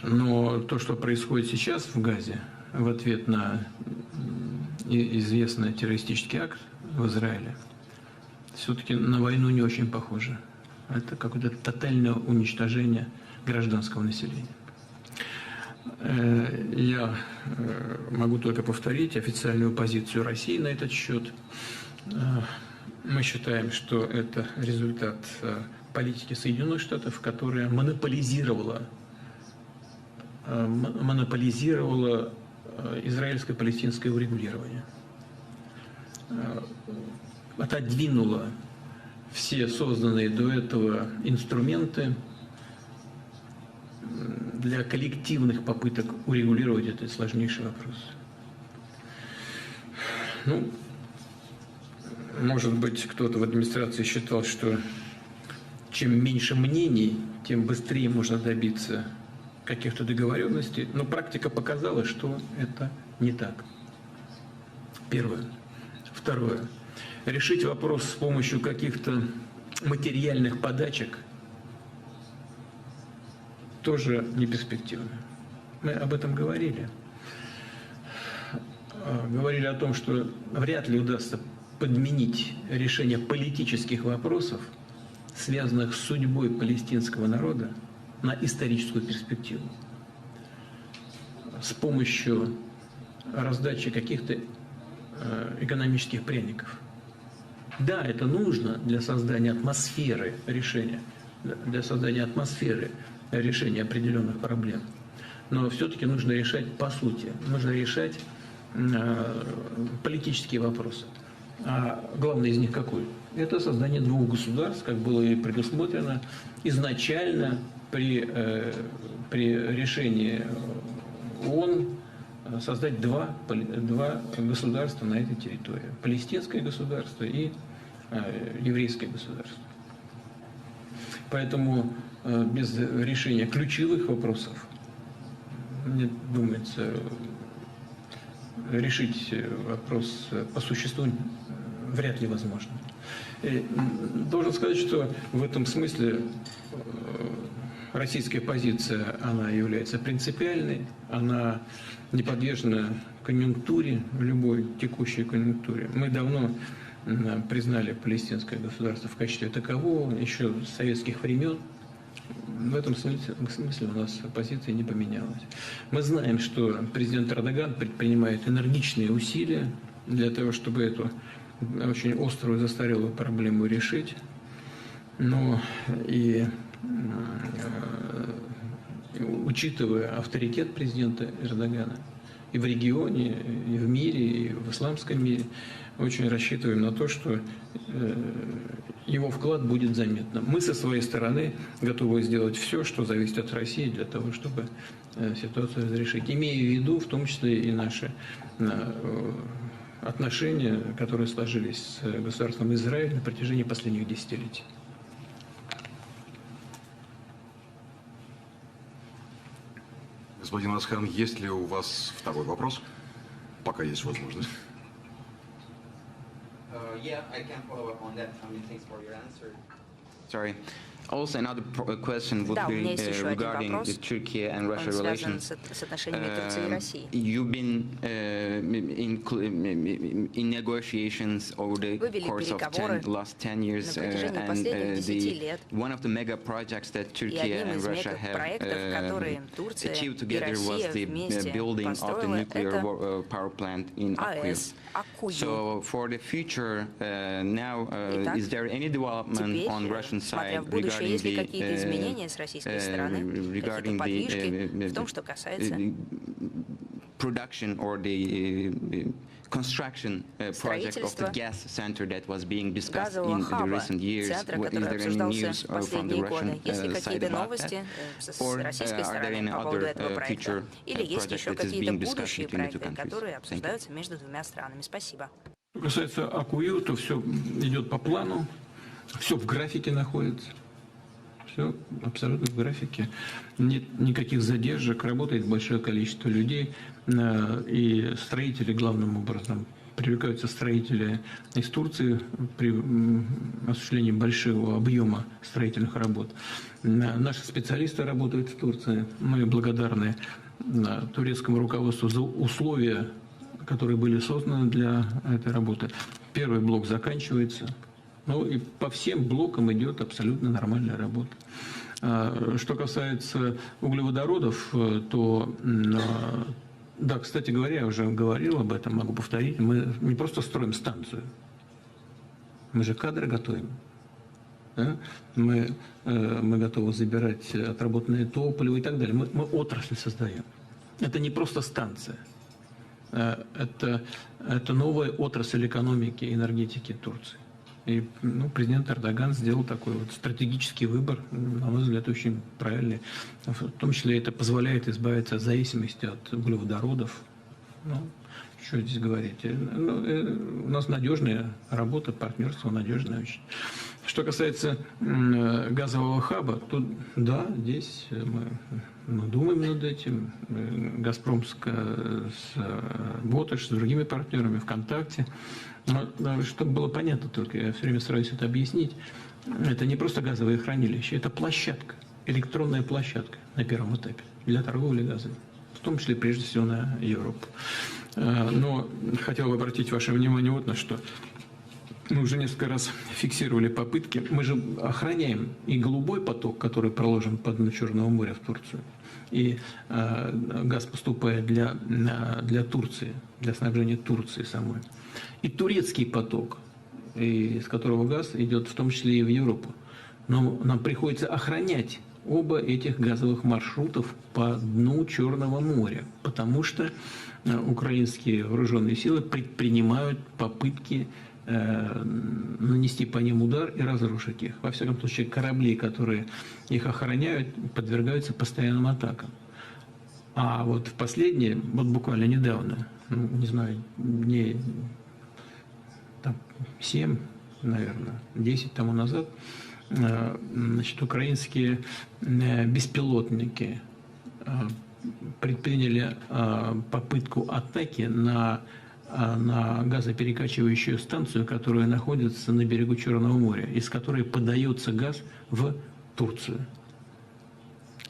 Но то, что происходит сейчас в Газе, в ответ на известный террористический акт в Израиле, все-таки на войну не очень похоже. Это какое-то тотальное уничтожение гражданского населения. Я могу только повторить официальную позицию России на этот счет. Мы считаем, что это результат политики Соединенных Штатов, которая монополизировала израильско-палестинское урегулирование, отодвинула все созданные до этого инструменты для коллективных попыток урегулировать этот сложнейший вопрос. Ну, может быть, кто-то в администрации считал, что чем меньше мнений, тем быстрее можно добиться каких-то договоренностей. Но практика показала, что это не так. Первое. Второе. Решить вопрос с помощью каких-то материальных подачек тоже не перспективно. Мы об этом говорили. Говорили о том, что вряд ли удастся подменить решение политических вопросов, связанных с судьбой палестинского народа, на историческую перспективу с помощью раздачи каких-то экономических пряников. Да, это нужно для создания атмосферы решения, определенных проблем. Но все-таки нужно решать по сути, нужно решать политические вопросы. А главный из них какой? Это создание 2 государств, как было и предусмотрено изначально при решении ООН создать 2 государства на этой территории. Палестинское государство и еврейское государство. Поэтому без решения ключевых вопросов, мне думается, решить вопрос по существу вряд ли возможно. И должен сказать, что в этом смысле российская позиция, она является принципиальной, она не подвержена конъюнктуре, любой текущей конъюнктуре. Мы давно признали палестинское государство в качестве такового еще с советских времен. В этом смысле у нас позиция не поменялась. Мы знаем, что президент Эрдоган предпринимает энергичные усилия для того, чтобы эту очень острую застарелую проблему решить. Но и учитывая авторитет президента Эрдогана и в регионе, и в мире, и в исламском мире, очень рассчитываем на то, что его вклад будет заметным. Мы со своей стороны готовы сделать все, что зависит от России, для того, чтобы ситуацию разрешить. Имея в виду, в том числе и наши отношения, которые сложились с государством Израиль на протяжении последних десятилетий. Господин Асхан, есть ли у вас второй вопрос? Пока есть возможность. Yeah, I can follow up on that. Thanks for your answer. Sorry. Also, another question would be regarding the Turkey and Russia relations. You've been in negotiations over the course of last 10 years, and one of the mega projects that Turkey and Russia have achieved together was the building of the nuclear power plant in Akkuyu. So, for the future, now, is there any development on Russian side regarding есть ли какие-то изменения с российской стороны, какие-то подвижки в том, что касается production or the construction project of the gas center that was being discussed in the recent years? Is there any news from the Russian side about that? Or are there any other future projects that is being discussed between the two countries? Что касается Аккую, то все идет по плану, все в графике находится. Все абсолютно в графике. Нет никаких задержек, работает большое количество людей. И строители, главным образом, привлекаются строители из Турции при осуществлении большого объема строительных работ. Наши специалисты работают в Турции. Мы благодарны турецкому руководству за условия, которые были созданы для этой работы. Первый блок заканчивается. Ну и по всем блокам идет абсолютно нормальная работа. Что касается углеводородов, то, да, кстати говоря, я уже говорил об этом, могу повторить, мы не просто строим станцию, мы же кадры готовим. Да? Мы готовы забирать отработанное топливо и так далее. Мы отрасль создаем. Это не просто станция. Это новая отрасль экономики и энергетики Турции. И президент Эрдоган сделал такой вот стратегический выбор, на мой взгляд, очень правильный. В том числе это позволяет избавиться от зависимости от углеводородов. Что здесь говорить? У нас надежная работа, партнерство надежное очень. Что касается газового хаба, то да, здесь мы думаем над этим. «Газпром» с «Боташ», с другими партнерами, ВКонтакте. Но, чтобы было понятно только, я все время стараюсь это объяснить, это не просто газовое хранилище, это площадка, электронная площадка на первом этапе для торговли газом, в том числе, прежде всего, на Европу. Но хотел бы обратить ваше внимание вот на что. Мы уже несколько раз фиксировали попытки. Мы же охраняем и голубой поток, который проложен по дну Черного моря в Турцию. И газ поступает для Турции, для снабжения Турции самой. И турецкий поток, из которого газ идет в том числе и в Европу. Но нам приходится охранять оба этих газовых маршрутов по дну Черного моря, потому что украинские вооруженные силы предпринимают попытки нанести по ним удар и разрушить их. Во всяком случае, корабли, которые их охраняют, подвергаются постоянным атакам. А вот в последние, вот буквально недавно, не знаю, дней 7, наверное, 10 тому назад, значит, украинские беспилотники предприняли попытку атаки на газоперекачивающую станцию, которая находится на берегу Черного моря, из которой подается газ в Турцию.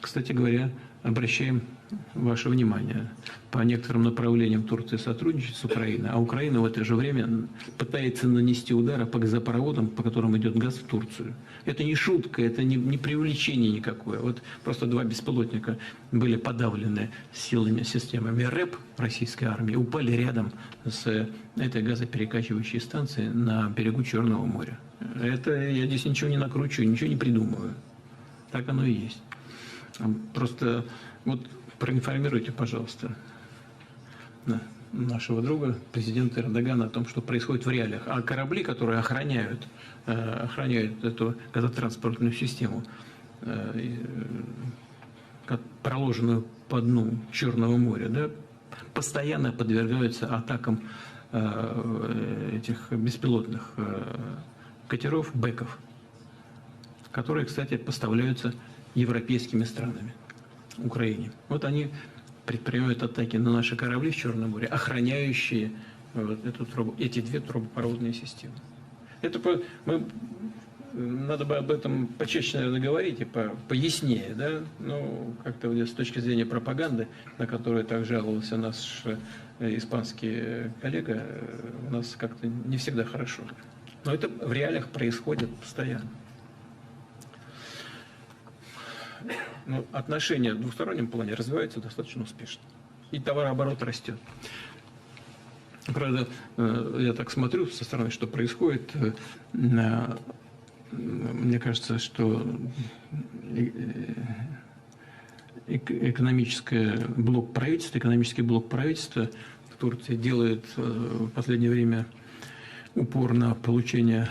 Кстати говоря, обращаем ваше внимание. По некоторым направлениям Турция сотрудничает с Украиной, а Украина в это же время пытается нанести удары по газопроводам, по которым идет газ в Турцию. Это не шутка, это не преувеличение никакое. Вот просто 2 беспилотника были подавлены силами, системами РЭП российской армии, упали рядом с этой газоперекачивающей станцией на берегу Черного моря. Это я здесь ничего не накручиваю, ничего не придумываю. Так оно и есть. Просто вот проинформируйте, пожалуйста, нашего друга, президента Эрдогана, о том, что происходит в реалиях. А корабли, которые охраняют эту газотранспортную систему, проложенную по дну Черного моря, да, постоянно подвергаются атакам этих беспилотных катеров, бэков, которые, кстати, поставляются европейскими странами, Украине. Вот они предпринимают атаки на наши корабли в Черном море, охраняющие вот эти 2 трубопроводные системы. Надо бы об этом почаще, наверное, говорить и пояснее, да? Ну, как-то с точки зрения пропаганды, на которую так жаловался наш испанский коллега, у нас как-то не всегда хорошо. Но это в реалиях происходит постоянно. Но отношения в двустороннем плане развиваются достаточно успешно. И товарооборот растет. Правда, я так смотрю со стороны, что происходит. Мне кажется, что экономический блок правительства в Турции делает в последнее время упор на получение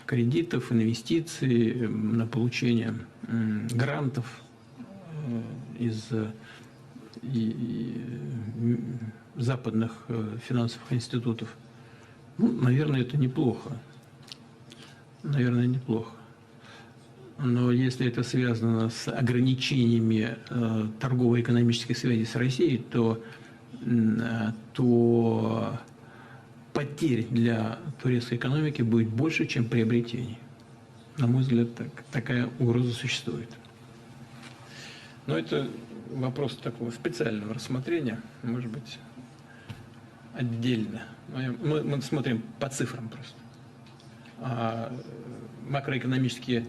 кредитов, инвестиций, на получение грантов из западных финансовых институтов. Ну, наверное, это неплохо. Но если это связано с ограничениями торгово-экономических связей с Россией, то потерь для турецкой экономики будет больше, чем приобретений. На мой взгляд, такая угроза существует. Но это вопрос такого специального рассмотрения, может быть, отдельно. Мы смотрим по цифрам просто. А макроэкономические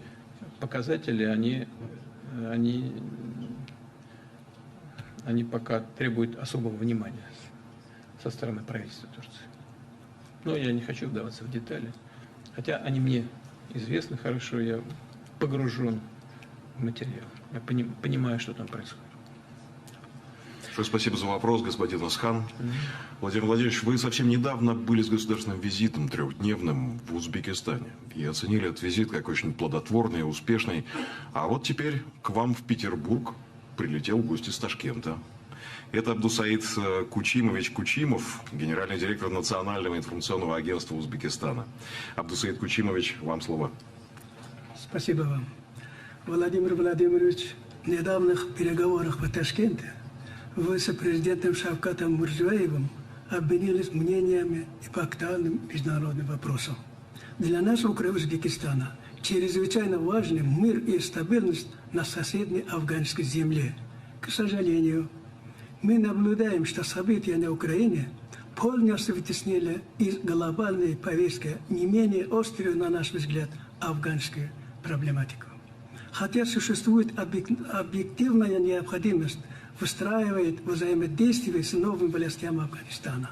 показатели, они пока требуют особого внимания со стороны правительства Турции. Но я не хочу вдаваться в детали. Хотя они мне известны хорошо, я погружен в материал. Я понимаю, что там происходит. Большое спасибо за вопрос, господин Асхан. Владимир Владимирович, вы совсем недавно были с государственным визитом 3-дневным в Узбекистане и оценили этот визит как очень плодотворный и успешный. А вот теперь к вам в Петербург прилетел гость из Ташкента. Это Абдусаид Кучимович Кучимов, генеральный директор Национального информационного агентства Узбекистана. Абдусаид Кучимович, вам слово. Спасибо вам. Владимир Владимирович, в недавних переговорах в Ташкенте вы с президентом Шавкатом Мирзиёевым обменялись мнениями и по актуальным международным вопросам. Для нас, Узбекистана, чрезвычайно важны мир и стабильность на соседней афганской земле. К сожалению, мы наблюдаем, что события на Украине полностью вытеснили из глобальной повестки не менее острую, на наш взгляд, афганскую проблематику. Хотя существует объективная необходимость выстраивать взаимодействие с новыми властями Афганистана,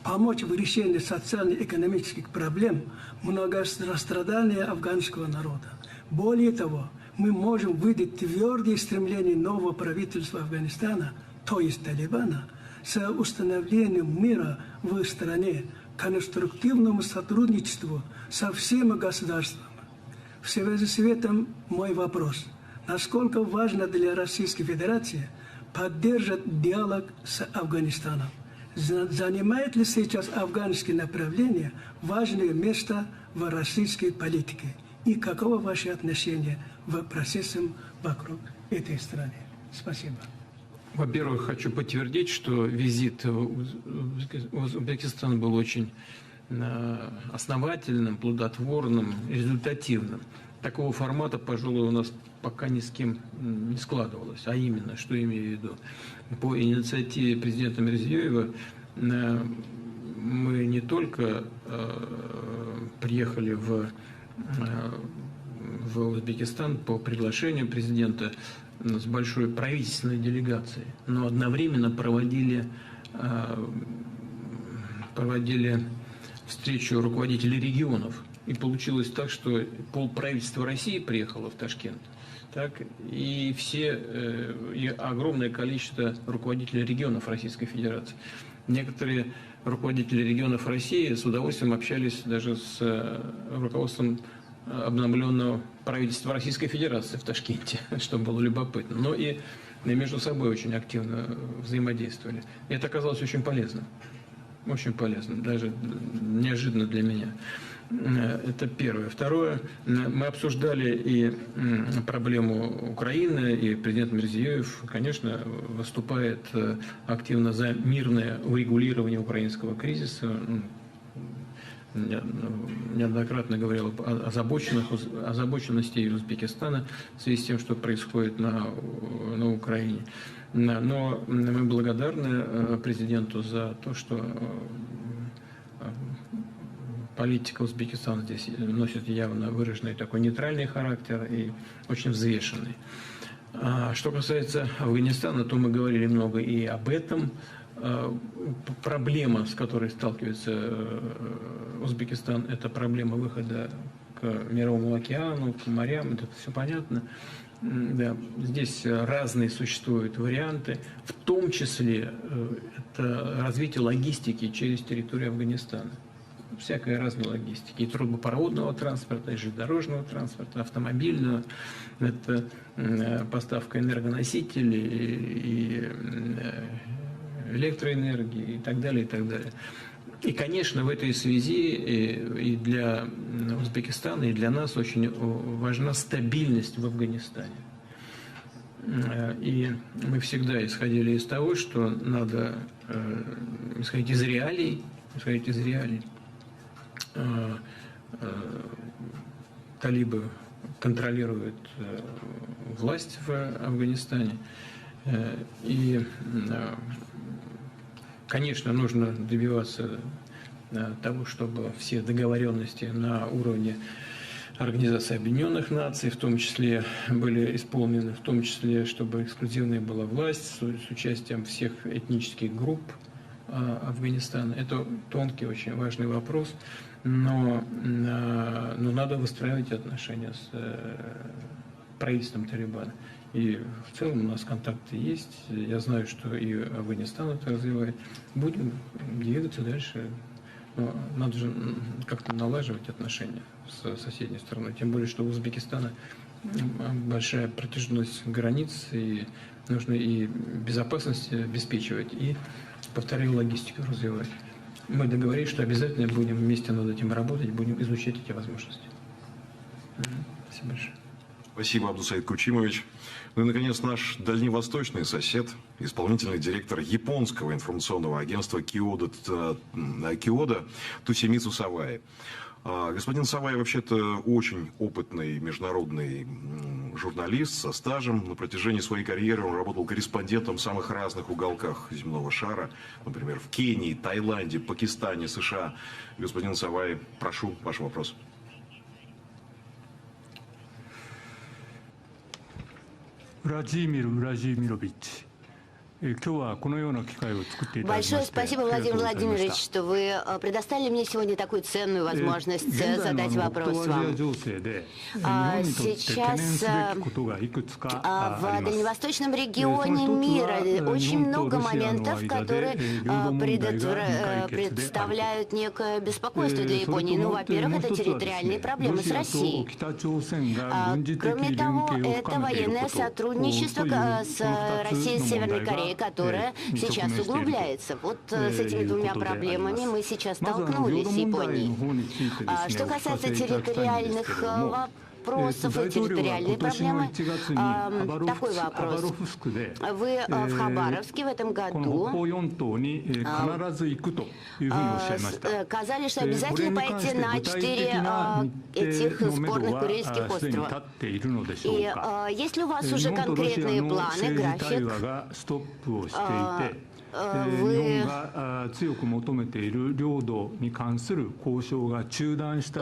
помочь в решении социально-экономических проблем многострадания афганского народа. Более того, мы можем видеть твердые стремления нового правительства Афганистана, то есть Талибана, с установлением мира в стране, конструктивному сотрудничеству со всеми государствами. В связи с этим мой вопрос: насколько важно для Российской Федерации поддерживать диалог с Афганистаном? Занимает ли сейчас афганское направление важное место в российской политике? И каково ваше отношение в процессе вокруг этой страны? Спасибо. Во-первых, хочу подтвердить, что визит в Узбекистан был очень основательным, плодотворным, результативным. такого формата, пожалуй, у нас пока ни с кем не складывалось. А именно, что имею в виду? По инициативе президента Мирзиёева мы не только приехали в Узбекистан по приглашению президента с большой правительственной делегацией, но одновременно проводили встречу руководителей регионов. И получилось так, что полправительства России приехало в Ташкент, так, и огромное количество руководителей регионов Российской Федерации. Некоторые руководители регионов России с удовольствием общались даже с руководством обновленного правительства Российской Федерации в Ташкенте, что было любопытно. Но и между собой очень активно взаимодействовали. И это оказалось очень полезно. Очень полезно, даже неожиданно для меня. Это первое. Второе, мы обсуждали и проблему Украины, и президент Мирзиёев, конечно, выступает активно за мирное урегулирование украинского кризиса. Неоднократно говорил о озабоченности Узбекистана в связи с тем, что происходит на Украине. Но мы благодарны президенту за то, что политика Узбекистана здесь носит явно выраженный такой нейтральный характер и очень взвешенный. Что касается Афганистана, то мы говорили много и об этом. Проблема, с которой сталкивается Узбекистан, это проблема выхода к Мировому океану, к морям, это все понятно. Да, здесь разные существуют варианты, в том числе это развитие логистики через территорию Афганистана. Всякой разной логистики, и трубопроводного транспорта, и железнодорожного транспорта, автомобильного, это поставка энергоносителей, и электроэнергии и так далее, и так далее. И, конечно, в этой связи и для Узбекистана, и для нас очень важна стабильность в Афганистане. И мы всегда исходили из того, что надо исходить из реалий. Талибы контролируют власть в Афганистане. И, конечно, нужно добиваться того, чтобы все договоренности на уровне Организации Объединенных Наций, в том числе, были исполнены, в том числе, чтобы эксклюзивная была власть с участием всех этнических групп Афганистана. Это тонкий, очень важный вопрос, но надо выстраивать отношения с правительством Талибана. И в целом у нас контакты есть. Я знаю, что и Афганистан это развивает. Будем двигаться дальше. Но надо же как-то налаживать отношения с соседней стороной. Тем более, что у Узбекистана большая протяженность границ, и нужно и безопасность обеспечивать, и, повторяю, логистику развивать. Мы договорились, что обязательно будем вместе над этим работать, будем изучать эти возможности. Спасибо большое. Спасибо, Абдусаид Кучимович. Ну и, наконец, наш дальневосточный сосед, исполнительный директор японского информационного агентства Киода Тусимицу Саваи. Господин Саваи вообще-то очень опытный международный журналист со стажем. На протяжении своей карьеры он работал корреспондентом в самых разных уголках земного шара. Например, в Кении, Таиланде, Пакистане, США. Господин Саваи, прошу, ваш вопрос. Владимир Владимирович, большое спасибо, Владимир Владимирович, что вы предоставили мне сегодня такую ценную возможность задать вопрос вам. Сейчас в дальневосточном регионе мира очень много моментов, которые представляют некое беспокойство для Японии. Ну, во-первых, это территориальные проблемы с Россией. Кроме того, это военное сотрудничество с Россией и Северной Кореей, которая сейчас углубляется. Вот с этими двумя проблемами мы сейчас столкнулись с Японией. Что касается территориальных вопросов и территориальной проблемы. Такой вопрос. Вы в Хабаровске в этом году сказали, что обязательно пойти на 4 этих спорных Курильских острова. И есть ли у вас уже конкретные планы, график? Вы,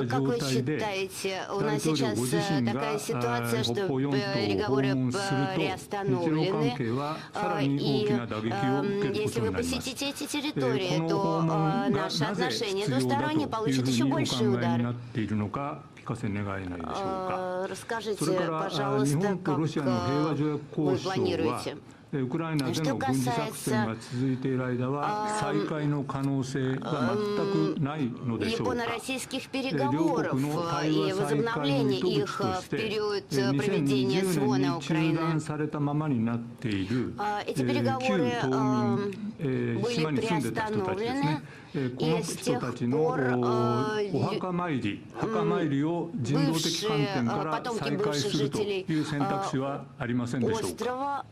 как вы считаете, у нас сейчас такая ситуация, что переговоры приостановлены, и если вы посетите эти территории, то наши отношения двусторонние получат еще больший удар. Расскажите, пожалуйста, как вы планируете? Что касается японо-российских переговоров и возобновления их в период проведения СВО Украины, эти переговоры были приостановлены, и с тех пор потомки бывших жителей острова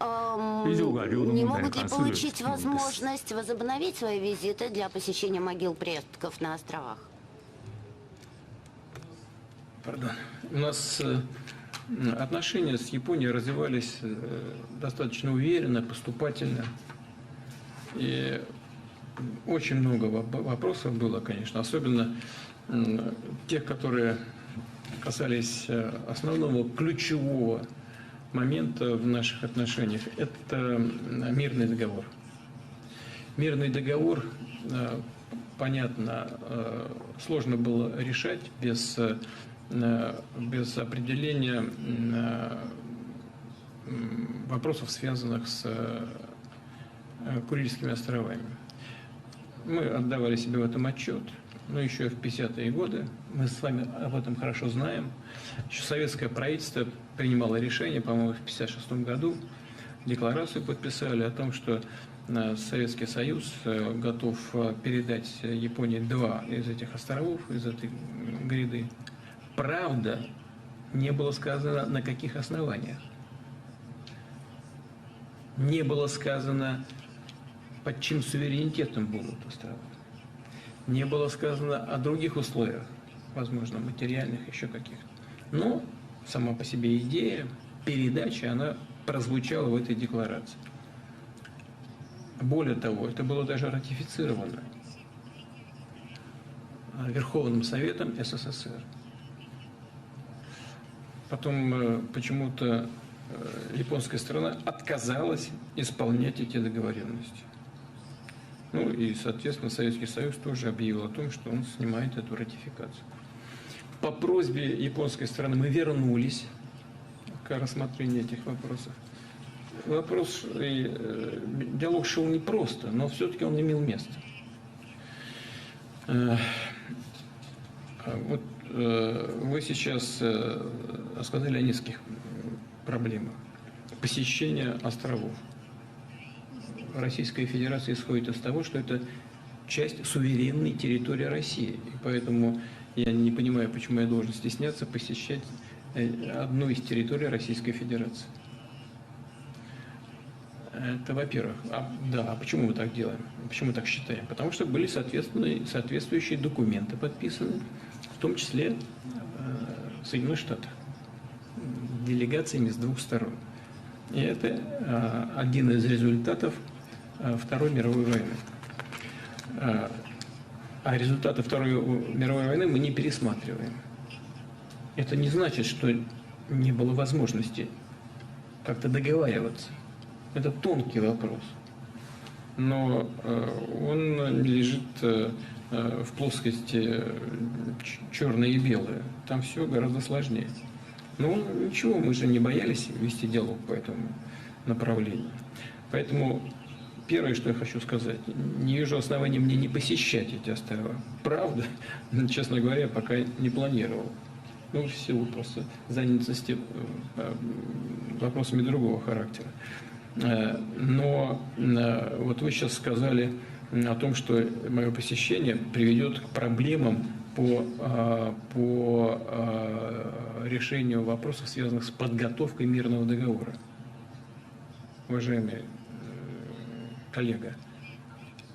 не могут ли получить возможность возобновить свои визиты для посещения могил предков на островах? Пардон. У нас отношения с Японией развивались достаточно уверенно, поступательно. И очень много вопросов было, конечно, особенно тех, которые касались основного ключевого момента в наших отношениях. Это мирный договор. Мирный договор, понятно, сложно было решать без определения вопросов, связанных с Курильскими островами. Мы отдавали себе в этом отчет, но еще в 50-е годы, мы с вами об этом хорошо знаем, еще советское правительство принимало решение, по-моему, в 1956 году, декларацию подписали о том, что Советский Союз готов передать Японии 2 из этих островов, из этой гряды. Правда, не было сказано, на каких основаниях. Не было сказано, под чьим суверенитетом будут острова. Не было сказано о других условиях, возможно, материальных, еще каких-то. Но сама по себе идея передачи, она прозвучала в этой декларации. Более того, это было даже ратифицировано Верховным Советом СССР. Потом почему-то японская сторона отказалась исполнять эти договоренности. Ну и, соответственно, Советский Союз тоже объявил о том, что он снимает эту ратификацию. По просьбе японской стороны мы вернулись к рассмотрению этих вопросов. Диалог шел непросто, но все-таки он имел место. Вот вы сейчас сказали о нескольких проблемах. Посещение островов. Российская Федерация исходит из того, что это часть суверенной территории России. И поэтому я не понимаю, почему я должен стесняться посещать одну из территорий Российской Федерации. Это во-первых. А почему мы так делаем? Почему мы так считаем? Потому что были соответствующие документы подписаны, в том числе в Соединенных Штатах, делегациями с 2 сторон. И это один из результатов Второй мировой войны. А результаты Второй мировой войны мы не пересматриваем. Это не значит, что не было возможности как-то договариваться. Это тонкий вопрос. Но он лежит в плоскости черное и белое. Там все гораздо сложнее. Но ничего, мы же не боялись вести диалог по этому направлению. Поэтому первое, что я хочу сказать, не вижу оснований мне не посещать эти острова. Правда, честно говоря, пока не планировал. Ну, в силу просто занятости вопросами другого характера. Но вот вы сейчас сказали о том, что мое посещение приведет к проблемам по решению вопросов, связанных с подготовкой мирного договора. Уважаемый коллега,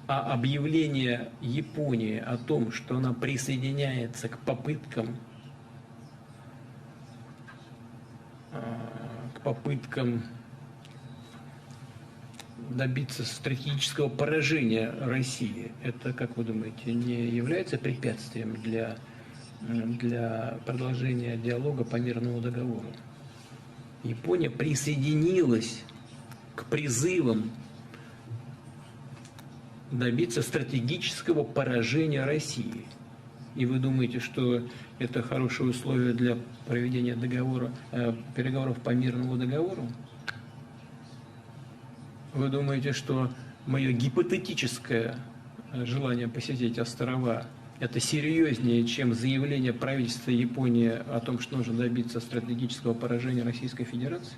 а объявление Японии о том, что она присоединяется к попыткам добиться стратегического поражения России, это, как вы думаете, не является препятствием для продолжения диалога по мирному договору? Япония присоединилась к призывам добиться стратегического поражения России. И вы думаете, что это хорошее условие для проведения переговоров по мирному договору? Вы думаете, что мое гипотетическое желание посетить острова – это серьезнее, чем заявление правительства Японии о том, что нужно добиться стратегического поражения Российской Федерации?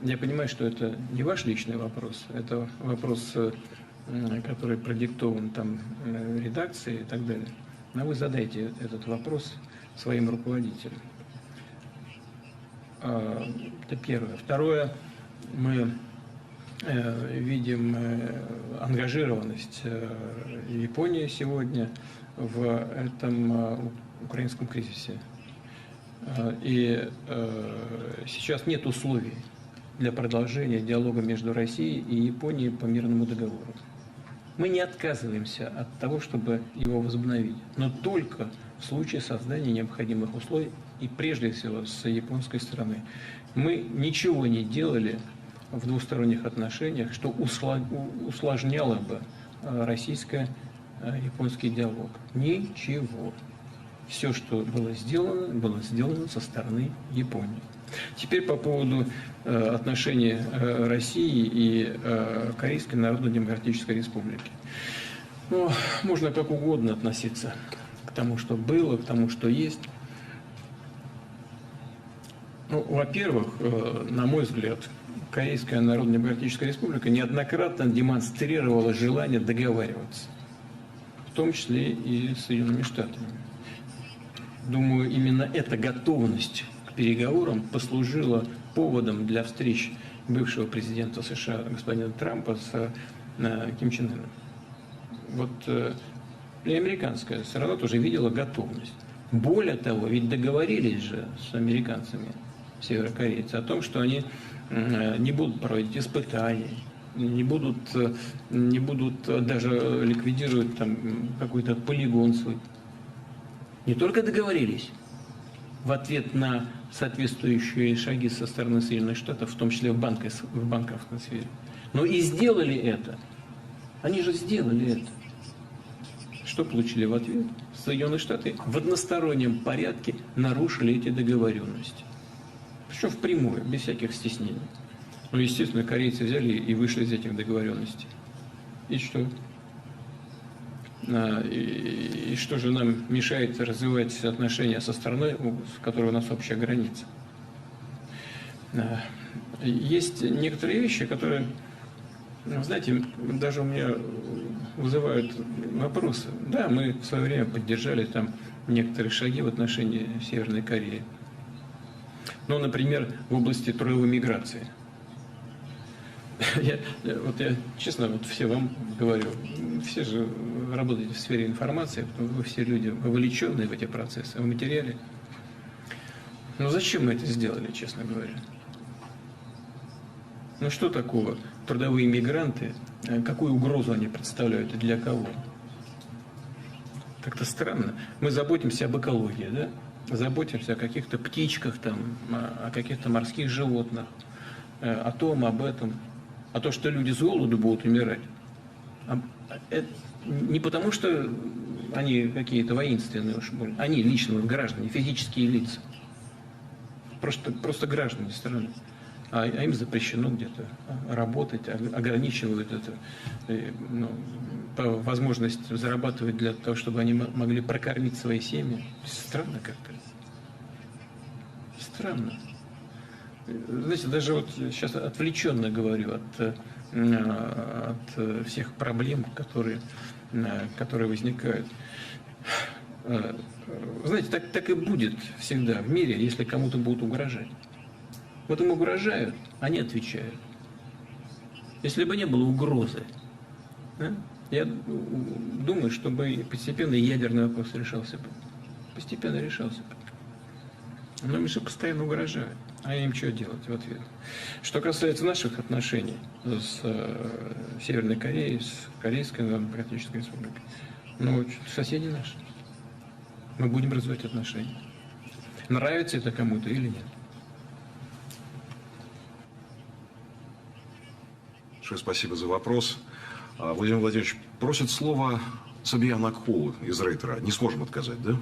Я понимаю, что это не ваш личный вопрос, это вопрос, который продиктован там редакцией и так далее. Но вы задайте этот вопрос своим руководителям. Это первое. Второе, мы видим ангажированность Японии сегодня в этом украинском кризисе. И сейчас нет условий для продолжения диалога между Россией и Японией по мирному договору. Мы не отказываемся от того, чтобы его возобновить, но только в случае создания необходимых условий и прежде всего с японской стороны. Мы ничего не делали в двусторонних отношениях, что усложняло бы российско-японский диалог. Ничего. Все, что было сделано со стороны Японии. Теперь по поводу отношений России и Корейской Народно-Демократической Республики. Ну, можно как угодно относиться к тому, что было, к тому, что есть. Ну, во-первых, на мой взгляд, Корейская Народно-Демократическая Республика неоднократно демонстрировала желание договариваться, в том числе и с Соединенными Штатами. Думаю, именно эта готовность к переговорам послужила поводом для встреч бывшего президента США господина Трампа с Ким Чен Ыном. Вот и американская сторона тоже видела готовность. Более того, ведь договорились же с американцами, северокорейцы, о том, что они не будут проводить испытаний, не будут даже ликвидировать там какой-то полигон свой. Не только договорились в ответ на соответствующие шаги со стороны Соединенных Штатов, в том числе в банковской сфере, но и сделали это. Они же сделали это. Что получили в ответ? Соединенные Штаты в одностороннем порядке нарушили эти договоренности. Причем впрямую, без всяких стеснений. Ну, естественно, корейцы взяли и вышли из этих договоренностей. И что? И что же нам мешает развивать отношения со страной, с которой у нас общая граница? Есть некоторые вещи, которые, знаете, даже у меня вызывают вопросы. Да, мы в свое время поддержали там некоторые шаги в отношении Северной Кореи. Ну, например, в области трудовой миграции. Я честно, все вам говорю, все же работаете в сфере информации, вы все люди вовлеченные в эти процессы, в материале. Но зачем мы это сделали, честно говоря? Ну что такого? Трудовые мигранты, какую угрозу они представляют и для кого? Как-то странно. Мы заботимся об экологии, да? Заботимся о каких-то птичках, там, о каких-то морских животных, о том, об этом. А то, что люди с голоду будут умирать, не потому, что они какие-то воинственные, уж больно, они лично граждане, физические лица, просто граждане страны, а им запрещено где-то работать, ограничивают это, возможность зарабатывать для того, чтобы они могли прокормить свои семьи. Странно как-то. Странно. Знаете, даже вот сейчас отвлеченно говорю от от всех проблем, которые возникают. Знаете, так и будет всегда в мире, если кому-то будут угрожать. Вот им угрожают, они отвечают. Если бы не было угрозы, я думаю, что бы постепенно ядерный вопрос решался бы. Постепенно решался бы. Но им же постоянно угрожают. А им что делать в ответ? Что касается наших отношений с Северной Кореей, с Корейской Народно-Демократической Республикой, ну, соседи наши. Мы будем развивать отношения. Нравится это кому-то или нет? Спасибо за вопрос. Владимир Владимирович, просит слово Сабиян Акхул из Рейтера. Не сможем отказать, да?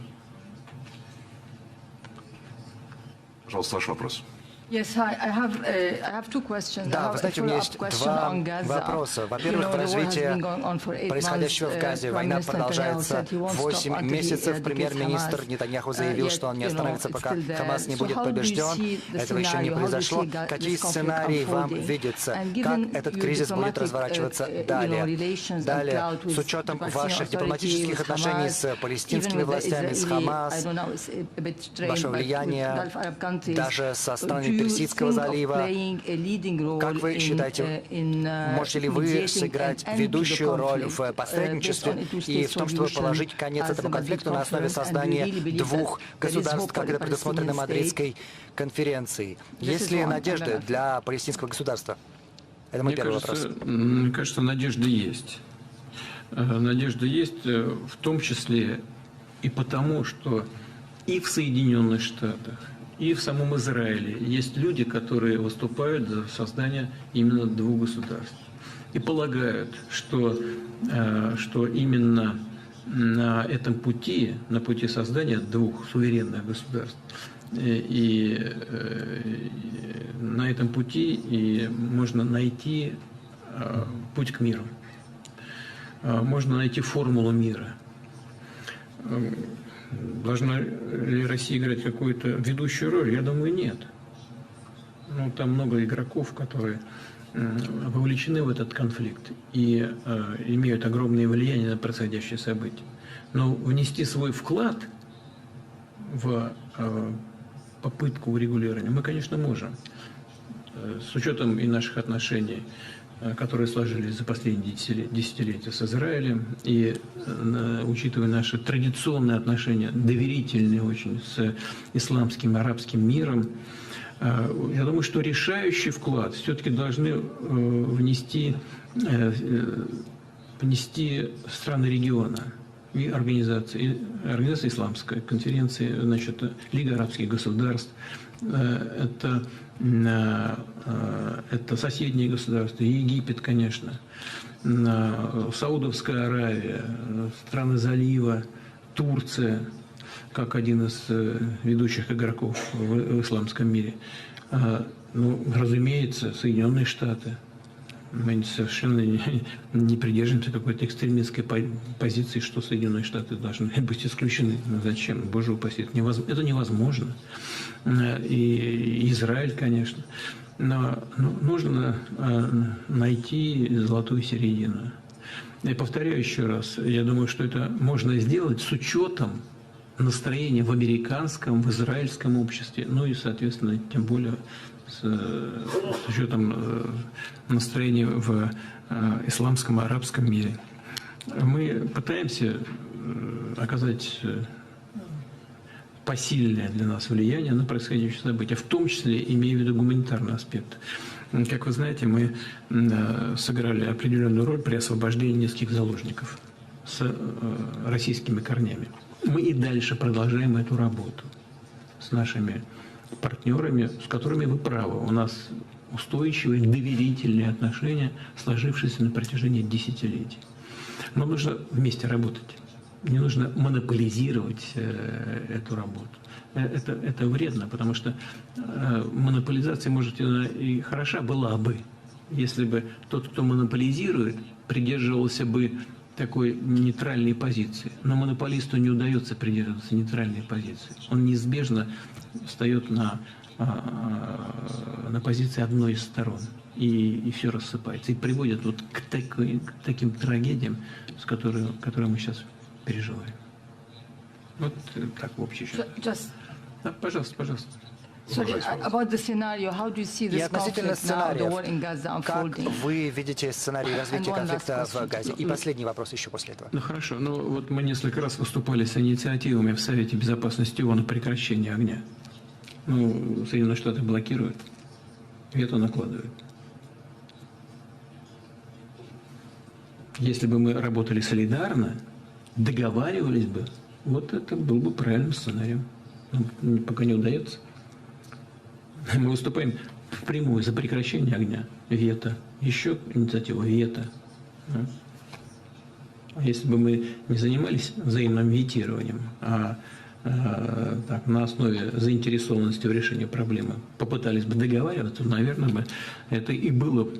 Пожалуйста, ваш вопрос. Yes, I have two questions. Да, вы знаете, у меня есть два вопроса. Во-первых, развитие происходящего в Газе. Война продолжается 8 месяцев. Премьер-министр Нетаньяху заявил, что он не остановится, пока Хамас не будет побежден. Этого еще не произошло. Какие сценарии вам видятся? Как этот кризис будет разворачиваться далее? Далее, с учетом ваших дипломатических отношений с палестинскими властями, с Хамас, ваше влияние даже со странами Персидского залива. Как вы считаете, можете ли вы сыграть ведущую роль в посредничестве и в том, чтобы положить конец этому конфликту на основе создания двух государств, как это предусмотрено Мадридской конференцией? Есть ли надежды для палестинского государства? Это мой первый вопрос. Мне кажется, надежда есть. Надежда есть в том числе и потому, что и в Соединенных Штатах, и в самом Израиле есть люди, которые выступают за создание именно двух государств. И полагают, что именно на этом пути, на пути создания двух суверенных государств, и на этом пути и можно найти путь к миру. Можно найти формулу мира. Должна ли Россия играть какую-то ведущую роль? Я думаю, нет. Ну, там много игроков, которые вовлечены в этот конфликт и имеют огромное влияние на происходящие события. Но внести свой вклад в попытку урегулирования мы, конечно, можем. С учетом и наших отношений, которые сложились за последние десятилетия с Израилем, и учитывая наши традиционные отношения, доверительные очень, с исламским, арабским миром, я думаю, что решающий вклад все-таки должны внести страны региона и организации исламской конференции, значит, Лига арабских государств, это соседние государства, Египет, конечно, Саудовская Аравия, страны залива, Турция, как один из ведущих игроков в исламском мире. Ну, разумеется, Соединенные Штаты. Мы совершенно не придерживаемся какой-то экстремистской позиции, что Соединенные Штаты должны быть исключены. Ну, зачем? Боже упаси, это невозможно. И Израиль, конечно. Но нужно найти золотую середину. Я повторяю еще раз, я думаю, что это можно сделать с учетом настроения в американском, в израильском обществе, ну и, соответственно, тем более с учетом настроения в исламском и арабском мире. Мы пытаемся оказать посильное для нас влияние на происходящие события, в том числе имея в виду гуманитарный аспект. Как вы знаете, мы сыграли определенную роль при освобождении нескольких заложников с российскими корнями. Мы и дальше продолжаем эту работу с нашими партнерами, с которыми вы правы. У нас устойчивые, доверительные отношения, сложившиеся на протяжении десятилетий. Но нужно вместе работать. Не нужно монополизировать эту работу. Это вредно, потому что монополизация, может, и хороша была бы, если бы тот, кто монополизирует, придерживался бы такой нейтральной позиции. Но монополисту не удается придерживаться нейтральной позиции. Он неизбежно встает на позиции одной из сторон. И все рассыпается. И приводит вот к таким трагедиям, которые мы сейчас переживаем. Вот так в общем. Да, пожалуйста. Sorry, about the scenario, how do you see this conflict now, the war in Gaza unfolding? Как вы видите сценарий развития конфликта в Газе? И последний вопрос еще после этого. Ну хорошо, вот мы несколько раз выступали с инициативами в Совете Безопасности ООН о прекращении огня. Соединенные Штаты блокируют, вето накладывают. Если бы мы работали солидарно, договаривались бы, вот это был бы правильным сценарием. Но пока не удается. Мы выступаем впрямую за прекращение огня, вето. Еще инициатива вето. Если бы мы не занимались взаимным ветированием, а на основе заинтересованности в решении проблемы попытались бы договариваться, то, наверное, бы это и было бы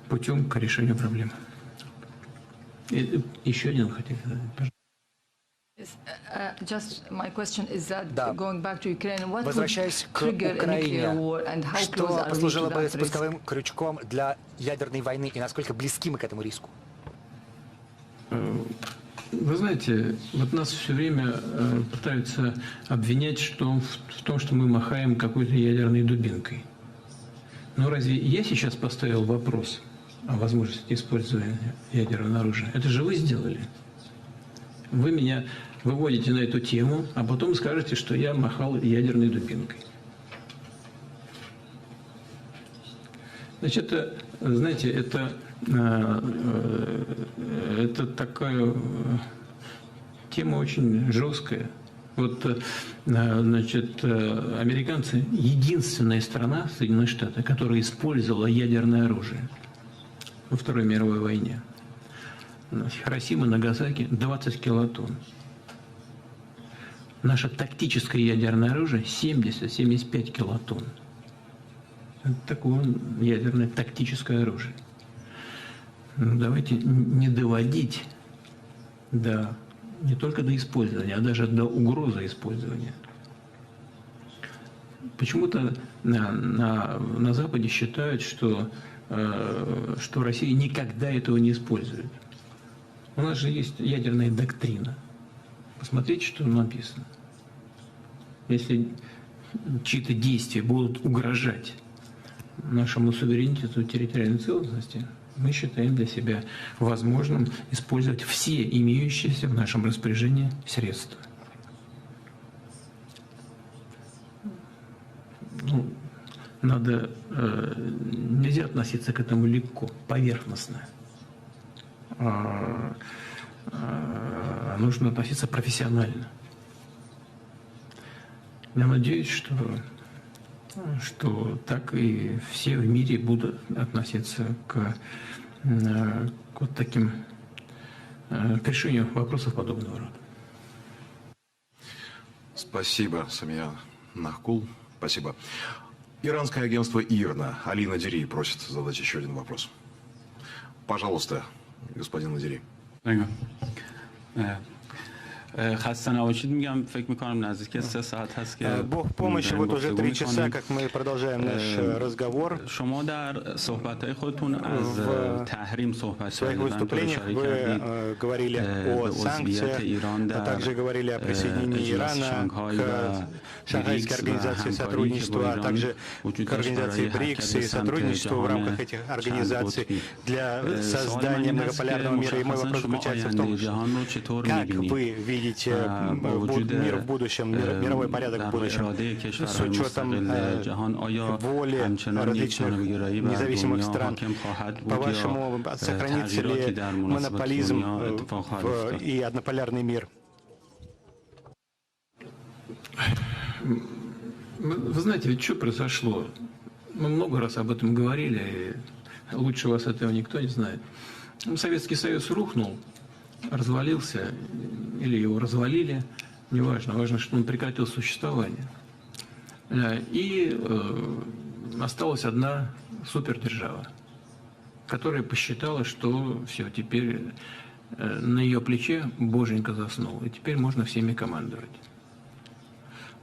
путем к решению проблемы. Еще один хотел сказать. Just my question is that going back to Ukraine, what возвращаясь к Украине, что послужило бы спусковым крючком для ядерной войны и насколько близки мы к этому риску? Вы знаете, вот нас все время пытаются обвинять в том, что мы махаем какой-то ядерной дубинкой. Но разве я сейчас поставил вопрос о возможности использования ядерного оружия? Это же вы сделали. Вы меня выводите на эту тему, а потом скажете, что я махал ядерной дубинкой. Значит, это такая тема очень жесткая. Вот, американцы — единственная страна, Соединенные Штаты, которая использовала ядерное оружие во Второй мировой войне. Хиросима, Нагасаки — 20 килотонн. Наше тактическое ядерное оружие — 70-75 килотонн. Это такое ядерное тактическое оружие. Давайте не доводить не только до использования, а даже до угрозы использования. Почему-то на Западе считают, что Россия никогда этого не использует. У нас же есть ядерная доктрина. Посмотрите, что написано. Если чьи-то действия будут угрожать нашему суверенитету и территориальной целостности, мы считаем для себя возможным использовать все имеющиеся в нашем распоряжении средства. Нельзя относиться к этому легко, поверхностно. Нужно относиться профессионально. Я надеюсь, что так и все в мире будут относиться к вот таким к решению вопросов подобного рода. Спасибо, Самия Нахкул. Спасибо. Иранское агентство ИРНА. Али Надири просит задать еще один вопрос. Пожалуйста, господин Надири. Бог помощи, вот уже 3 часа, как мы продолжаем наш разговор. В своих выступлениях вы говорили о санкциях, а также говорили о присоединении Ирана к Шанхайской организации сотрудничества, а также к организации БРИКС и сотрудничеству в рамках этих организаций для создания многополярного мира. И мой вопрос заключается в том, как вы видите мир в будущем, мировой порядок в будущем, с учетом воли различных независимых стран. По-вашему, сохранится ли монополизм и однополярный мир? Вы знаете, ведь что произошло? Мы много раз об этом говорили, и лучше вас этого никто не знает. Советский Союз рухнул, развалился, или его развалили, неважно, важно, что он прекратил существование. И осталась одна супердержава. которая посчитала, что все, теперь на ее плече боженька заснул, и теперь можно всеми командовать.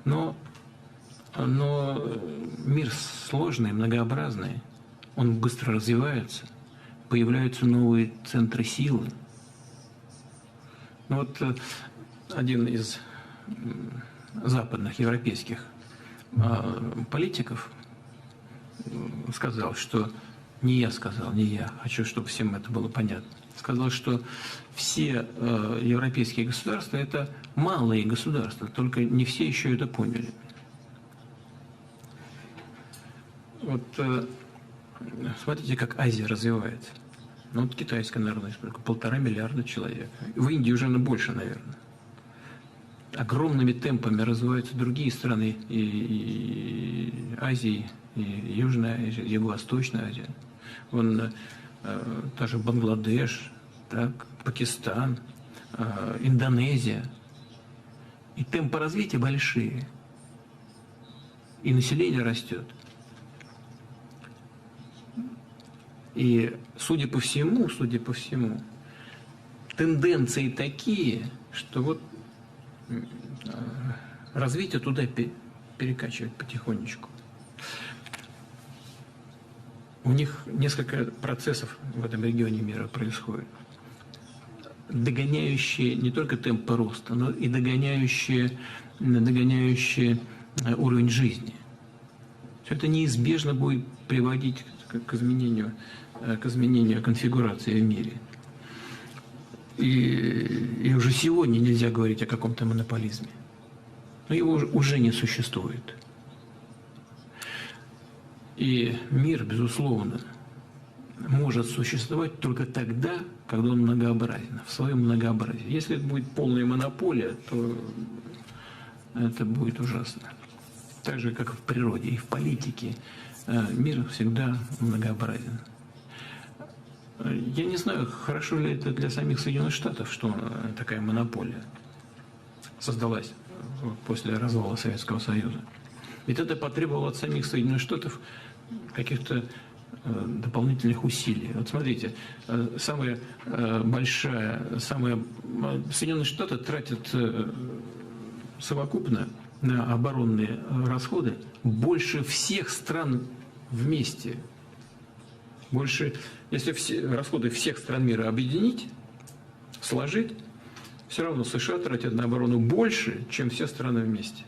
Но мир сложный, многообразный, он быстро развивается, появляются новые центры силы. Ну вот один из западных, европейских политиков сказал, что не я, хочу, чтобы всем это было понятно, сказал, что все европейские государства – это малые государства, только не все еще это поняли. Вот смотрите, как Азия развивается. Ну, вот Китайская Народная Республика, 1,5 миллиарда человек. В Индии уже больше, наверное. Огромными темпами развиваются другие страны и Азии, и Южная Азия, Юго-Восточная Азия. Вон даже Бангладеш, так, Пакистан, Индонезия. И темпы развития большие. И население растет. И, судя по всему, тенденции такие, что вот развитие туда перекачивает потихонечку. У них несколько процессов в этом регионе мира происходит, догоняющие не только темпы роста, но и догоняющие уровень жизни. Все это неизбежно будет приводить к изменению конфигурации в мире. И уже сегодня нельзя говорить о каком-то монополизме. Но его уже не существует. И мир, безусловно, может существовать только тогда, когда он многообразен, в своем многообразии. Если это будет полная монополия, то это будет ужасно. Так же, как и в природе, и в политике. Мир всегда многообразен. Я не знаю, хорошо ли это для самих Соединенных Штатов, что такая монополия создалась после развала Советского Союза. Ведь это потребовало от самих Соединенных Штатов каких-то дополнительных усилий. Вот смотрите, Соединенные Штаты тратят совокупно на оборонные расходы больше всех стран вместе. Больше, если все расходы всех стран мира объединить, сложить, все равно США тратят на оборону больше, чем все страны вместе.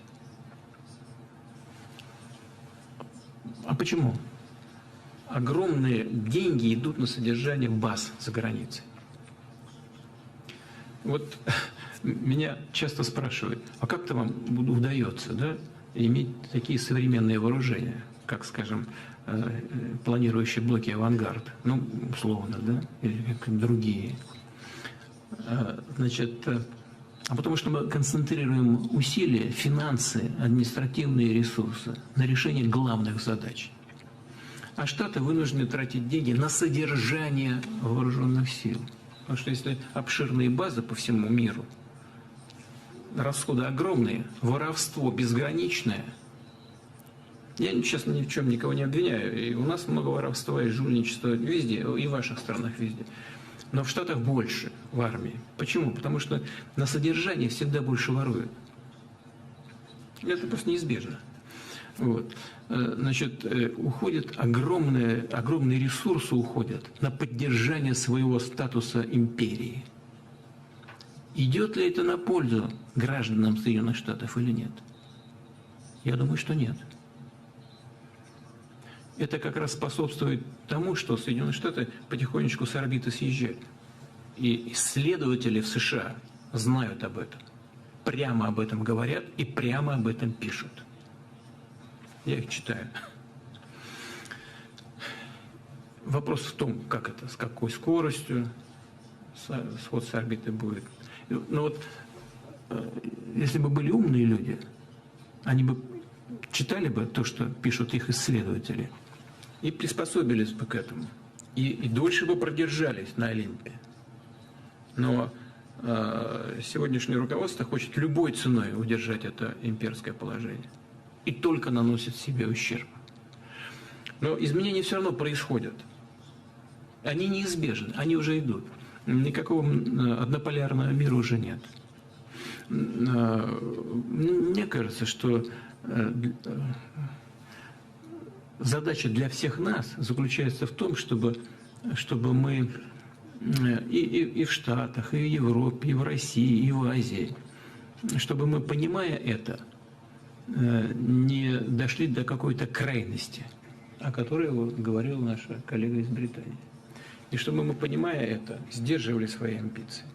А почему? Огромные деньги идут на содержание баз за границей. Вот меня часто спрашивают, а как-то вам удается, да, иметь такие современные вооружения, как, скажем, планирующие блоки «Авангард», ну, условно, да, или как другие. Значит, потому что мы концентрируем усилия, финансы, административные ресурсы на решение главных задач. А Штаты вынуждены тратить деньги на содержание вооруженных сил. Потому что если обширные базы по всему миру, расходы огромные, воровство безграничное. Я сейчас ни в чем никого не обвиняю. И у нас много воровства и жульничества везде, и в ваших странах везде. Но в Штатах больше, в армии. Почему? Потому что на содержание всегда больше воруют. Это просто неизбежно. Вот. Значит, уходят огромные ресурсы уходят на поддержание своего статуса империи. Идет ли это на пользу гражданам Соединенных Штатов или нет? Я думаю, что нет. Это как раз способствует тому, что Соединенные Штаты потихонечку с орбиты съезжают. И исследователи в США знают об этом, прямо об этом говорят и прямо об этом пишут. Я их читаю. Вопрос в том, как это, с какой скоростью сход с орбиты будет. Но вот если бы были умные люди, они бы читали бы то, что пишут их исследователи, и приспособились бы к этому. И дольше бы продержались на Олимпе. Но сегодняшнее руководство хочет любой ценой удержать это имперское положение. И только наносит себе ущерб. Но изменения все равно происходят. Они неизбежны, они уже идут. Никакого однополярного мира уже нет. Мне кажется, что задача для всех нас заключается в том, чтобы мы и в Штатах, и в Европе, и в России, и в Азии, чтобы мы, понимая это, не дошли до какой-то крайности, о которой говорила наша коллега из Британии. И чтобы мы, понимая это, сдерживали свои амбиции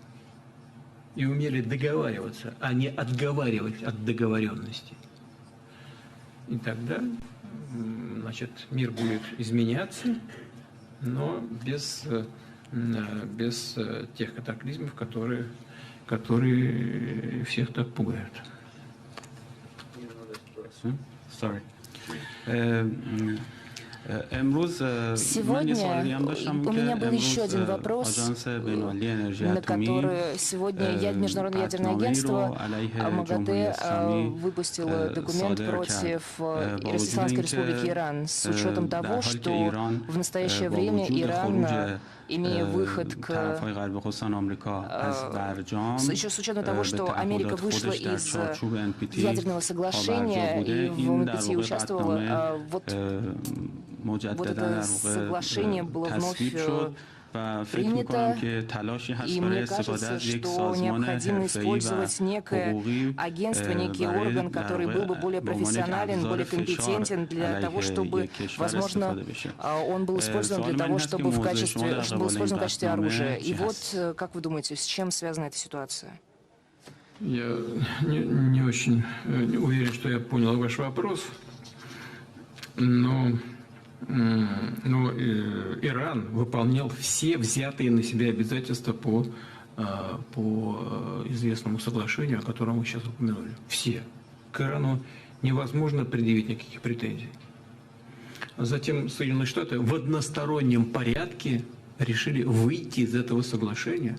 и умели договариваться, а не отговаривать от договоренности. И тогда, значит, мир будет изменяться, но без тех катаклизмов, которые всех так пугают. Sorry. Сегодня у меня был еще один вопрос, на который сегодня Международное ядерное агентство МАГАТЭ выпустило документ против Исламской Республики Иран с учетом того, что в настоящее время Иран, имея выход еще с учетом того, что Америка вышла из ядерного соглашения и в МНПТ участвовала, вот это соглашение было вновь принято, и мне кажется, что необходимо использовать некое агентство, некий орган, который был бы более профессионален, более компетентен для того, чтобы, возможно, он был использован для того, чтобы был использован в качестве оружия. И вот, как вы думаете, с чем связана эта ситуация? Я не очень уверен, что я понял ваш вопрос, но Иран выполнял все взятые на себя обязательства по известному соглашению, о котором мы сейчас упомянули. Все. К Ирану невозможно предъявить никаких претензий. Затем Соединенные Штаты в одностороннем порядке решили выйти из этого соглашения,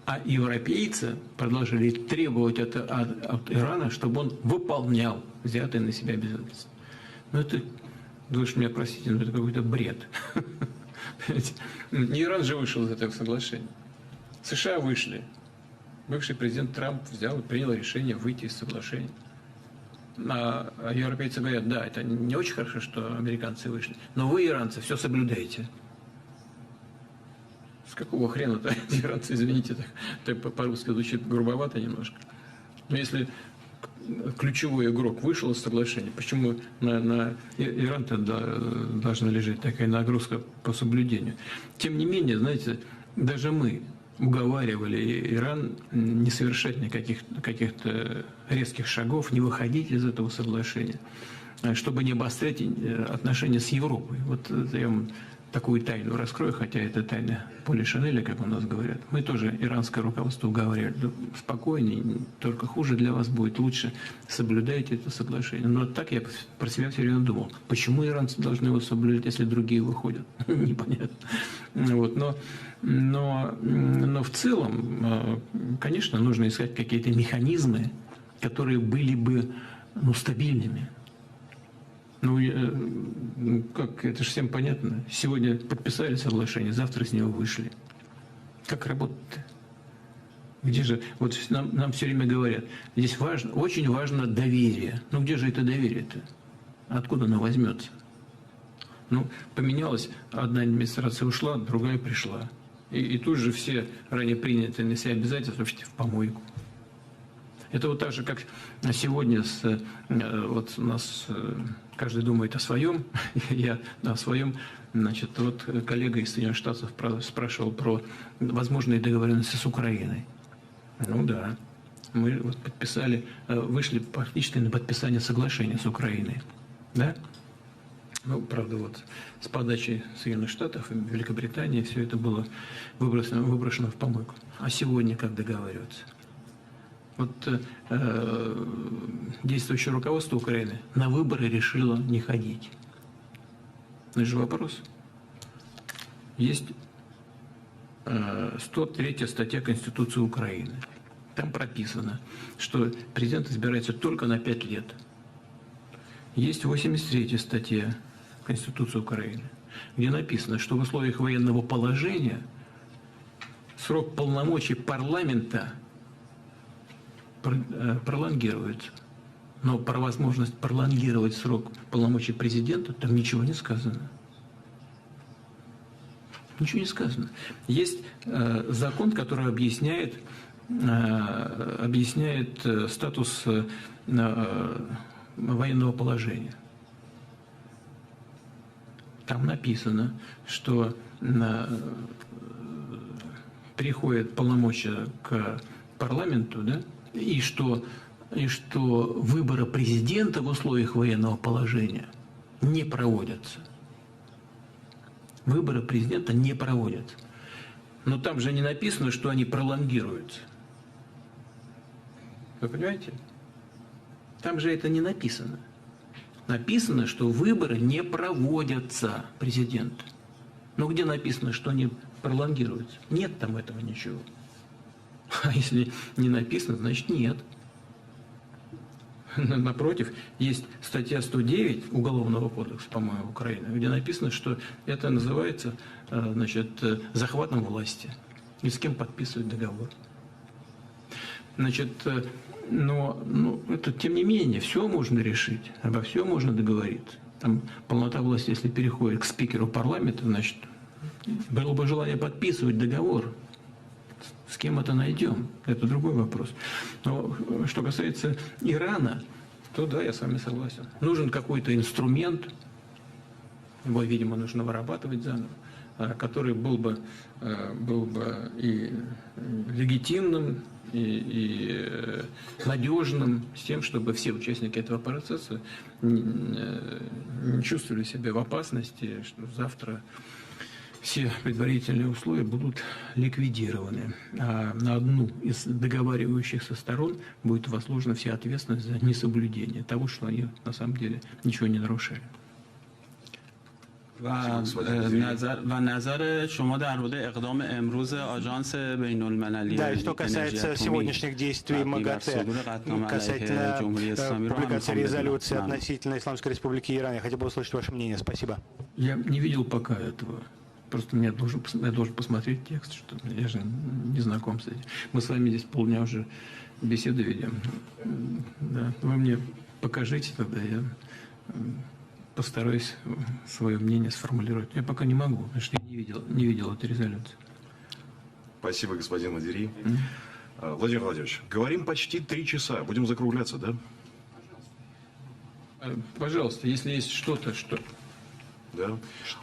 а европейцы продолжили требовать от Ирана, чтобы он выполнял взятые на себя обязательства. Но это... Вы уж меня простите, но это какой-то бред. Не Иран же вышел из этого соглашения. США вышли. Бывший президент Трамп взял и принял решение выйти из соглашения. А европейцы говорят, да, это не очень хорошо, что американцы вышли, но вы, иранцы, все соблюдаете. С какого хрена-то иранцы, извините, так по-русски звучит грубовато немножко. Но если ключевой игрок вышел из соглашения, почему на Иран-то должна лежать такая нагрузка по соблюдению? Тем не менее, знаете, даже мы уговаривали Иран не совершать каких-то резких шагов, не выходить из этого соглашения, чтобы не обострять отношения с Европой. Вот я вам такую тайну раскрою, хотя это тайна Поли Шанеля, как у нас говорят. Мы тоже иранское руководство уговаривали. Спокойнее, только хуже для вас будет, лучше соблюдайте это соглашение. Но так я про себя все время думал. Почему иранцы должны его соблюдать, если другие выходят? Непонятно. Вот. Но в целом, конечно, нужно искать какие-то механизмы, которые были бы стабильными. Как это же всем понятно. Сегодня подписали соглашение, завтра с него вышли. Как работать-то? Где же? Вот нам все время говорят, здесь очень важно доверие. Где же это доверие-то? Откуда оно возьмется? Поменялась, одна администрация ушла, другая пришла. И тут же все ранее принятые на себя обязательства в помойку. Это вот так же, как сегодня вот у нас каждый думает о своем, я о своем. Значит, вот коллега из Соединенных Штатов спрашивал про возможные договоренности с Украиной. Да, мы вот вышли практически на подписание соглашения с Украиной. Да? Правда, вот с подачи Соединенных Штатов и Великобритании все это было выброшено в помойку. А сегодня как договариваться? Вот действующее руководство Украины на выборы решило не ходить. Это же вопрос. Есть 103-я статья Конституции Украины. Там прописано, что президент избирается только на 5 лет. Есть 83-я статья Конституции Украины. где написано, что в условиях военного положения срок полномочий парламента пролонгируется. Но про возможность пролонгировать срок полномочий президента там ничего не сказано. Ничего не сказано. Есть закон, который объясняет статус военного положения. Там написано, что переходят полномочия к парламенту, да, и что выборы президента в условиях военного положения не проводятся. Выборы президента не проводятся. Но там же не написано, что они пролонгируются. Вы понимаете? Там же это не написано. Написано, что выборы не проводятся президента. Но где написано, что они пролонгируются? Нет там этого ничего. А если не написано, значит нет. Напротив, есть статья 109 Уголовного кодекса, по-моему, Украины, где написано, что это называется, значит, захватом власти. И с кем подписывают договор. Значит, но это, тем не менее, все можно решить, обо всем можно договориться. Там полнота власти, если переходит к спикеру парламента, значит, было бы желание подписывать договор. С кем это найдем? Это другой вопрос. Но что касается Ирана, то да, я с вами согласен. Нужен какой-то инструмент, его, видимо, нужно вырабатывать заново, который был бы и легитимным, и надежным, с тем, чтобы все участники этого процесса не чувствовали себя в опасности, что завтра все предварительные условия будут ликвидированы. А на одну из договаривающихся сторон будет возложена вся ответственность за несоблюдение того, что они на самом деле ничего не нарушали. و نظر شما در مورد اقدام امروز آژانس بین المللی Да, и что касается сегодняшних действий МАГАТЭ касательно публикации резолюции относительно Исламской Республики Иран, я хотел бы услышать ваше мнение. Спасибо. Я не видел пока этого. Просто я должен посмотреть текст, что я же не знаком с этим. Мы с вами здесь полдня уже беседу ведем. Да. Вы мне покажите, тогда я постараюсь свое мнение сформулировать. Я пока не могу, потому что я не видел этой резолюции. Спасибо, господин Адери. Владимир Владимирович, говорим почти 3 часа. Будем закругляться, да? Пожалуйста, если есть что-то, что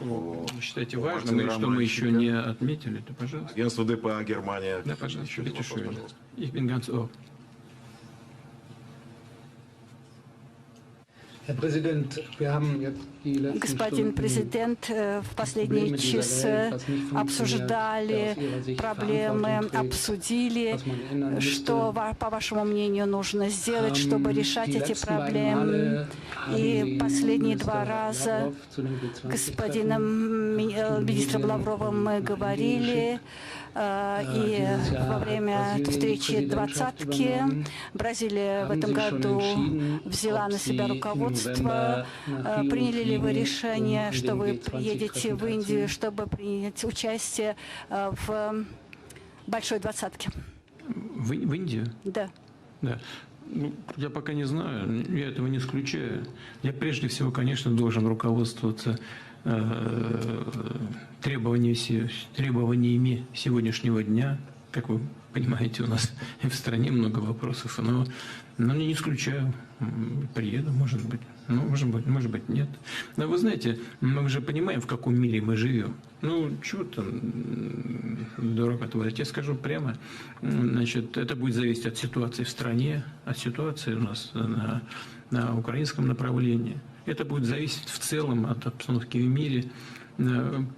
вы считаете важным, и что мы еще не отметили, то пожалуйста. Агентство ДПА, Германия. Да, пожалуйста. Еще один вопрос, пожалуйста. Господин президент, в последние часы обсуждали проблемы, обсудили, что, по вашему мнению, нужно сделать, чтобы решать эти проблемы. И последние 2 раза с господином министром Лавровым мы говорили, и во время встречи «двадцатки» Бразилия в этом году взяла на себя руководство. Приняли ли вы решение, что вы приедете в Индию, чтобы принять участие в Большой двадцатке? В Индию? Да. Да. Ну, я пока не знаю, я этого не исключаю. Я прежде всего, конечно, должен руководствоваться требованиями сегодняшнего дня. Как вы понимаете, у нас в стране много вопросов, но не исключаю. Приеду, может быть. Ну, может быть, нет. Но вы знаете, мы же понимаем, в каком мире мы живем. Ну, что там, дорого творить. Я скажу прямо, значит, это будет зависеть от ситуации в стране, от ситуации у нас на украинском направлении. Это будет зависеть в целом от обстановки в мире.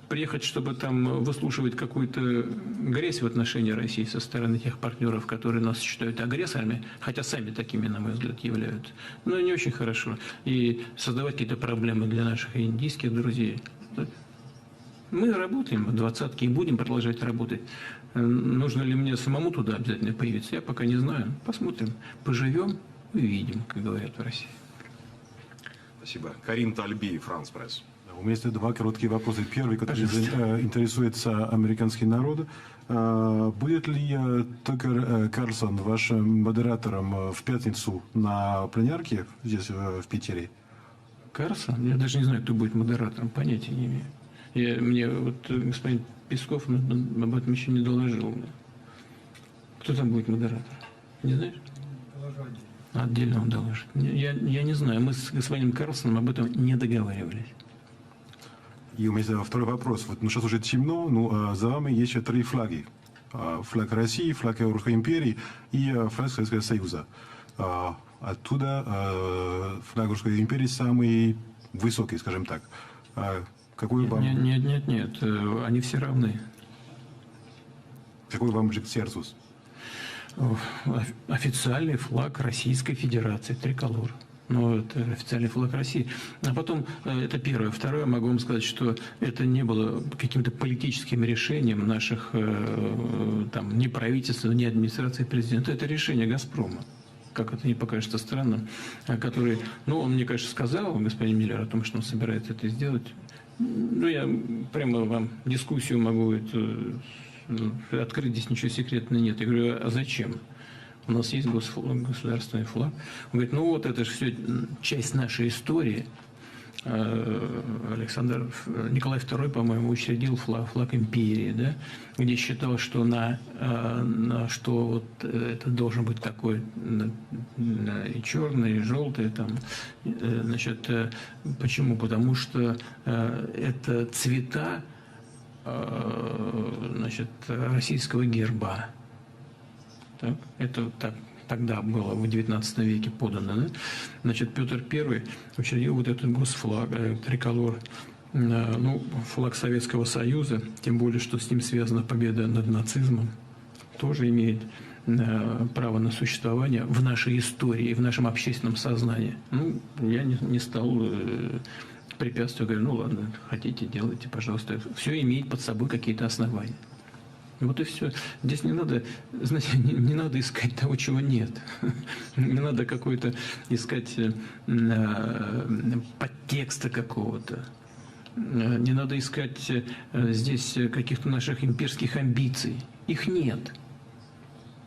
Приехать, чтобы там выслушивать какую-то грязь в отношении России со стороны тех партнеров, которые нас считают агрессорами, хотя сами такими, на мой взгляд, являются, но не очень хорошо. И создавать какие-то проблемы для наших индийских друзей. Мы работаем в двадцатке и будем продолжать работать. Нужно ли мне самому туда обязательно появиться, я пока не знаю. Посмотрим, поживем, увидим, как говорят в России. Спасибо. Карим Тальби, France Press. У меня есть два короткие вопроса. Первый, который интересуется американский народ. Будет ли Такер Карлсон вашим модератором в пятницу на пленарке здесь в Питере? Карлсон? Я даже не знаю, кто будет модератором, понятия не имею. Мне вот господин Песков об этом еще не доложил. Кто там будет модератором? Не знаешь? Отдельно он доложит. Я не знаю, мы с господином Карлсоном об этом не договаривались. И у меня второй вопрос. Вот, сейчас уже темно, но за вами есть 3 флаги. Флаг России, флаг Русской империи и флаг Советского Союза. Оттуда флаг Русской империи самый высокий, скажем так. Какой вам... Нет, они все равны. Какой вам ближе к сердцу? Официальный флаг Российской Федерации, триколор. Ну, это официальный флаг России. А потом, это первое. Второе, могу вам сказать, что это не было каким-то политическим решением наших, там, ни правительства, ни администрации президента. Это решение «Газпрома». Как это не покажется странным. Который, ну, он мне, конечно, сказал, господин Миллер, о том, что он собирается это сделать. Ну, я прямо вам дискуссию могу открыть, здесь ничего секретного нет. Я говорю, а зачем? У нас есть государственный флаг. Он говорит, ну вот это же все часть нашей истории. Николай II, по-моему, учредил флаг империи, да, где считал, что что вот это должен быть такой и черный, и желтый. Там. Значит, почему? Потому что это цвета, значит, российского герба. Так? Это так тогда было в XIX веке подано. Да? Значит, Петр I учредил вот этот госфлаг, триколор, ну, флаг Советского Союза, тем более, что с ним связана победа над нацизмом, тоже имеет право на существование в нашей истории, в нашем общественном сознании. Ну, я не стал препятствовать, говорю, ну ладно, хотите, делайте, пожалуйста. Все имеет под собой какие-то основания. Вот и все. Здесь не надо, знаете, не надо искать того, чего нет. Не надо какой-то искать подтекста какого-то. Не надо искать здесь каких-то наших имперских амбиций. Их нет.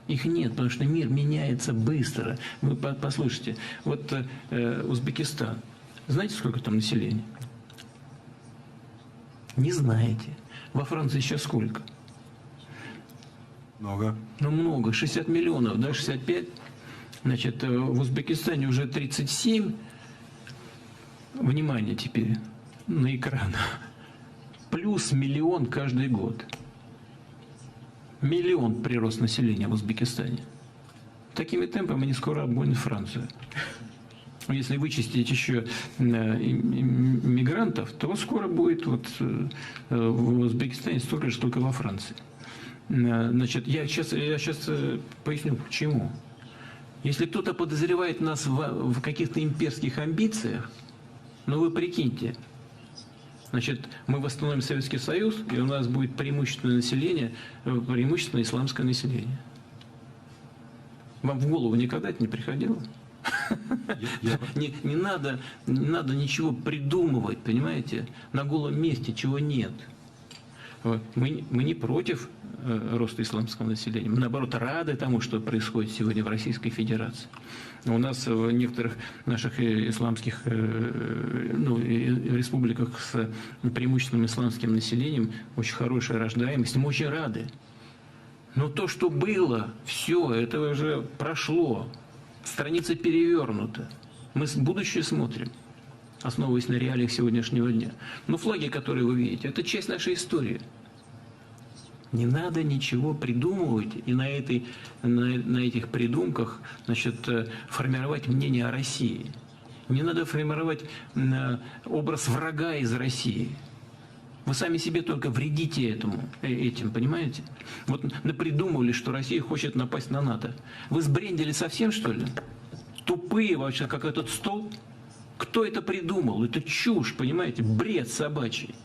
Их нет, потому что мир меняется быстро. Вы послушайте, вот Узбекистан. Знаете, сколько там населения? Не знаете. Во Франции сейчас сколько? Много. Ну, много. 60 миллионов, да, 65. Значит, в Узбекистане уже 37. Внимание теперь на экран. Плюс 1 миллион каждый год. 1 миллион прирост населения в Узбекистане. Такими темпами они скоро обгонят Францию. Если вычистить еще мигрантов, то скоро будет вот в Узбекистане столько же, только во Франции. Значит, я сейчас поясню, почему. Если кто-то подозревает нас в каких-то имперских амбициях, ну вы прикиньте, значит, мы восстановим Советский Союз, и у нас будет преимущественное население, преимущественно исламское население. Вам в голову никогда это не приходило? Не надо ничего придумывать, понимаете, на голом месте, чего нет. Мы не против роста исламского населения. Мы, наоборот, рады тому, что происходит сегодня в Российской Федерации. У нас в некоторых наших исламских республиках с преимущественным исламским населением очень хорошая рождаемость. Мы очень рады. Но то, что было, все, это уже прошло. Страница перевернута. Мы в будущее смотрим, основываясь на реалиях сегодняшнего дня. Но флаги, которые вы видите, это часть нашей истории. Не надо ничего придумывать и на этих придумках, значит, формировать мнение о России. Не надо формировать образ врага из России. Вы сами себе только вредите этим, понимаете? Вот напридумывали, что Россия хочет напасть на НАТО. Вы сбрендили совсем, что ли? Тупые вообще, как этот стол? Кто это придумал? Это чушь, понимаете? Бред собачий.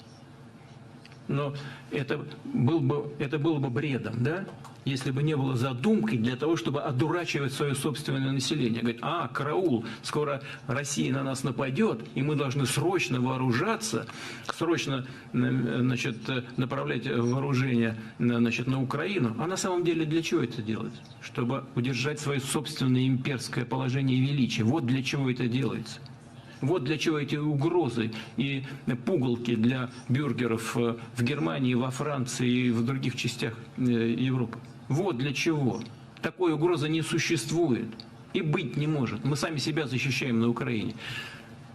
Но это было бы бредом, да? Если бы не было задумкой для того, чтобы одурачивать свое собственное население. Говорит, караул, скоро Россия на нас нападет, и мы должны срочно вооружаться, срочно, значит, направлять вооружение, значит, на Украину. А на самом деле для чего это делать? Чтобы удержать свое собственное имперское положение и величие. Вот для чего это делается. Вот для чего эти угрозы и пугалки для бюргеров в Германии, во Франции и в других частях Европы. Вот для чего. Такой угрозы не существует и быть не может. Мы сами себя защищаем на Украине.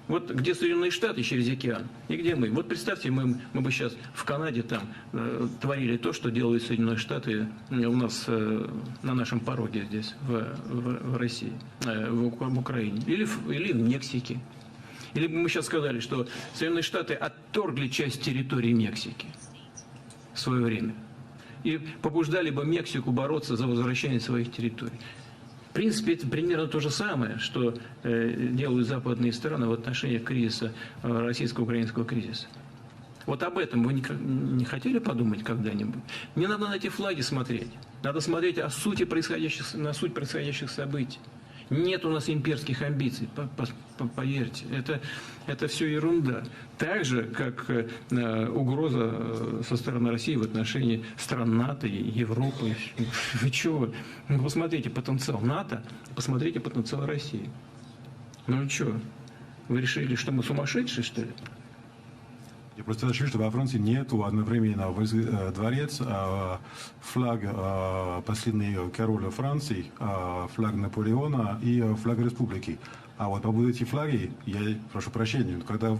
Вот где Соединенные Штаты через океан, и где мы. Вот представьте, мы бы сейчас в Канаде там творили то, что делают Соединенные Штаты у нас на нашем пороге здесь, в России, в Украине, или в Мексике. Или бы мы сейчас сказали, что Соединенные Штаты отторгли часть территории Мексики в свое время. И побуждали бы Мексику бороться за возвращение своих территорий. В принципе, это примерно то же самое, что делают западные страны в отношении кризиса, российско-украинского кризиса. Вот об этом вы не хотели подумать когда-нибудь? Не надо на эти флаги смотреть. Надо смотреть на суть происходящих событий. Нет у нас имперских амбиций, поверьте. Это все ерунда. Так же, как угроза со стороны России в отношении стран НАТО и Европы. Вы чего? Посмотрите потенциал НАТО, посмотрите потенциал России. Ну что, вы решили, что мы сумасшедшие, что ли? Я просто хочу, что во Франции нету одновременно дворец, флаг последний король Франции, флаг Наполеона и флаг республики. А вот по поводу этих флаги, я прошу прощения, когда,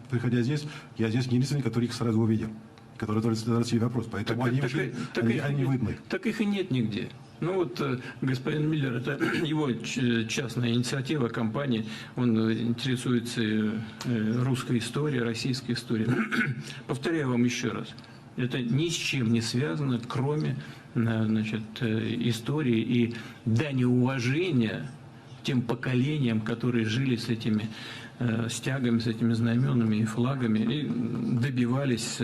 приходя здесь, я здесь единственный, который их сразу увидел, который тоже задал себе вопрос, поэтому они видны. Так их и нет нигде. Ну вот господин Миллер, это его частная инициатива, компания, он интересуется русской историей, российской историей. Повторяю вам еще раз, это ни с чем не связано, кроме, значит, истории и дани уважения тем поколениям, которые жили с этими стягами, с этими знаменами и флагами и добивались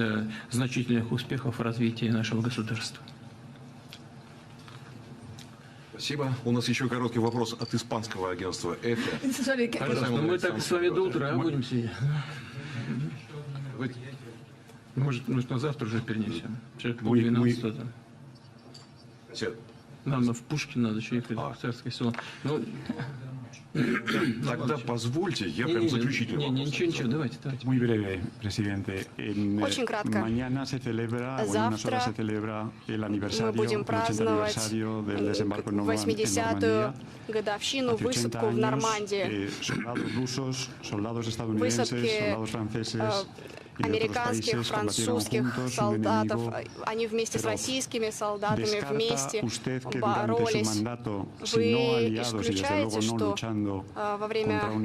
значительных успехов в развитии нашего государства. Спасибо. У нас еще короткий вопрос от испанского агентства «Эхо». Пожалуйста, мы так с вами до утра будем сидеть. Может, на завтра уже перенесем. Человек пол 12 там. Нам в Пушкин надо еще ехать, в Царское село. Тогда позвольте, я прям заключительный вопрос. Ничего, давайте. Muy breve, presidente. Очень кратко. Mañana se celebra, o en unas horas se celebra el aniversario, мы будем праздновать 80-ю годовщину высадку в Нормандии. Высадки американских, французских солдатов. Они вместе с российскими солдатами вместе боролись. Вы исключаете, что во время в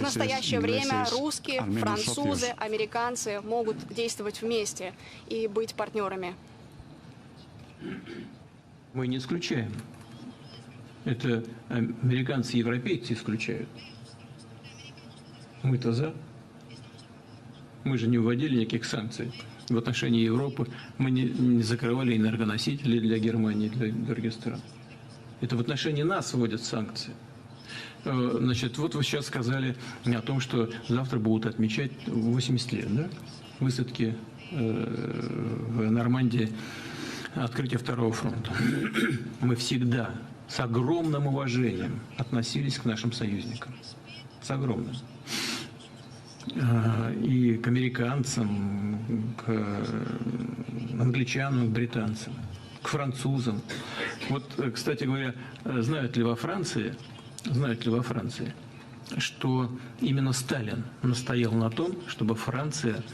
настоящее время русские, французы, американцы могут действовать вместе и быть партнерами? Мы не исключаем. Это американцы и европейцы исключают. Мы-то за. Мы же не вводили никаких санкций в отношении Европы. Мы не закрывали энергоносители для Германии, для других стран. Это в отношении нас вводят санкции. Значит, вот вы сейчас сказали о том, что завтра будут отмечать 80 лет, да? Высадки в Нормандии, открытие Второго фронта. Мы всегда с огромным уважением относились к нашим союзникам. С огромным. И к американцам, к англичанам, к британцам, к французам. Вот, кстати говоря, знают ли во Франции, что именно Сталин настоял на том, чтобы Франция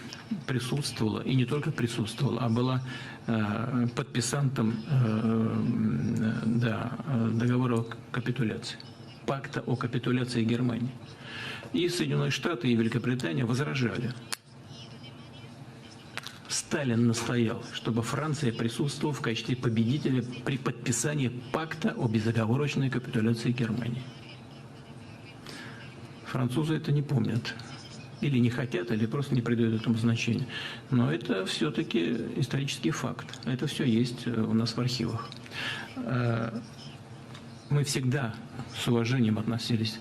присутствовала, и не только присутствовала, а была подписантом договора о капитуляции, пакта о капитуляции Германии. И Соединенные Штаты, и Великобритания возражали. Сталин настоял, чтобы Франция присутствовала в качестве победителя при подписании пакта о безоговорочной капитуляции Германии. Французы это не помнят. Или не хотят, или просто не придают этому значения. Но это все-таки исторический факт. Это все есть у нас в архивах. Мы всегда с уважением относились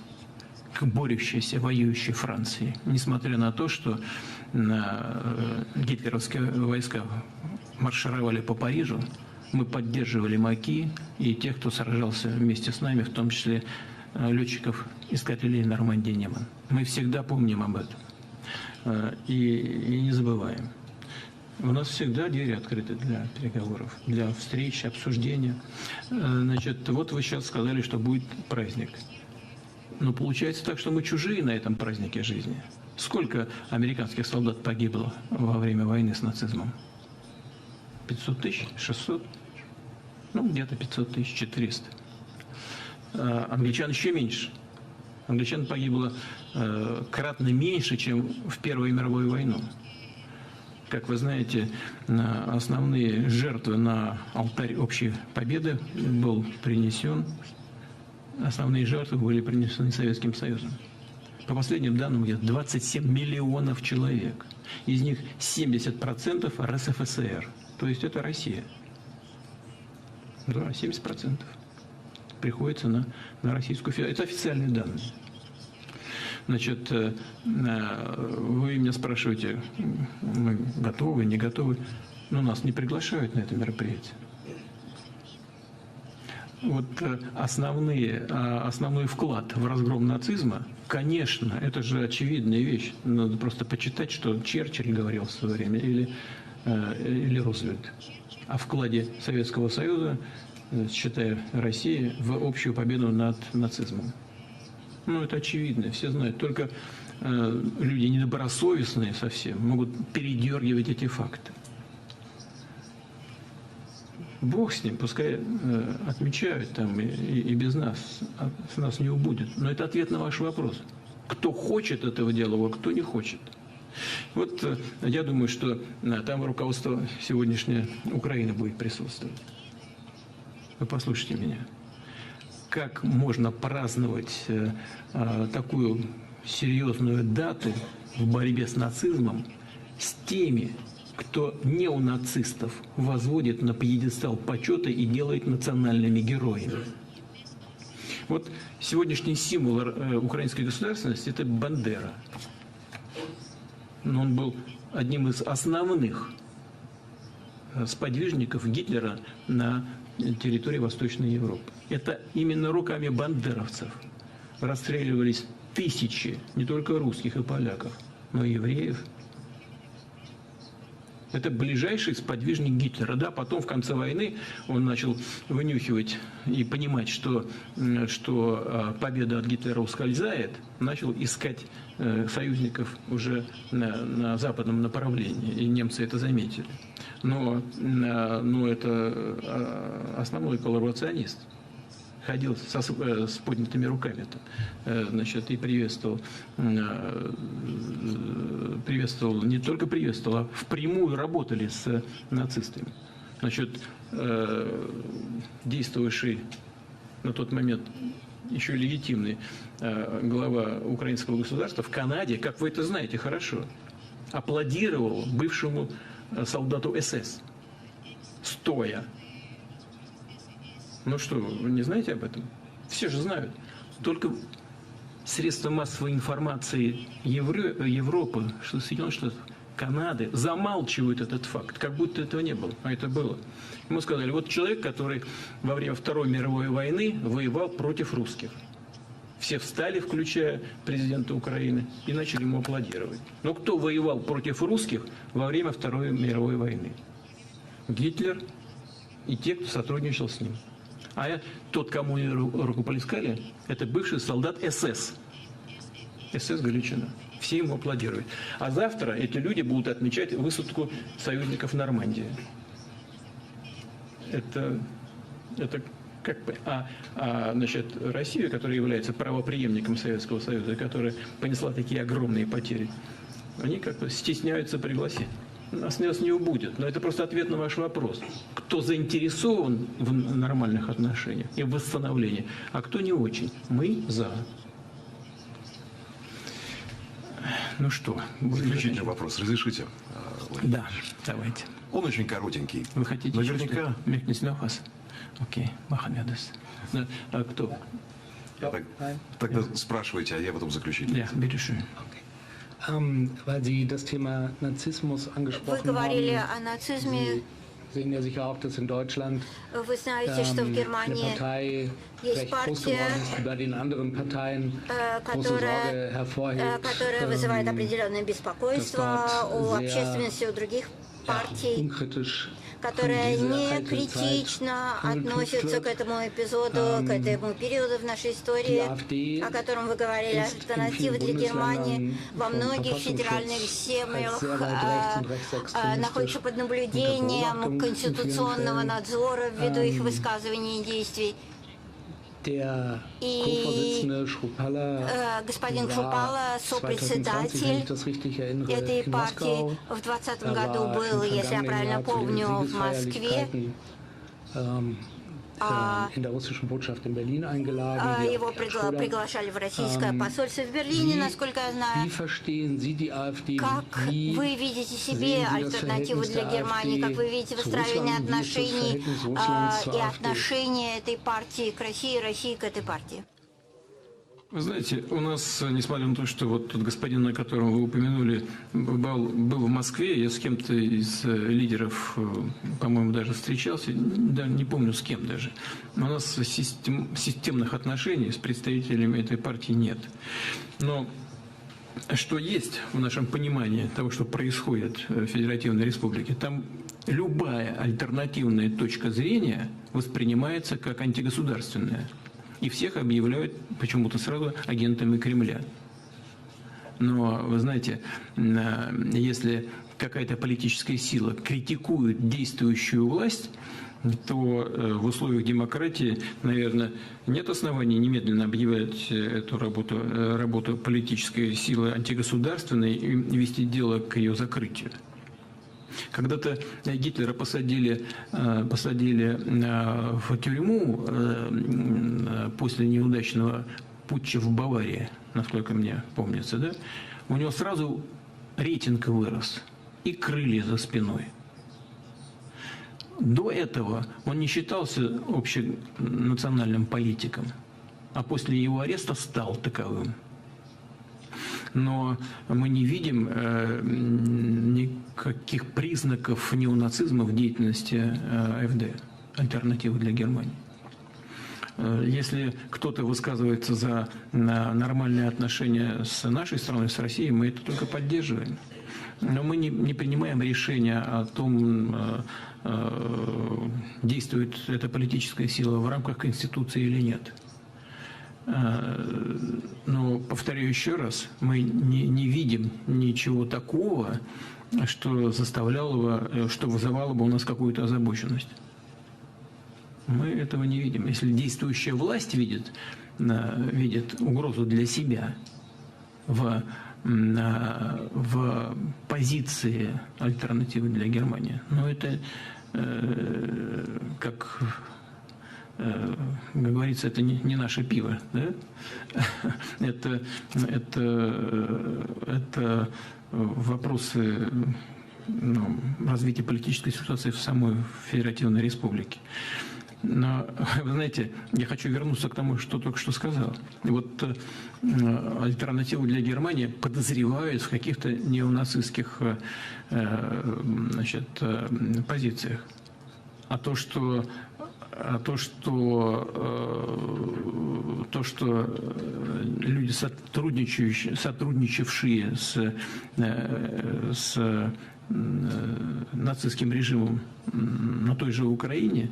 к борющейся, воюющей Франции, несмотря на то, что гитлеровские войска маршировали по Парижу, мы поддерживали маки и тех, кто сражался вместе с нами, в том числе летчиков искателей Нормандии Неман. Мы всегда помним об этом и не забываем. У нас всегда двери открыты для переговоров, для встреч, обсуждения. Значит, вот вы сейчас сказали, что будет праздник. Но получается так, что мы чужие на этом празднике жизни. Сколько американских солдат погибло во время войны с нацизмом? 500 тысяч? 600? Ну, где-то 500 тысяч, 400. Англичан еще меньше. Англичан погибло кратно меньше, чем в Первую мировую войну. Как вы знаете, основные жертвы на алтарь общей победы был принесен. Основные жертвы были принесены Советским Союзом. По последним данным, где-то 27 миллионов человек. Из них 70% РСФСР. То есть это Россия. Да, 70% приходится на Российскую Федерацию. Это официальные данные. Значит, вы меня спрашиваете, мы готовы, не готовы. Но нас не приглашают на это мероприятие. Вот основной вклад в разгром нацизма, конечно, это же очевидная вещь. Надо просто почитать, что Черчилль говорил в свое время или Рузвельт о вкладе Советского Союза, считая России, в общую победу над нацизмом. Ну, это очевидно, все знают. Только люди недобросовестные совсем могут передергивать эти факты. Бог с ним, пускай отмечают там и без нас, с нас не убудет. Но это ответ на ваш вопрос. Кто хочет этого дела, а кто не хочет. Вот я думаю, что там руководство сегодняшней Украины будет присутствовать. Вы послушайте меня. Как можно праздновать такую серьезную дату в борьбе с нацизмом с теми, кто неонацистов возводит на пьедестал почета и делает национальными героями? Вот сегодняшний символ украинской государственности – это Бандера. Но он был одним из основных сподвижников Гитлера на территории Восточной Европы. Это именно руками бандеровцев расстреливались тысячи не только русских и поляков, но и евреев. Это ближайший сподвижник Гитлера. Да, потом в конце войны он начал вынюхивать и понимать, что победа от Гитлера ускользает, начал искать союзников уже на западном направлении, и немцы это заметили. Но это основной коллаборационист. Ходил с поднятыми руками, значит, и приветствовал, не только приветствовал, а впрямую работали с нацистами. Значит, действовавший на тот момент еще легитимный глава украинского государства в Канаде, как вы это знаете хорошо, аплодировал бывшему солдату СС, стоя. Ну что, вы не знаете об этом? Все же знают. Только средства массовой информации Европы, Соединенных Штатов, Канады замалчивают этот факт, как будто этого не было. А это было. Ему сказали, вот человек, который во время Второй мировой войны воевал против русских. Все встали, включая президента Украины, и начали ему аплодировать. Но кто воевал против русских во время Второй мировой войны? Гитлер и те, кто сотрудничал с ним. А тот, кому они рукоплескали, это бывший солдат СС. СС Галичина. Все ему аплодируют. А завтра эти люди будут отмечать высадку союзников в Нормандии. Это как бы... значит, Россия, которая является правопреемником Советского Союза, которая понесла такие огромные потери, они как бы стесняются пригласить. Нас не убудет. Но это просто ответ на ваш вопрос. Кто заинтересован в нормальных отношениях и в восстановлении, а кто не очень. Мы за. Ну что? Заключительный вопрос. Разрешите? Да, давайте. Он очень коротенький. Вы хотите? Наверняка. Окей, Махамедес. А кто? Тогда спрашивайте, а я потом заключительный. Ja, bitteschön. Weil Sie das Thema Narzissmus angesprochen haben. Вы говорили о нацизме. Вы знаете, что в Германии есть партия, которая вызывает определенное беспокойство у общественности, у других партий, которая не критично относится к этому эпизоду, к этому периоду в нашей истории, о котором вы говорили. Альтернатива для Германии во многих федеральных землях находится под наблюдением конституционного надзора ввиду их высказываний и действий. И господин Шупала, сопредседатель этой партии, в 2020 году был, если я правильно помню, в Москве. Его приглашали в российское посольство в Берлине, насколько я знаю. Как вы видите себе альтернативу для Германии? Как вы видите выстраивание отношений и отношения этой партии к России, России к этой партии? Вы знаете, у нас, несмотря на то, что вот тот господин, о котором вы упомянули, был в Москве, я с кем-то из лидеров, по-моему, даже встречался, да, не помню с кем даже, но у нас системных отношений с представителями этой партии нет. Но что есть в нашем понимании того, что происходит в Федеративной Республике, там любая альтернативная точка зрения воспринимается как антигосударственная. И всех объявляют почему-то сразу агентами Кремля. Но, вы знаете, если какая-то политическая сила критикует действующую власть, то в условиях демократии, наверное, нет оснований немедленно объявлять эту работу политической силы антигосударственной и вести дело к ее закрытию. Когда-то Гитлера посадили в тюрьму после неудачного путча в Баварии, насколько мне помнится, да? У него сразу рейтинг вырос и крылья за спиной. До этого он не считался общенациональным политиком, а после его ареста стал таковым. Но мы не видим никаких признаков неонацизма в деятельности АфД, альтернативы для Германии. Если кто-то высказывается за нормальные отношения с нашей страной, с Россией, мы это только поддерживаем. Но мы не принимаем решения о том, действует эта политическая сила в рамках Конституции или нет. Но, повторяю еще раз, мы не видим ничего такого, что вызывало бы у нас какую-то озабоченность. Мы этого не видим. Если действующая власть видит угрозу для себя в позиции альтернативы для Германии, но это как говорится, это не наше пиво, да? Это вопросы развития политической ситуации в самой Федеративной Республике. Но, вы знаете, я хочу вернуться к тому, что только что сказал. И вот альтернативу для Германии подозревают в каких-то неонацистских позициях. А то, что люди, сотрудничавшие с нацистским режимом на той же Украине,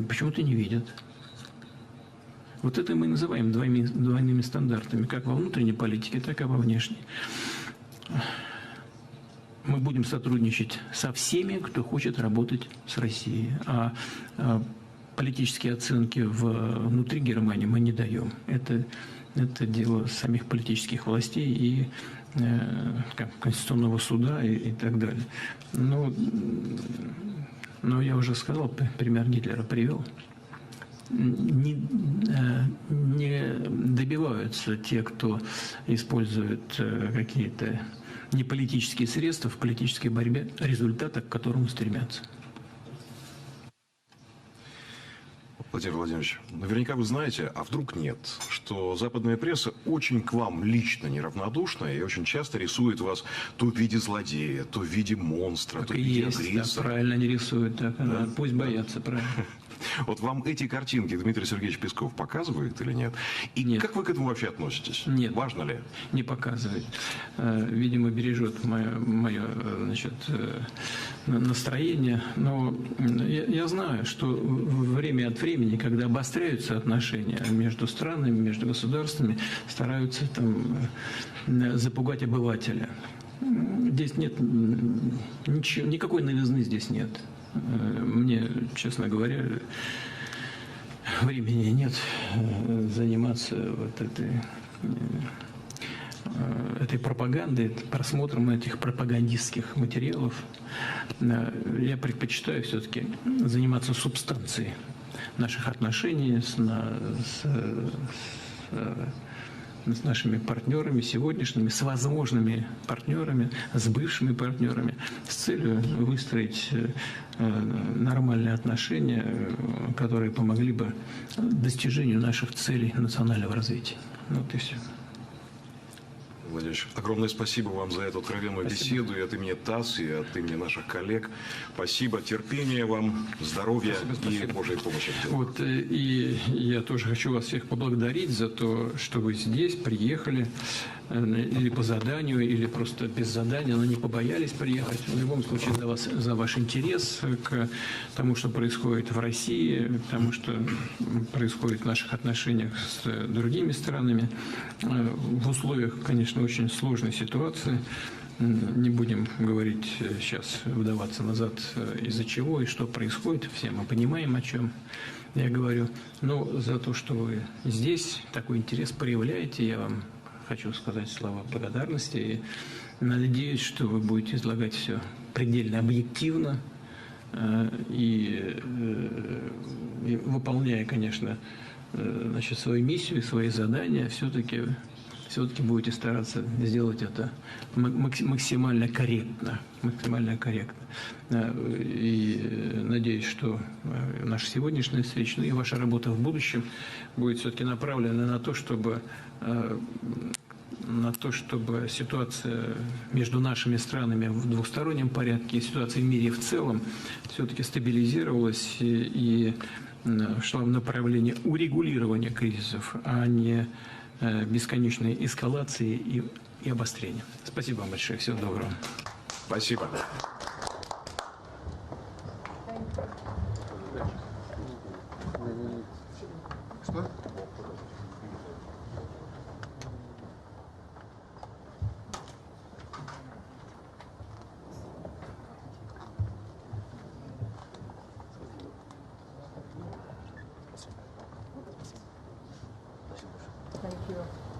почему-то не видят. Вот это мы называем двойными стандартами, как во внутренней политике, так и во внешней. Мы будем сотрудничать со всеми, кто хочет работать с Россией. А политические оценки внутри Германии мы не даем. Это дело самих политических властей и Конституционного суда и так далее. Но я уже сказал, пример Гитлера привел. Не добиваются те, кто использует какие-то неполитические средства в политической борьбе, результата, к которому стремятся. Владимир Владимирович, наверняка вы знаете, а вдруг нет, что западная пресса очень к вам лично неравнодушна и очень часто рисует вас то в виде злодея, то в виде монстра, так то в виде есть, агрессора. Да, правильно не рисуют, так, да? Пусть боятся, правильно. Вот вам эти картинки Дмитрий Сергеевич Песков показывает или нет? И нет. Как вы к этому вообще относитесь? Нет. Важно ли? Не показывает. Видимо, бережет мое значит, настроение. Но я знаю, что время от времени, когда обостряются отношения между странами, между государствами, стараются там запугать обывателя. Здесь нет ничего, никакой новизны здесь нет. Мне, честно говоря, времени нет заниматься вот этой пропагандой, просмотром этих пропагандистских материалов. Я предпочитаю все-таки заниматься субстанцией наших отношений с нашими партнерами сегодняшними, с возможными партнерами, с бывшими партнерами, с целью выстроить нормальные отношения, которые помогли бы достижению наших целей национального развития. Вот и все. Владимирович, огромное спасибо вам за эту откровенную беседу и от имени ТАСС, и от имени наших коллег. Спасибо, терпения вам, здоровья и Божьей помощи. Вот, и я тоже хочу вас всех поблагодарить за то, что вы здесь приехали, или по заданию, или просто без задания, но не побоялись приехать. В любом случае за ваш интерес к тому, что происходит в России, к тому, что происходит в наших отношениях с другими странами. В условиях, конечно, очень сложной ситуации. Не будем говорить сейчас, вдаваться назад, из-за чего и что происходит. Все мы понимаем, о чем я говорю. Но за то, что вы здесь такой интерес проявляете, я вам хочу сказать слова благодарности. И надеюсь, что вы будете излагать все предельно объективно и выполняя, конечно, значит, свою миссию, свои задания, все-таки будете стараться сделать это максимально корректно. И надеюсь, что наша сегодняшняя встреча, ну и ваша работа в будущем будет все-таки направлена на то, чтобы ситуация между нашими странами в двустороннем порядке и ситуация в мире в целом все-таки стабилизировалась и шла в направлении урегулирования кризисов, а не бесконечной эскалации и обострения. Спасибо вам большое. Всего доброго. Спасибо. Что? Thank you.